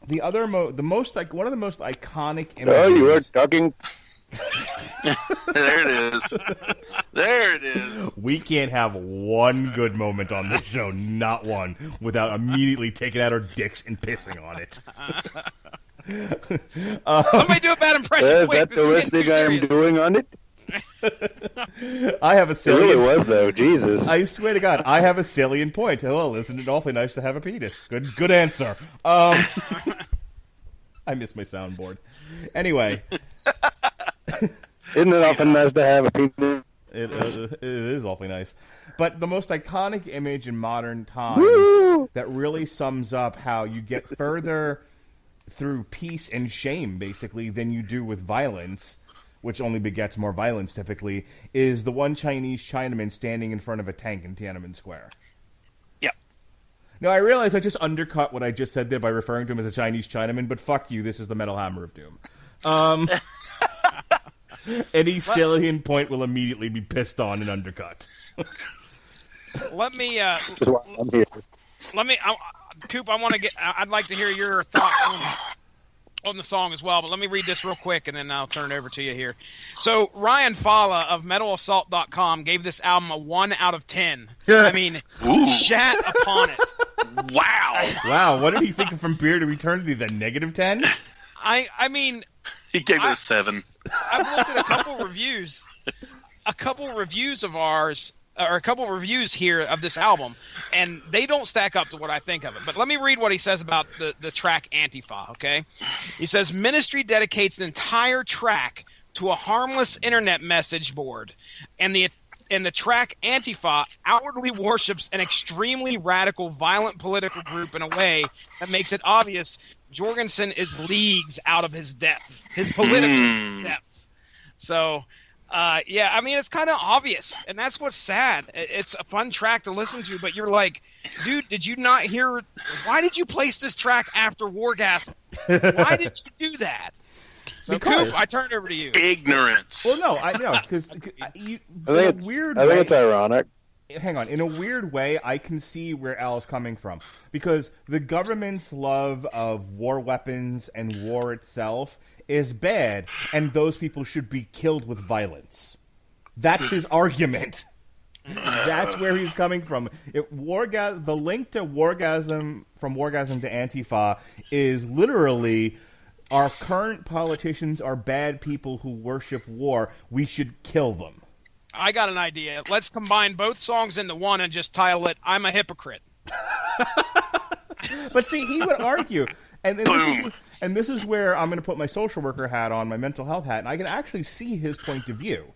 Speaker 2: The other one of the most iconic images.
Speaker 9: Oh, you are talking.
Speaker 5: There it is. There it is.
Speaker 2: We can't have one good moment on this show, not one, without immediately taking out our dicks and pissing on it.
Speaker 4: Somebody do a bad impression.
Speaker 9: Is that the worst thing I am doing on it?
Speaker 2: I have a salient.
Speaker 9: It really was, though. Jesus.
Speaker 2: I swear to God, I have a salient point. Well, isn't it awfully nice to have a penis? Good answer. I miss my soundboard. Anyway.
Speaker 9: Isn't it often nice to have a penis?
Speaker 2: It is awfully nice. But the most iconic image in modern times that really sums up how you get further through peace and shame, basically, than you do with violence, which only begets more violence typically, is the one Chinese Chinaman standing in front of a tank in Tiananmen Square.
Speaker 5: Yep.
Speaker 2: Now, I realize I just undercut what I just said there by referring to him as a Chinese Chinaman, but fuck you, this is the Metal Hammer of Doom. Any salient point will immediately be pissed on and undercut.
Speaker 4: Let me,
Speaker 9: I'm here.
Speaker 4: Coop, I'd like to hear your thoughts on the song as well, but let me read this real quick, and then I'll turn it over to you here. So, Ryan Fala of MetalAssault.com gave this album a 1 out of 10. I mean, shat upon it.
Speaker 5: Wow.
Speaker 2: Wow, what did he think of From Beer to Eternity, the negative 10?
Speaker 4: I mean...
Speaker 5: He gave it a 7.
Speaker 4: I've looked at a couple reviews of ours, or a couple reviews here of this album, and they don't stack up to what I think of it. But let me read what he says about the track Antifa, okay? He says, Ministry dedicates an entire track to a harmless internet message board, and the track Antifa outwardly worships an extremely radical, violent political group in a way that makes it obvious Jorgensen is leagues out of his depth, his political depth. So, yeah, I mean, it's kind of obvious, and that's what's sad. It's a fun track to listen to, but you're like, dude, did you not hear? Why did you place this track after Wargasm? Why did you do that? So, Coop, I turn it over to you.
Speaker 5: Ignorance.
Speaker 2: Well, no, I know, because
Speaker 9: I think it's ironic.
Speaker 2: Hang on. In a weird way, I can see where Al is coming from. Because the government's love of war weapons and war itself is bad, and those people should be killed with violence. That's his argument. That's where he's coming from. The link to Wargasm, from Wargasm to Antifa, is literally... Our current politicians are bad people who worship war. We should kill them.
Speaker 4: I got an idea. Let's combine both songs into one and just title it, I'm a Hypocrite.
Speaker 2: But see, he would argue. And this is where I'm going to put my social worker hat on, my mental health hat, and I can actually see his point of view.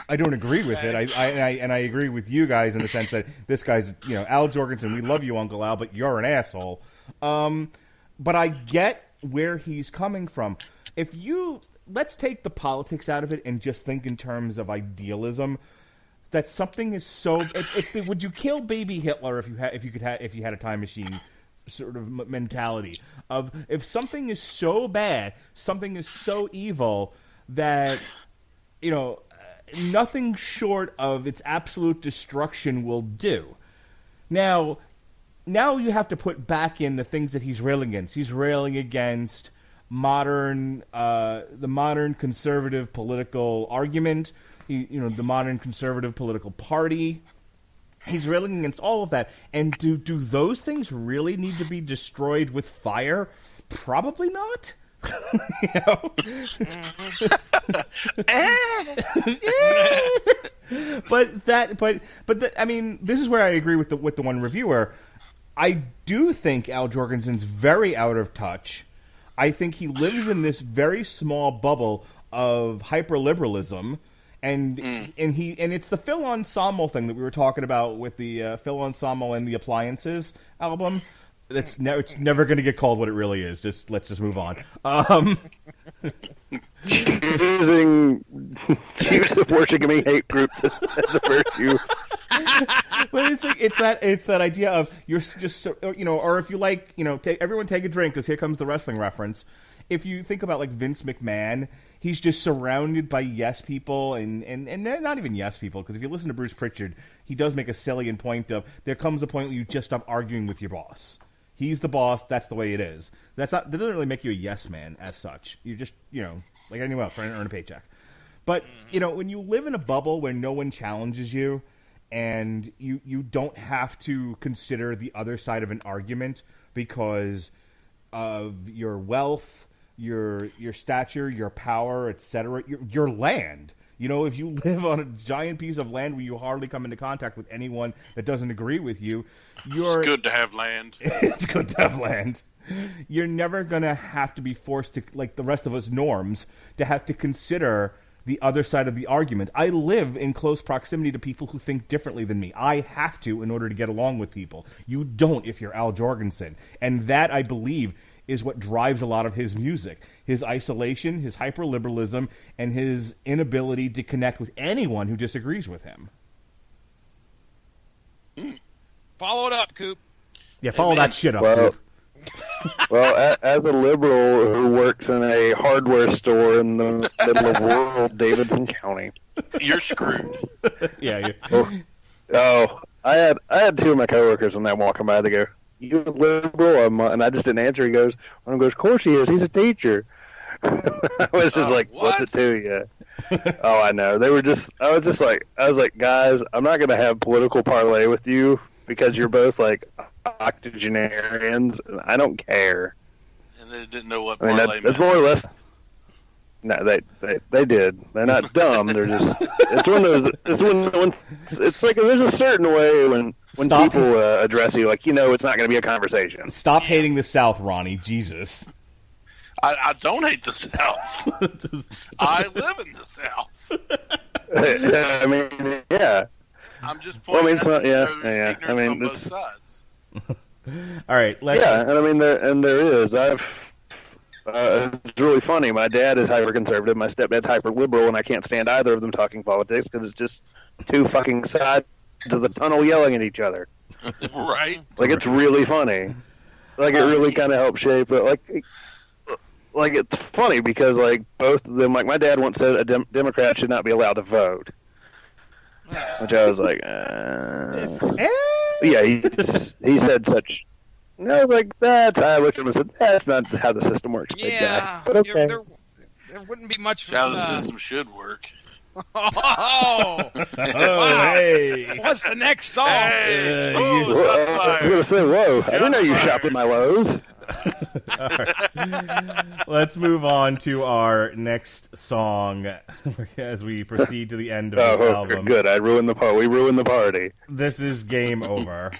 Speaker 2: I don't agree with it. I agree with you guys in the sense that this guy's, Al Jorgensen, we love you, Uncle Al, but you're an asshole. But I get where he's coming from. Let's take the politics out of it and just think in terms of idealism. That something is so. It's the would you kill baby Hitler if you had a time machine sort of mentality of if something is so bad, something is so evil that nothing short of its absolute destruction will do. Now you have to put back in the things that he's railing against. He's railing against the modern conservative political argument, the modern conservative political party. He's railing against all of that. And do those things really need to be destroyed with fire? Probably not. But I mean, this is where I agree with the one reviewer. I do think Al Jorgensen's very out of touch. I think he lives in this very small bubble of hyperliberalism, and it's the Phil Ensemble thing that we were talking about with the Phil Ensemble and the Appliances album. It's never going to get called what it really is. Let's just move on.
Speaker 9: Choosing worshiping hate groups as the virtue.
Speaker 2: But it's that idea of you're just or if you like, everyone take a drink because here comes the wrestling reference. If you think about like Vince McMahon, he's just surrounded by yes people and not even yes people, because if you listen to Bruce Pritchard, he does make a salient point of there comes a point where you just stop arguing with your boss. He's the boss. That's the way it is. That doesn't really make you a yes man as such. You're just like anyone else trying to earn a paycheck. But when you live in a bubble where no one challenges you, and you don't have to consider the other side of an argument because of your wealth, your stature, your power, etc., your land. If you live on a giant piece of land where you hardly come into contact with anyone that doesn't agree with you,
Speaker 5: it's good to have land.
Speaker 2: It's good to have land. You're never going to have to be forced to, like the rest of us norms, to have to consider the other side of the argument. I live in close proximity to people who think differently than me. I have to in order to get along with people. You don't if you're Al Jorgensen. And that, I believe, is what drives a lot of his music. His isolation, his hyperliberalism, and his inability to connect with anyone who disagrees with him.
Speaker 4: Follow it up, Coop.
Speaker 2: Yeah, follow that shit up, Coop.
Speaker 9: Well, as a liberal who works in a hardware store in the middle of rural Davidson County,
Speaker 5: you're screwed.
Speaker 2: Yeah.
Speaker 9: I had two of my coworkers when they were walking by. They go, "You a liberal?" And I just didn't answer. He goes, "One goes, of course he is. He's a teacher." I was just like,
Speaker 5: what?
Speaker 9: "What's it to you?" Oh, I know. I was like, guys, I'm not gonna have political parlay with you because you're both like octogenarians, and I don't care.
Speaker 5: And they didn't know what parlay meant.
Speaker 9: That's more or less. No, they did. They're not dumb. They're just. It's one of those. It's like there's a certain way when people address you, like it's not going to be a conversation.
Speaker 2: Stop hating the South, Ronnie. Jesus.
Speaker 5: I don't hate the South. I live in the South.
Speaker 9: I mean, yeah.
Speaker 5: I'm just pointing out ignorance on both
Speaker 9: it's
Speaker 5: sides.
Speaker 2: All right.
Speaker 9: And I mean, there is. It's really funny. My dad is hyper-conservative. My stepdad's hyper-liberal, and I can't stand either of them talking politics because it's just two fucking sides of the tunnel yelling at each other.
Speaker 5: Right.
Speaker 9: Like, it's really funny. Like, it really kind of helps shape it. Like, it's funny because, like, both of them, like, my dad once said a Democrat should not be allowed to vote. Which I was like, yeah, he said such. And I was like, I looked at him and said, that's not how the system works.
Speaker 4: Yeah,
Speaker 9: but okay.
Speaker 4: There wouldn't be much.
Speaker 5: How the system should work.
Speaker 4: Oh,
Speaker 2: hey.
Speaker 4: What's the next song?
Speaker 5: Hey.
Speaker 9: I was going to say, whoa, I didn't know you shop at my Lowe's.
Speaker 2: All right. Let's move on to our next song as we proceed to the end of this album.
Speaker 9: Good. We ruined the party.
Speaker 2: This is Game Over.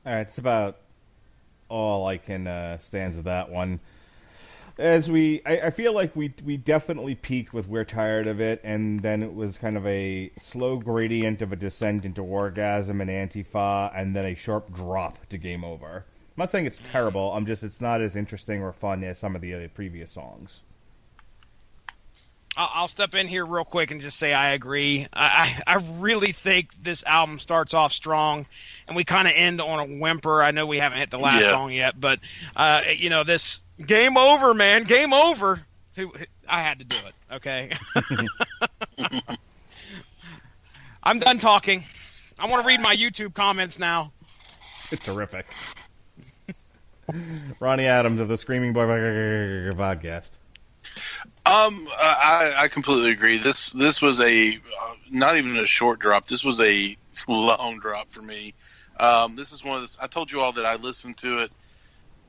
Speaker 2: All right, it's about all I can stanza that one. I feel like we definitely peaked with We're Tired of It, and then it was kind of a slow gradient of a descent into Orgasm and Antifa, and then a sharp drop to Game Over. I'm not saying it's terrible, it's not as interesting or fun as some of the other previous songs.
Speaker 4: I'll step in here real quick and just say I agree. I really think this album starts off strong, and we kind of end on a whimper. I know we haven't hit the last song yet, but this Game Over, man, Game Over. I had to do it. Okay, I'm done talking. I want to read my YouTube comments now.
Speaker 2: Terrific. Ronnie Adams of the Screaming Boy podcast.
Speaker 5: I completely agree. This was a not even a short drop. This was a long drop for me. This is one of the. I told you all that I listened to it.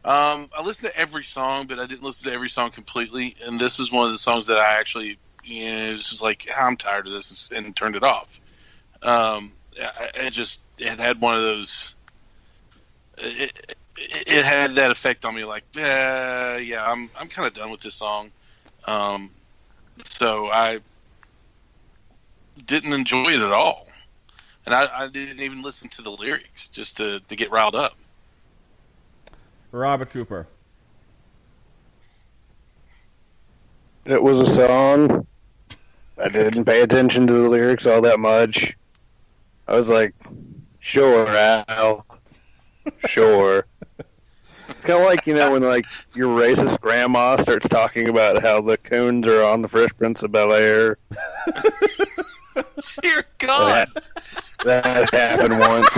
Speaker 5: I listened to every song, but I didn't listen to every song completely. And this is one of the songs that I actually, it was just like, I'm tired of this, and turned it off. It had one of those. It had that effect on me, like, I'm kind of done with this song. So I didn't enjoy it at all, and I didn't even listen to the lyrics just to get riled up.
Speaker 2: Robert Cooper.
Speaker 9: It was a song. I didn't pay attention to the lyrics all that much. I was like, sure, Al. Sure. It's kind of like, when your racist grandma starts talking about how the coons are on the Fresh Prince of Bel-Air.
Speaker 5: Dear God.
Speaker 9: That happened once.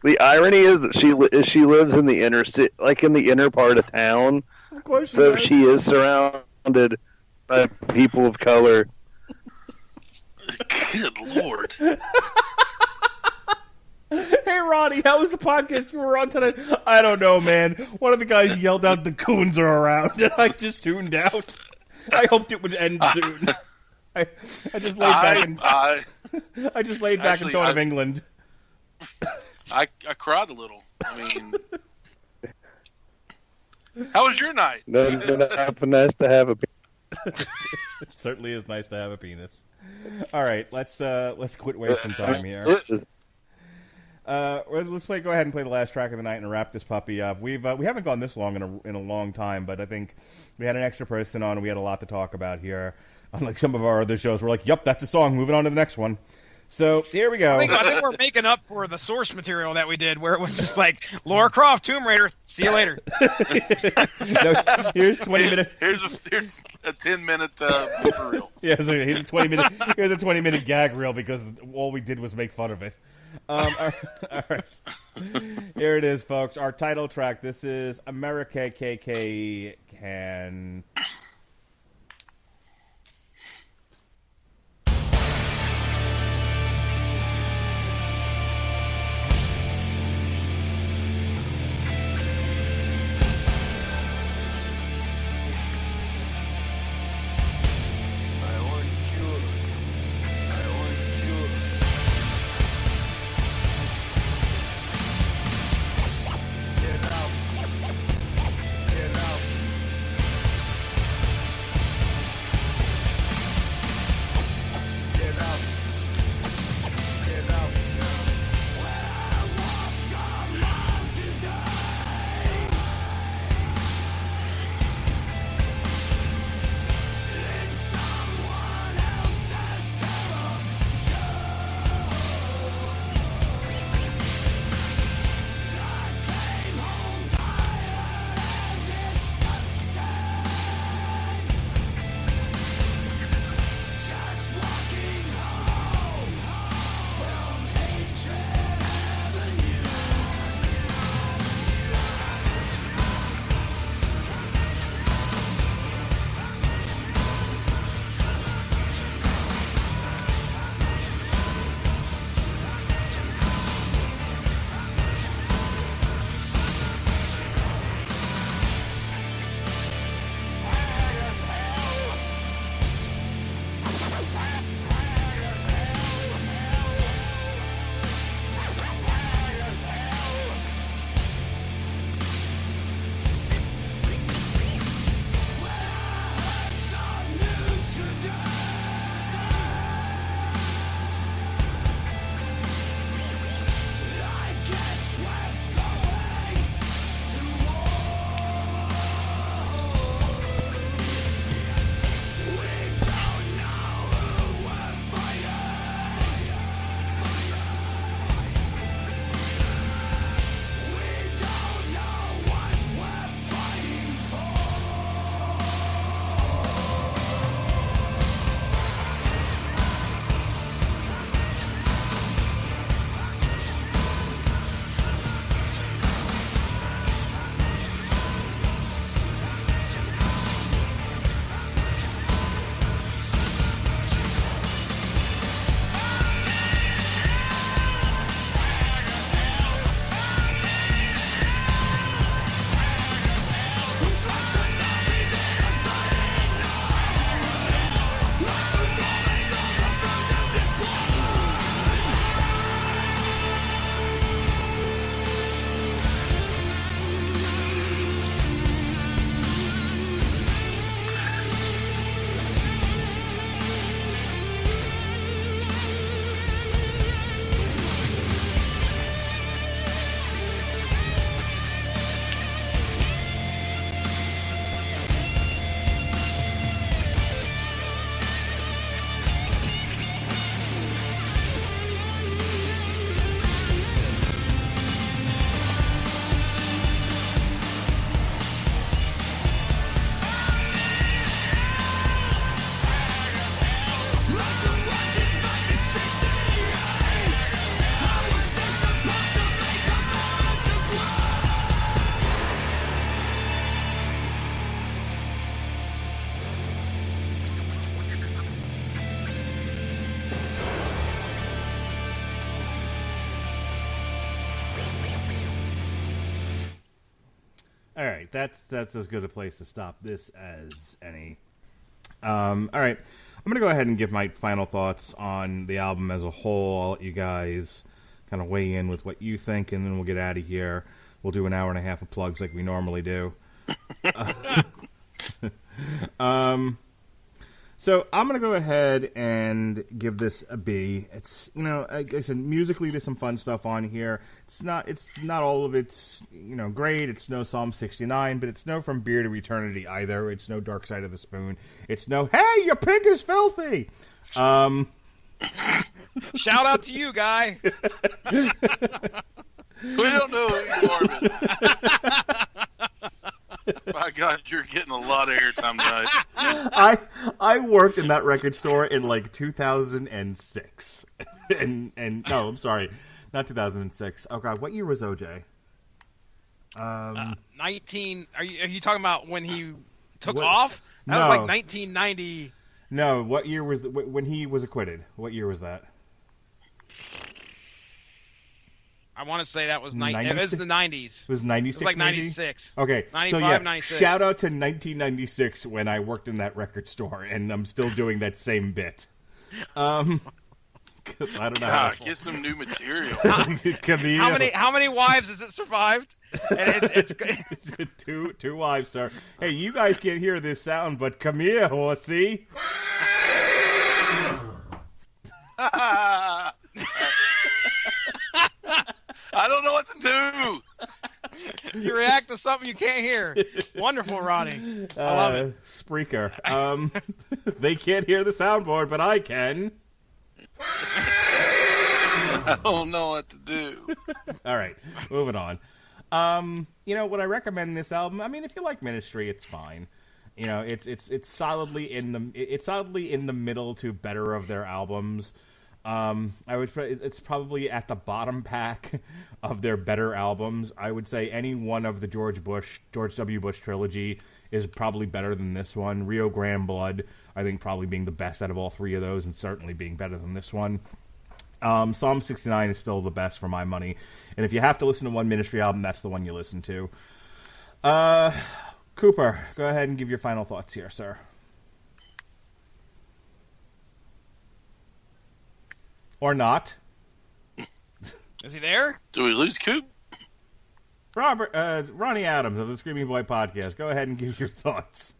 Speaker 9: The irony is that she lives in the inner city, like in the inner part of town.
Speaker 2: Of course she
Speaker 9: so
Speaker 2: does.
Speaker 9: She is surrounded by people of color.
Speaker 5: Good Lord.
Speaker 2: Hey, Ronnie, how was the podcast you were on tonight? I don't know, man. One of the guys yelled out, "The coons are around," and I just tuned out. I hoped it would end soon. I just laid back and I just laid back and thought of England.
Speaker 5: I cried a little. I mean, how was your night?
Speaker 9: It's nice to have a.
Speaker 2: It certainly is nice to have a penis. All right, let's quit wasting time here. Let's go ahead and play the last track of the night and wrap this puppy up. We haven't gone this long in a long time, but I think we had an extra person on and we had a lot to talk about here. Unlike some of our other shows, we're like, "Yep, that's the song. Moving on to the next one." So here we go.
Speaker 4: I think we're making up for the source material that we did, where it was just like Lara Croft, Tomb Raider. See you later.
Speaker 2: No, here's 20 minutes.
Speaker 5: Here's a 10-minute blooper reel.
Speaker 2: Yeah, here's a 20-minute. Here's a 20-minute gag reel because all we did was make fun of it. All right. Here it is, folks. Our title track. This is Amerikkkant. All right, that's as good a place to stop this as any. All right, I'm going to go ahead and give my final thoughts on the album as a whole. I'll let you guys kind of weigh in with what you think, and then we'll get out of here. We'll do an hour and a half of plugs like we normally do. So I'm going to go ahead and give this a B. It's, like I said, musically there's some fun stuff on here. It's not all of it's, great. It's no Psalm 69, but it's no From Beer to Eternity either. It's no Dark Side of the Spoon. It's no, hey, your pig is filthy.
Speaker 4: Shout out to you, guy.
Speaker 5: We don't know who you are, but... My God, you're getting a lot of airtime tonight.
Speaker 2: I worked in that record store in like 2006, and no, I'm sorry, not 2006. Oh God, what year was OJ?
Speaker 4: 19. Are you talking about when he took
Speaker 2: What?
Speaker 4: off? That
Speaker 2: No.
Speaker 4: was like 1990.
Speaker 2: No, what year was when he was acquitted? What year was that?
Speaker 4: I want to say that was it was the 90s.
Speaker 2: It was 96.
Speaker 4: It was like
Speaker 2: maybe?
Speaker 4: 96.
Speaker 2: Okay,
Speaker 4: 95,
Speaker 2: so yeah,
Speaker 4: 96.
Speaker 2: shout out to 1996 when I worked in that record store, and I'm still doing that same bit. 'Cause I don't know.
Speaker 5: God, get some new material.
Speaker 2: Camille.
Speaker 4: How many wives has it survived? And it's
Speaker 2: two wives, sir. Hey, you guys can't hear this sound, but come here, horsey.
Speaker 5: I don't know what to do.
Speaker 4: You react to something you can't hear. Wonderful, Ronnie. I love it.
Speaker 2: Spreaker. They can't hear the soundboard, but I can.
Speaker 5: I don't know what to do.
Speaker 2: All right, moving on. Would I recommend this album? I mean, if you like Ministry, it's fine. It's solidly in the middle to better of their albums. It's probably at the bottom pack of their better albums. I would say any one of the George W. Bush trilogy is probably better than this one. Rio Grande Blood, I think, probably being the best out of all three of those, and certainly being better than this one. Psalm 69 is still the best for my money, and if you have to listen to one Ministry album, that's the one you listen to. Cooper, go ahead and give your final thoughts here, sir. Or not.
Speaker 4: Is he there?
Speaker 5: Do we lose Coop?
Speaker 2: Ronnie Adams of the Screaming Boy Podcast, go ahead and give your thoughts.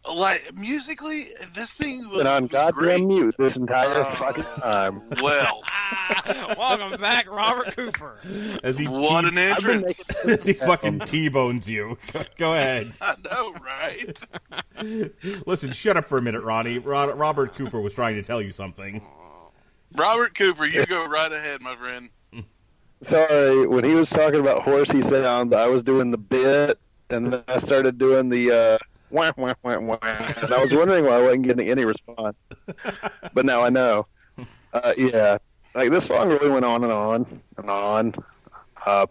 Speaker 5: Like, musically, this thing was
Speaker 9: Been on goddamn
Speaker 5: great.
Speaker 9: mute this entire fucking time.
Speaker 5: Well,
Speaker 4: Welcome back, Robert Cooper.
Speaker 2: As he
Speaker 5: what an entrance.
Speaker 2: as he fucking T-bones you. Go ahead.
Speaker 5: I know, right?
Speaker 2: Listen, shut up for a minute, Ronnie. Robert Cooper was trying to tell you something.
Speaker 5: Robert Cooper, you go right ahead, my friend.
Speaker 9: Sorry, when he was talking about horsey sound, I was doing the bit, and then I started doing the wah, wah, wah, wah, and I was wondering why I wasn't getting any response. But now I know. Yeah, like this song really went on and on and on. Well,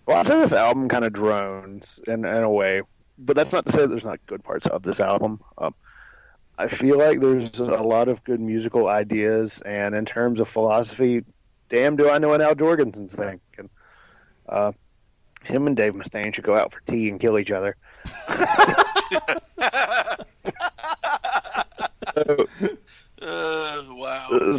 Speaker 9: I'd say this album kind of drones in a way, but that's not to say that there's not good parts of this album. I feel like there's a lot of good musical ideas, and in terms of philosophy, damn, do I know what Al Jorgensen's thinking. Him and Dave Mustaine should go out for tea and kill each other.
Speaker 5: Wow.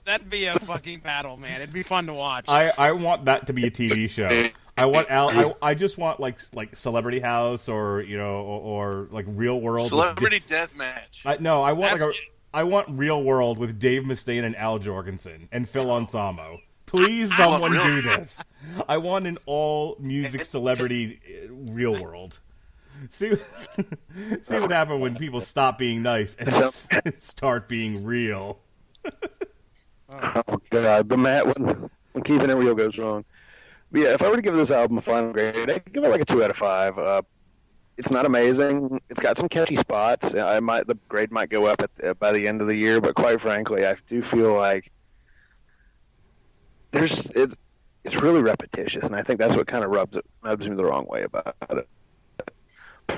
Speaker 4: That'd be a fucking battle, man. It'd be fun to watch.
Speaker 2: I want that to be a TV show. I want Al. I just want like Celebrity House or or like Real World.
Speaker 5: Celebrity Deathmatch.
Speaker 2: No, I want I want Real World with Dave Mustaine and Al Jorgensen and Phil Ansamo. Please, someone do this. I want an all music celebrity Real World. See what happened when people stop being nice and start being real.
Speaker 9: Oh God, the Matt when keeping it real goes wrong. But yeah, if I were to give this album a final grade, I'd give it like a 2 out of 5. It's not amazing. It's got some catchy spots. The grade might go up by the end of the year, but quite frankly, I do feel like it's really repetitious, and I think that's what kind of rubs me the wrong way about it.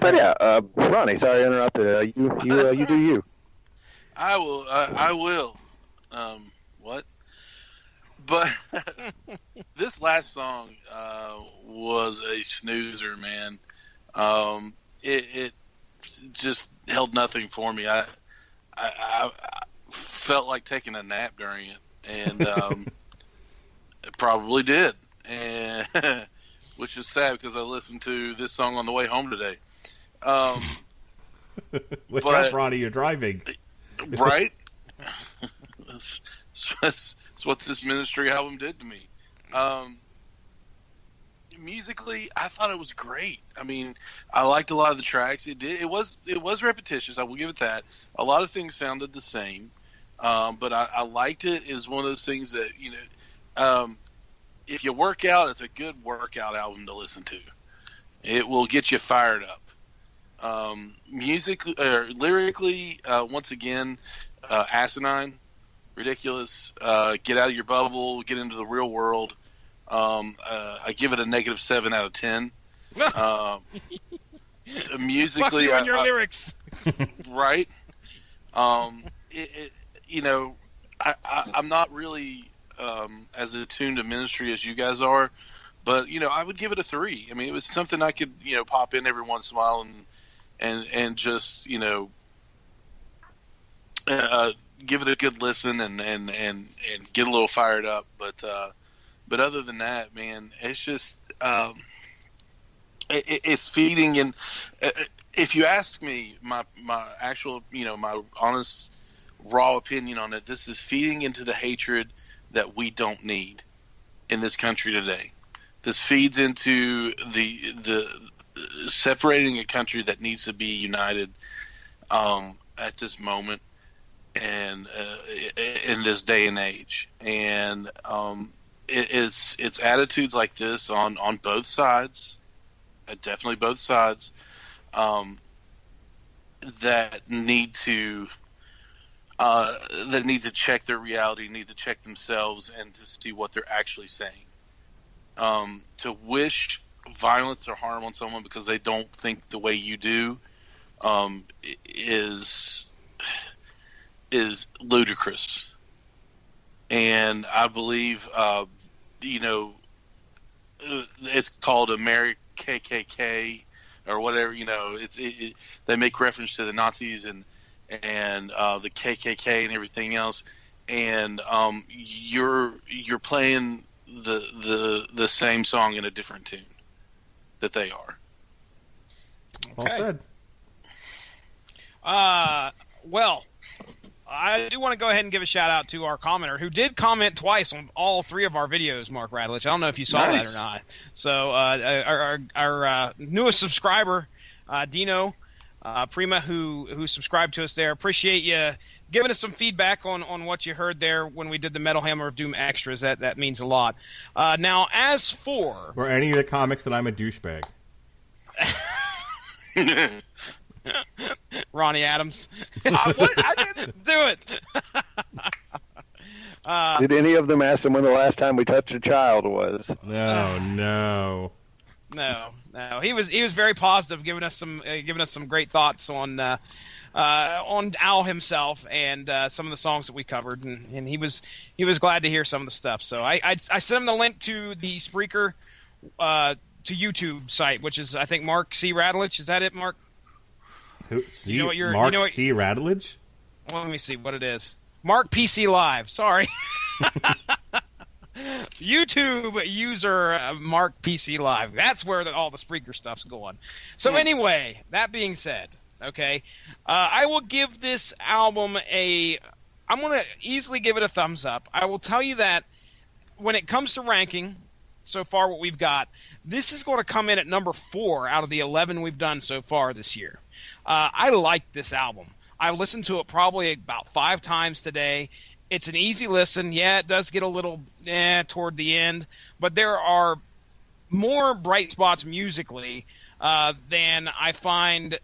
Speaker 9: But yeah, Ronnie, sorry I interrupted. You do you.
Speaker 5: I will. What? But this last song was a snoozer, man. It just held nothing for me. I felt like taking a nap during it, and it probably did, and which is sad because I listened to this song on the way home today.
Speaker 2: Look how proud you're driving.
Speaker 5: Right? That's what this Ministry album did to me. Musically, I thought it was great. I mean, I liked a lot of the tracks. It was repetitious. I will give it that. A lot of things sounded the same, but I liked it. It was one of those things that, if you work out, it's a good workout album to listen to. It will get you fired up. Lyrically, once again, asinine, ridiculous. Get out of your bubble, get into the real world. I give it a -7 out of 10. Musically,
Speaker 4: fuck you and your lyrics,
Speaker 5: right? I'm not really as attuned to Ministry as you guys are, but I would give it a 3. I mean, it was something I could pop in every once in a while and just give it a good listen and get a little fired up, but other than that, man, it's just it's feeding. And if you ask me, my actual, my honest, raw opinion on it, this is feeding into the hatred that we don't need in this country today. This feeds into the separating a country that needs to be united at this moment and in this day and age. And it's attitudes like this on both sides, definitely both sides, that need to check their reality, need to check themselves, and to see what they're actually saying. To wish violence or harm on someone because they don't think the way you do is ludicrous. And I believe it's called Amerikkkant or whatever. They make reference to the Nazis and the KKK and everything else, and you're playing the same song in a different tune that they are.
Speaker 2: Well said.
Speaker 4: Well, I do want to go ahead and give a shout out to our commenter who did comment twice on all 3 of our videos, Mark Radulich. I don't know if you saw that or not. So our newest subscriber, Dino Prima, who subscribed to us there. Appreciate you giving us some feedback on what you heard there when we did the Metal Hammer of Doom extras. That means a lot. Now, as for...
Speaker 2: Or any of the comics that I'm a douchebag.
Speaker 4: Ronnie Adams. I didn't do it.
Speaker 9: Did any of them ask him when the last time we touched a child was?
Speaker 2: No.
Speaker 4: He was very positive, giving us some great thoughts on Al himself and some of the songs that we covered, and he was glad to hear some of the stuff. So I sent him the link to the Spreaker to YouTube site, which is, I think, Mark C. Radulich. Is that it, Mark?
Speaker 2: Mark C. Radulich?
Speaker 4: Well, let me see what it is. Mark PC Live. Sorry. YouTube user Mark PC Live. That's where all the Spreaker stuff's going. So anyway, that being said, okay, I will give this album I'm going to easily give it a thumbs up. I will tell you that when it comes to ranking, so far what we've got, this is going to come in at number 4 out of the 11 we've done so far this year. I like this album. I listened to it probably about 5 times today. It's an easy listen. Yeah, it does get a little toward the end, but there are more bright spots musically than I find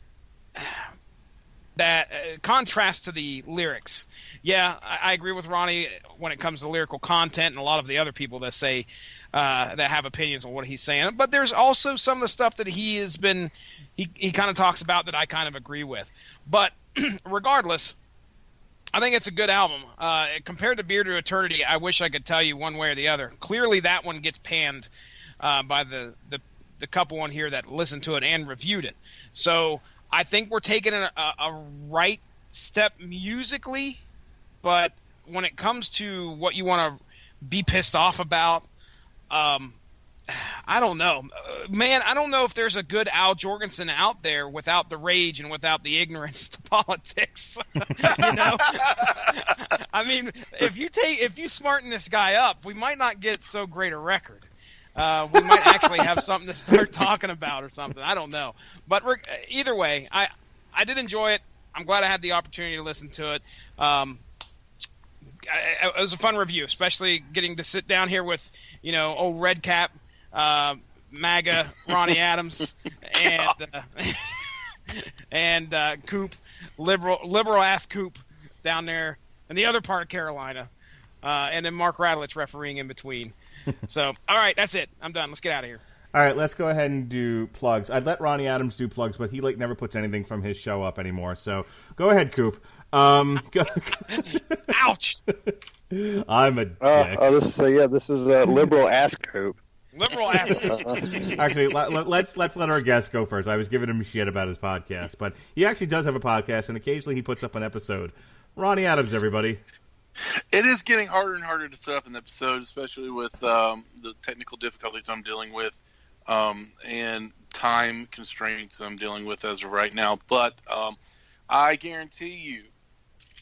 Speaker 4: that contrast to the lyrics. Yeah, I agree with Ronnie when it comes to lyrical content and a lot of the other people that say that have opinions on what he's saying. But there's also some of the stuff that he kind of talks about that I kind of agree with. But regardless, I think it's a good album. Compared to Beer to Eternity, I wish I could tell you one way or the other. Clearly, that one gets panned by the couple on here that listened to it and reviewed it. So I think we're taking a right step musically, but when it comes to what you want to be pissed off about, I don't know. Man, I don't know if there's a good Al Jorgensen out there without the rage and without the ignorance to politics. You know? I mean, if you smarten this guy up, we might not get so great a record. We might actually have something to start talking about or something. I don't know. But either way, I did enjoy it. I'm glad I had the opportunity to listen to it. It was a fun review, especially getting to sit down here with, old Red Cap, MAGA Ronnie Adams, and Coop, liberal ass Coop down there in the other part of Carolina, and then Mark Radulich refereeing in between. So, all right, that's it. I'm done. Let's get out of here.
Speaker 2: All right, let's go ahead and do plugs. I'd let Ronnie Adams do plugs, but he never puts anything from his show up anymore. So go ahead, Coop.
Speaker 4: Ouch!
Speaker 2: I'm a dick.
Speaker 9: This is liberal ass Coop.
Speaker 4: Liberal ass.
Speaker 2: Actually, let's let our guest go first. I was giving him shit about his podcast, but he actually does have a podcast, and occasionally he puts up an episode. Ronnie Adams, everybody.
Speaker 5: It is getting harder and harder to put up an episode, especially with the technical difficulties I'm dealing with and time constraints I'm dealing with as of right now. But I guarantee you,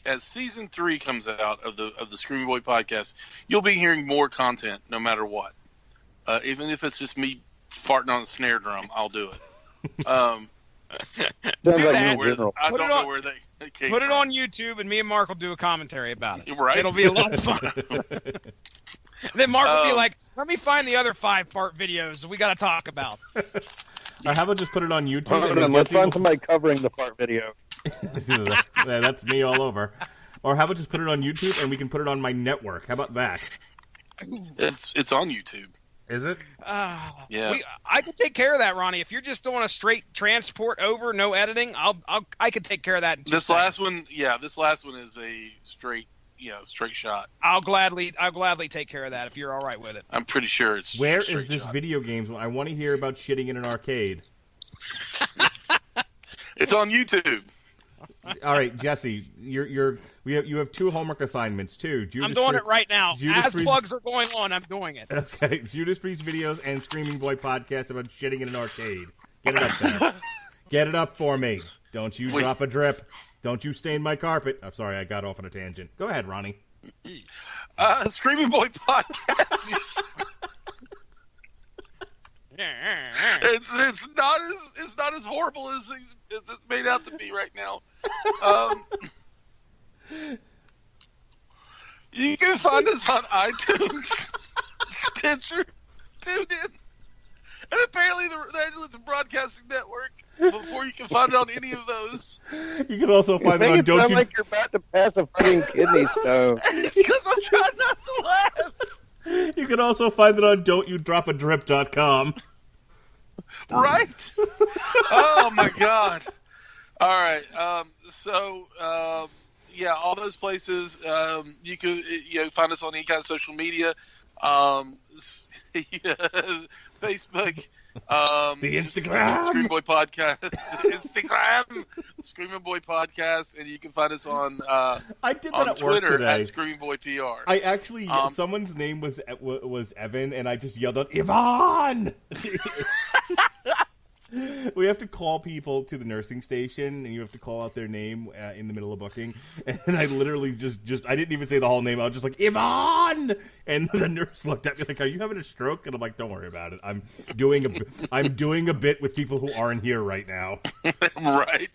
Speaker 5: as season 3 comes out of the Screaming Boy podcast, you'll be hearing more content no matter what. Even if it's just me farting on a snare drum, I'll do it. I don't know where they came
Speaker 4: Put it
Speaker 5: from.
Speaker 4: on YouTube, and me and Mark will do a commentary about it.
Speaker 5: Right.
Speaker 4: It'll be a lot of fun. Then Mark will be like, let me find the other 5 fart videos we got to talk about.
Speaker 2: Or how about just put it on YouTube?
Speaker 9: Let's find somebody covering the fart video.
Speaker 2: That's me all over. Or how about just put it on YouTube and we can put it on my network? How about that?
Speaker 5: It's on YouTube.
Speaker 2: Is it?
Speaker 5: Yeah.
Speaker 4: I could take care of that, Ronnie. If you're just doing a straight transport over, no editing, I could take care of that.
Speaker 5: This last one is a straight shot.
Speaker 4: I'll gladly take care of that if you're all right with it.
Speaker 5: I'm pretty sure it's.
Speaker 2: Where is this video games? I want to hear about shitting in an arcade.
Speaker 5: It's on YouTube.
Speaker 2: All right, Jesse, you have 2 homework assignments too.
Speaker 4: I'm doing it right now. As plugs are going on, I'm doing it.
Speaker 2: Okay, Judas Priest videos and Screaming Boy podcast about shitting in an arcade. Get it up there. Get it up for me. Don't you drop a drip. Don't you stain my carpet. I'm sorry, I got off on a tangent. Go ahead, Ronnie.
Speaker 5: Screaming Boy podcast. It's not as horrible as it's made out to be right now. You can find us on iTunes, Stitcher, TuneIn, and apparently the Broadcasting Network. Before you can find it on any of those,
Speaker 2: you can also find it on. Don't you?
Speaker 9: Like you're about to pass a fucking kidney stone.
Speaker 5: Because I'm trying not to laugh.
Speaker 2: You can also find it on don'tyoudropadrip.com.
Speaker 5: Right? Oh my God! All right. All those places. You can find us on any kind of social media. Facebook.
Speaker 2: The Instagram.
Speaker 5: Screaming Boy Podcast. Instagram. Screaming Boy Podcast, and you can find us on.
Speaker 2: I did that
Speaker 5: on
Speaker 2: at
Speaker 5: Twitter
Speaker 2: work today.
Speaker 5: At Screaming Boy PR.
Speaker 2: I actually someone's name was Evan, and I just yelled out Yvonne. We have to call people to the nursing station, and you have to call out their name in the middle of booking. And I literally just I didn't even say the whole name. I was just like, Yvonne! And the nurse looked at me like, are you having a stroke? And I'm like, don't worry about it. I'm doing a bit with people who aren't here right now.
Speaker 5: Right.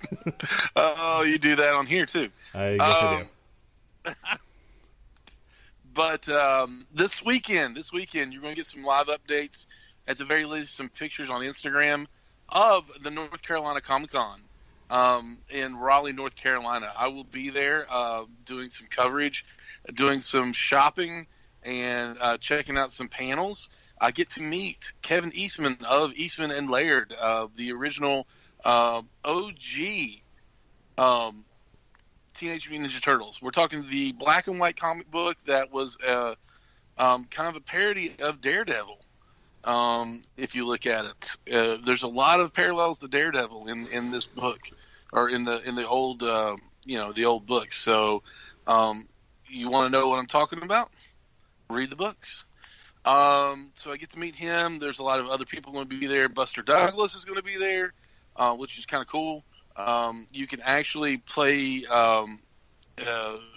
Speaker 5: Oh, you do that on here, too.
Speaker 2: I guess I do.
Speaker 5: But this weekend, you're going to get some live updates. At the very least, some pictures on Instagram of the North Carolina Comic-Con in Raleigh, North Carolina. I will be there doing some coverage, doing some shopping, and checking out some panels. I get to meet Kevin Eastman of Eastman and Laird, the original OG Teenage Mutant Ninja Turtles. We're talking the black and white comic book that was kind of a parody of Daredevil. If you look at it, there's a lot of parallels to Daredevil in this book, or in the old the old books. So you want to know what I'm talking about? Read the books. So I get to meet him. There's a lot of other people going to be there. Buster Douglas is going to be there, which is kind of cool. You can actually play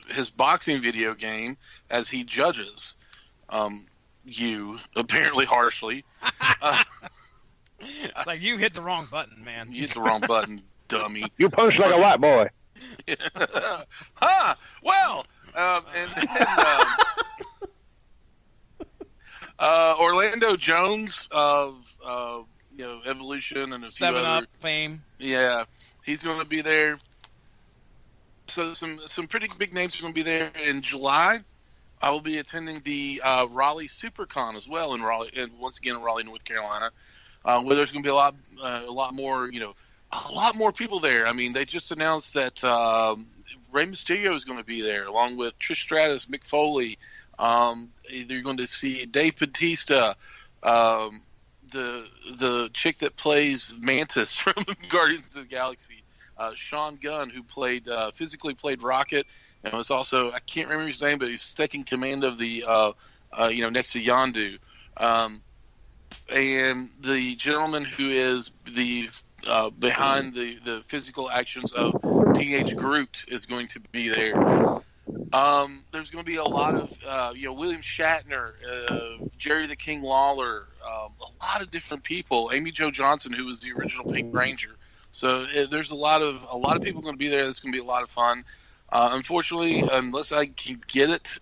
Speaker 5: his boxing video game as he judges you, apparently harshly.
Speaker 4: It's like you hit the wrong button, man.
Speaker 5: You hit the wrong button, dummy.
Speaker 9: You punch like a white boy.
Speaker 5: Huh. Well, and then Orlando Jones of Evolution and a few
Speaker 4: 7-Up
Speaker 5: other
Speaker 4: fame.
Speaker 5: Yeah, he's going to be there. So some pretty big names are going to be there in July. I will be attending the Raleigh SuperCon as well in Raleigh, and once again in Raleigh, North Carolina, where there's going to be a lot more people there. I mean, they just announced that Rey Mysterio is going to be there, along with Trish Stratus, Mick Foley. You're going to see Dave Bautista, the chick that plays Mantis from Guardians of the Galaxy, Sean Gunn, who physically played Rocket, and was also, I can't remember his name, but he's taking command of the next to Yondu, and the gentleman who is the behind the physical actions of Teenage Groot is going to be there. There's going to be a lot of William Shatner, Jerry the King Lawler, a lot of different people. Amy Jo Johnson, who was the original Pink Ranger. So there's a lot of people going to be there. It's going to be a lot of fun. Unfortunately, unless I can get it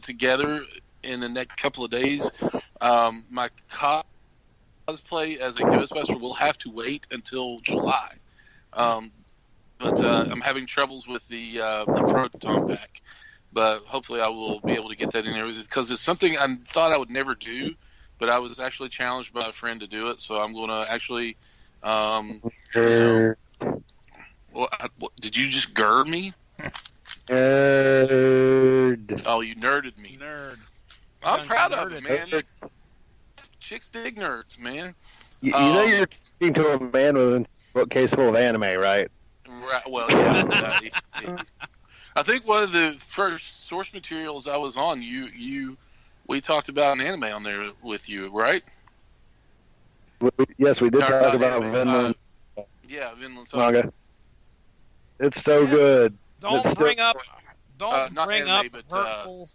Speaker 5: together in the next couple of days, my cosplay as a Ghostbuster will have to wait until July. But I'm having troubles with the Proton Pack. But hopefully I will be able to get that in there, because it's something I thought I would never do, but I was actually challenged by a friend to do it. So I'm going to actually, did you just gird me?
Speaker 9: Nerd.
Speaker 5: Oh, you nerded me.
Speaker 4: Nerd.
Speaker 5: I'm proud of it, man. Chicks dig nerds, man.
Speaker 9: You know you're talking to a man with a bookcase full of anime, right?
Speaker 5: Right. Well, yeah. I think one of the first source materials I was on, we talked about an anime on there with you, right?
Speaker 9: Yes, we did talk about Vinland.
Speaker 5: Yeah, Vinland
Speaker 9: Saga. It's so good.
Speaker 4: Don't bring up
Speaker 5: anime,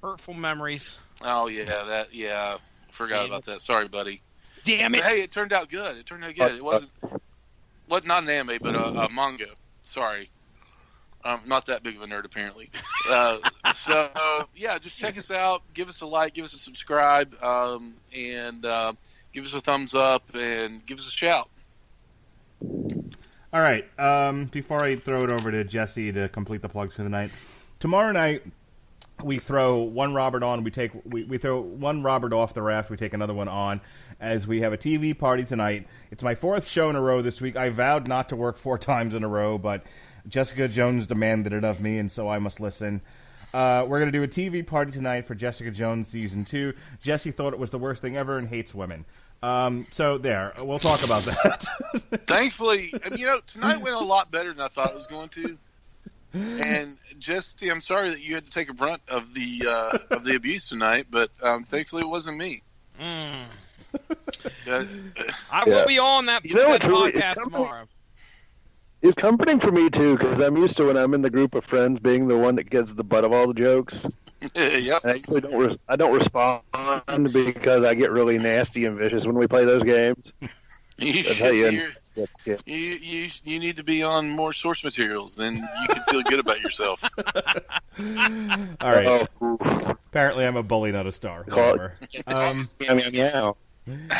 Speaker 4: hurtful memories.
Speaker 5: Oh yeah, forgot about that. Sorry, buddy.
Speaker 4: Damn it!
Speaker 5: But hey, it turned out good. It wasn't not an anime, but a manga. Sorry, not that big of a nerd apparently. So yeah, just check us out. Give us a like, give us a subscribe, and give us a thumbs up, and give us a shout.
Speaker 2: All right. Before I throw it over to Jesse to complete the plugs for the night, tomorrow night we throw one Robert on. We throw one Robert off the raft. We take another one on, as we have a TV party tonight. It's my 4th show in a row this week. I vowed not to work 4 times in a row, but Jessica Jones demanded it of me, and so I must listen. We're going to do a TV party tonight for Jessica Jones Season 2. Jesse thought it was the worst thing ever and hates women. So there, we'll talk about that.
Speaker 5: Thankfully, tonight went a lot better than I thought it was going to. And Jesse, I'm sorry that you had to take a brunt of the abuse tonight, but thankfully it wasn't me.
Speaker 4: I will be on that podcast tomorrow.
Speaker 9: It's comforting for me too, because I'm used to when I'm in the group of friends being the one that gets the butt of all the jokes.
Speaker 5: Yep.
Speaker 9: I actually don't respond because I get really nasty and vicious when we play those games.
Speaker 5: You need to be on more source materials, then you can feel good about yourself.
Speaker 2: All right. Apparently, I'm a bully, not a star. Whatever.
Speaker 9: Meow.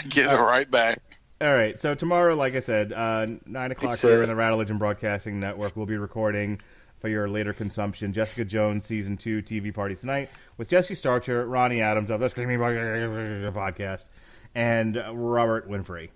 Speaker 5: Give it right back.
Speaker 2: All right. So tomorrow, like I said, 9 o'clock here in the Rattlegion Broadcasting Network, we'll be recording for your later consumption Jessica Jones Season 2 TV party tonight with Jesse Starcher, Ronnie Adams of the Screaming Podcast, and Robert Winfrey.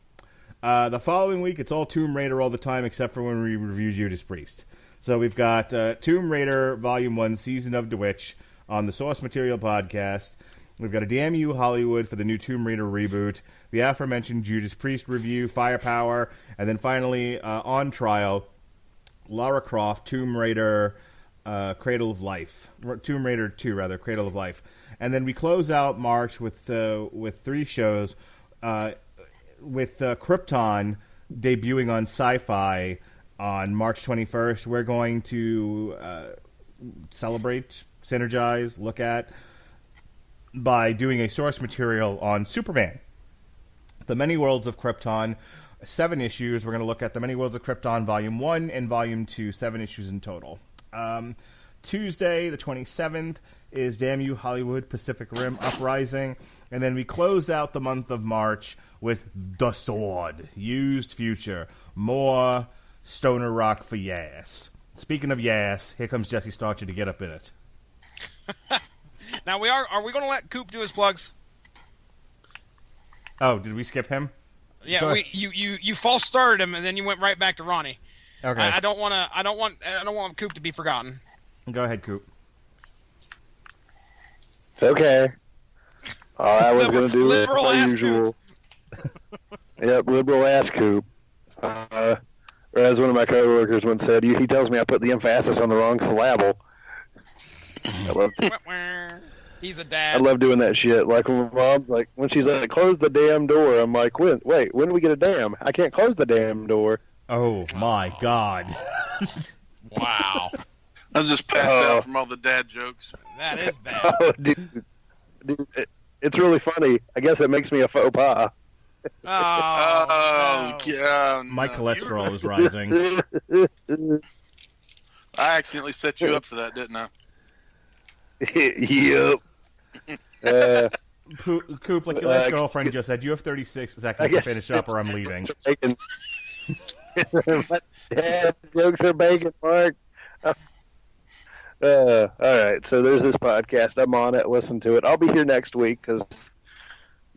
Speaker 2: The following week, it's all Tomb Raider all the time, except for when we review Judas Priest. So we've got Tomb Raider Volume 1, Season of the Witch on the Source Material podcast. We've got a Damn You Hollywood for the new Tomb Raider reboot, the aforementioned Judas Priest review, Firepower, and then finally, on trial, Lara Croft, Tomb Raider, Cradle of Life. Tomb Raider 2, rather, Cradle of Life. And then we close out March with 3 shows, with Krypton debuting on Sci-Fi on March 21st. We're going to celebrate, synergize, look at, by doing a source material on Superman. The Many Worlds of Krypton, 7 issues. We're going to look at The Many Worlds of Krypton Volume 1 and Volume 2, 7 issues in total. Tuesday, the 27th, is Damn You Hollywood Pacific Rim Uprising. And then we close out the month of March with The Sword, Used Future, more stoner rock for Yass. Speaking of Yass, here comes Jesse Starcher to get up in it.
Speaker 4: Now, are we going to let Coop do his plugs?
Speaker 2: Oh, did we skip him?
Speaker 4: Yeah, you false started him and then you went right back to Ronnie.
Speaker 2: Okay.
Speaker 4: I don't want Coop to be forgotten.
Speaker 2: Go ahead, Coop.
Speaker 9: It's okay. All I was going to do is
Speaker 4: liberal
Speaker 9: as usual. Yep, liberal ass Coop. Or as one of my coworkers once said, he tells me I put the emphasis on the wrong syllable.
Speaker 4: He's a dad.
Speaker 9: I love doing that shit. Like when Mom, when she's like, "Close the damn door," I'm like, when do we get a damn? I can't close the damn door.
Speaker 2: Oh my God!
Speaker 4: Wow.
Speaker 5: I was just passed out from all the dad jokes.
Speaker 4: That is bad.
Speaker 9: Oh, dude, it's really funny. I guess it makes me a faux pas.
Speaker 4: Oh,
Speaker 5: yeah.
Speaker 2: My cholesterol is rising.
Speaker 5: I accidentally set you up for that, didn't I?
Speaker 9: Yep.
Speaker 2: Coop, like your last girlfriend just said, you have 36 seconds to finish up or I'm leaving.
Speaker 9: Dad jokes are bacon, Mark. All right, so there's this podcast. I'm on it. Listen to it. I'll be here next week because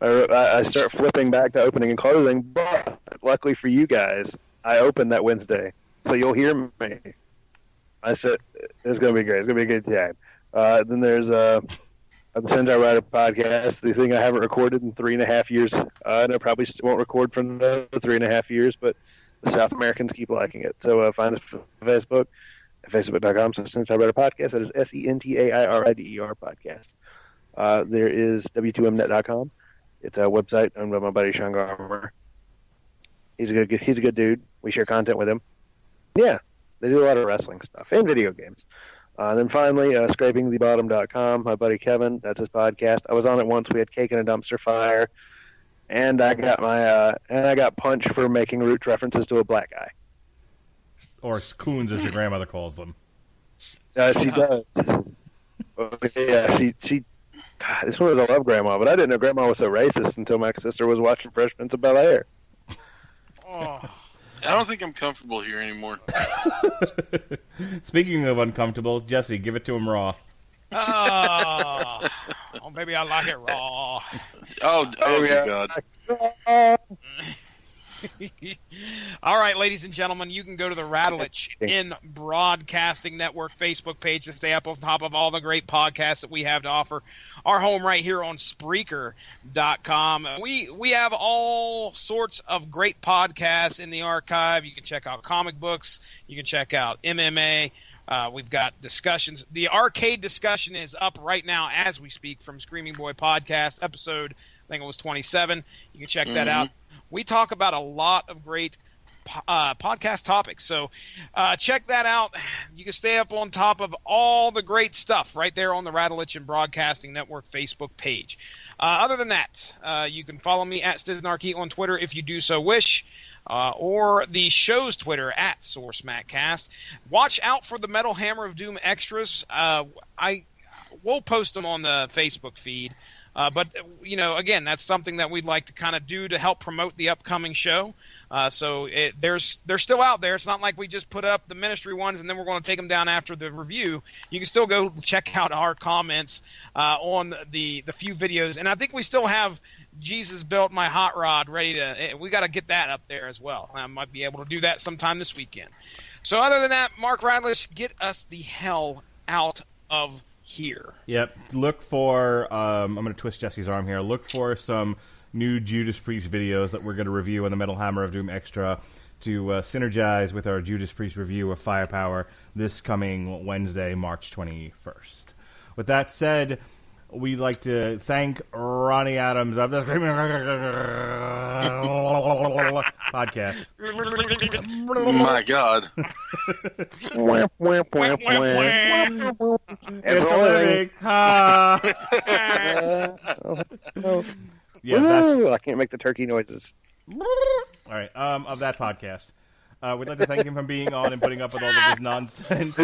Speaker 9: I start flipping back to opening and closing. But luckily for you guys, I open that Wednesday, so you'll hear me. I said it's going to be great. It's going to be a good time. Then there's the Sendai Rider podcast, the thing I haven't recorded in 3.5 years. And I probably won't record for another 3.5 years, but the South Americans keep liking it. So find us on Facebook at facebook.com/Sendai Rider podcast. That is SENTAIRIDER podcast. There is W2Mnet.com. It's a website owned by my buddy Sean Garmer. He's a good dude. We share content with him. Yeah, they do a lot of wrestling stuff and video games. Then finally, scrapingthebottom.com. My buddy Kevin, that's his podcast. I was on it once. We had cake in a dumpster fire, and I got punched for making Roots references to a black guy,
Speaker 2: or coons, as your grandmother calls them.
Speaker 9: She does. Yeah, she. God, this one was a love grandma, but I didn't know grandma was so racist until my sister was watching Fresh Prince of Bel-Air.
Speaker 5: Oh. I don't think I'm comfortable here anymore.
Speaker 2: Speaking of uncomfortable, Jesse, give it to him raw.
Speaker 4: Oh, baby, I like it raw.
Speaker 5: Oh God.
Speaker 4: All right, ladies and gentlemen, you can go to the Radulich in Broadcasting Network Facebook page to stay up on top of all the great podcasts that we have to offer. Our home right here on Spreaker.com. We have all sorts of great podcasts in the archive. You can check out comic books. You can check out MMA. We've got discussions. The arcade discussion is up right now as we speak from Screaming Boy Podcast, episode, I think it was 27. You can check that out. We talk about a lot of great podcast topics, so check that out. You can stay up on top of all the great stuff right there on the Radulich and Broadcasting Network Facebook page. Other than that, you can follow me at Stiznarchy on Twitter if you do so wish, or the show's Twitter at SourceMattCast. Watch out for the Metal Hammer of Doom extras. We'll post them on the Facebook feed. But, again, that's something that we'd like to kind of do to help promote the upcoming show. So they're still out there. It's not like we just put up the ministry ones and then we're going to take them down after the review. You can still go check out our comments on the few videos. And I think we still have Jesus Built My Hot Rod ready to – we got to get that up there as well. I might be able to do that sometime this weekend. So other than that, Mark Radlish, get us the hell out of here.
Speaker 2: Yep. Look for, I'm going to twist Jesse's arm here. Look for some new Judas Priest videos that we're going to review on the Metal Hammer of Doom Extra to synergize with our Judas Priest review of Firepower this coming Wednesday, March 21st. With that said, we'd like to thank Ronnie Adams of the Screaming Podcast.
Speaker 5: My God.
Speaker 2: It's a living. Ha! Yeah,
Speaker 9: I can't make the turkey noises.
Speaker 2: All right, of that podcast. We'd like to thank him for being on and putting up with all of his nonsense.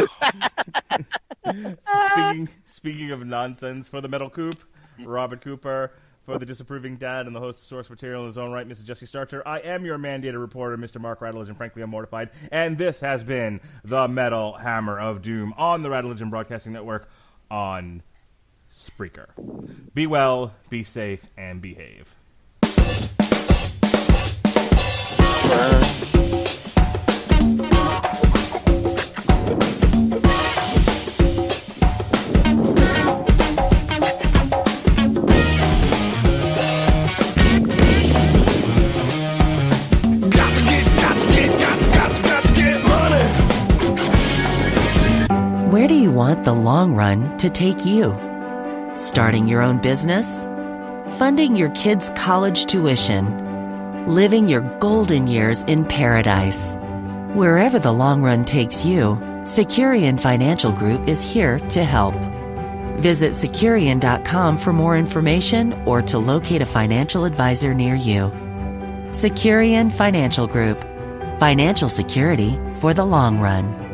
Speaker 2: Speaking of nonsense, for the Metal Coop, Robert Cooper, for the disapproving dad and the host of Source Material in his own right, Mr. Jesse Starcher, I am your mandated reporter, Mr. Mark Rattledge, and frankly, I'm mortified. And this has been the Metal Hammer of Doom on the Rattledge Broadcasting Network on Spreaker. Be well, be safe, and behave.
Speaker 10: Where do you want the long run to take you? Starting your own business? Funding your kids' college tuition? Living your golden years in paradise? Wherever the long run takes you, Securian Financial Group is here to help. Visit Securian.com for more information or to locate a financial advisor near you. Securian Financial Group. Financial security for the long run.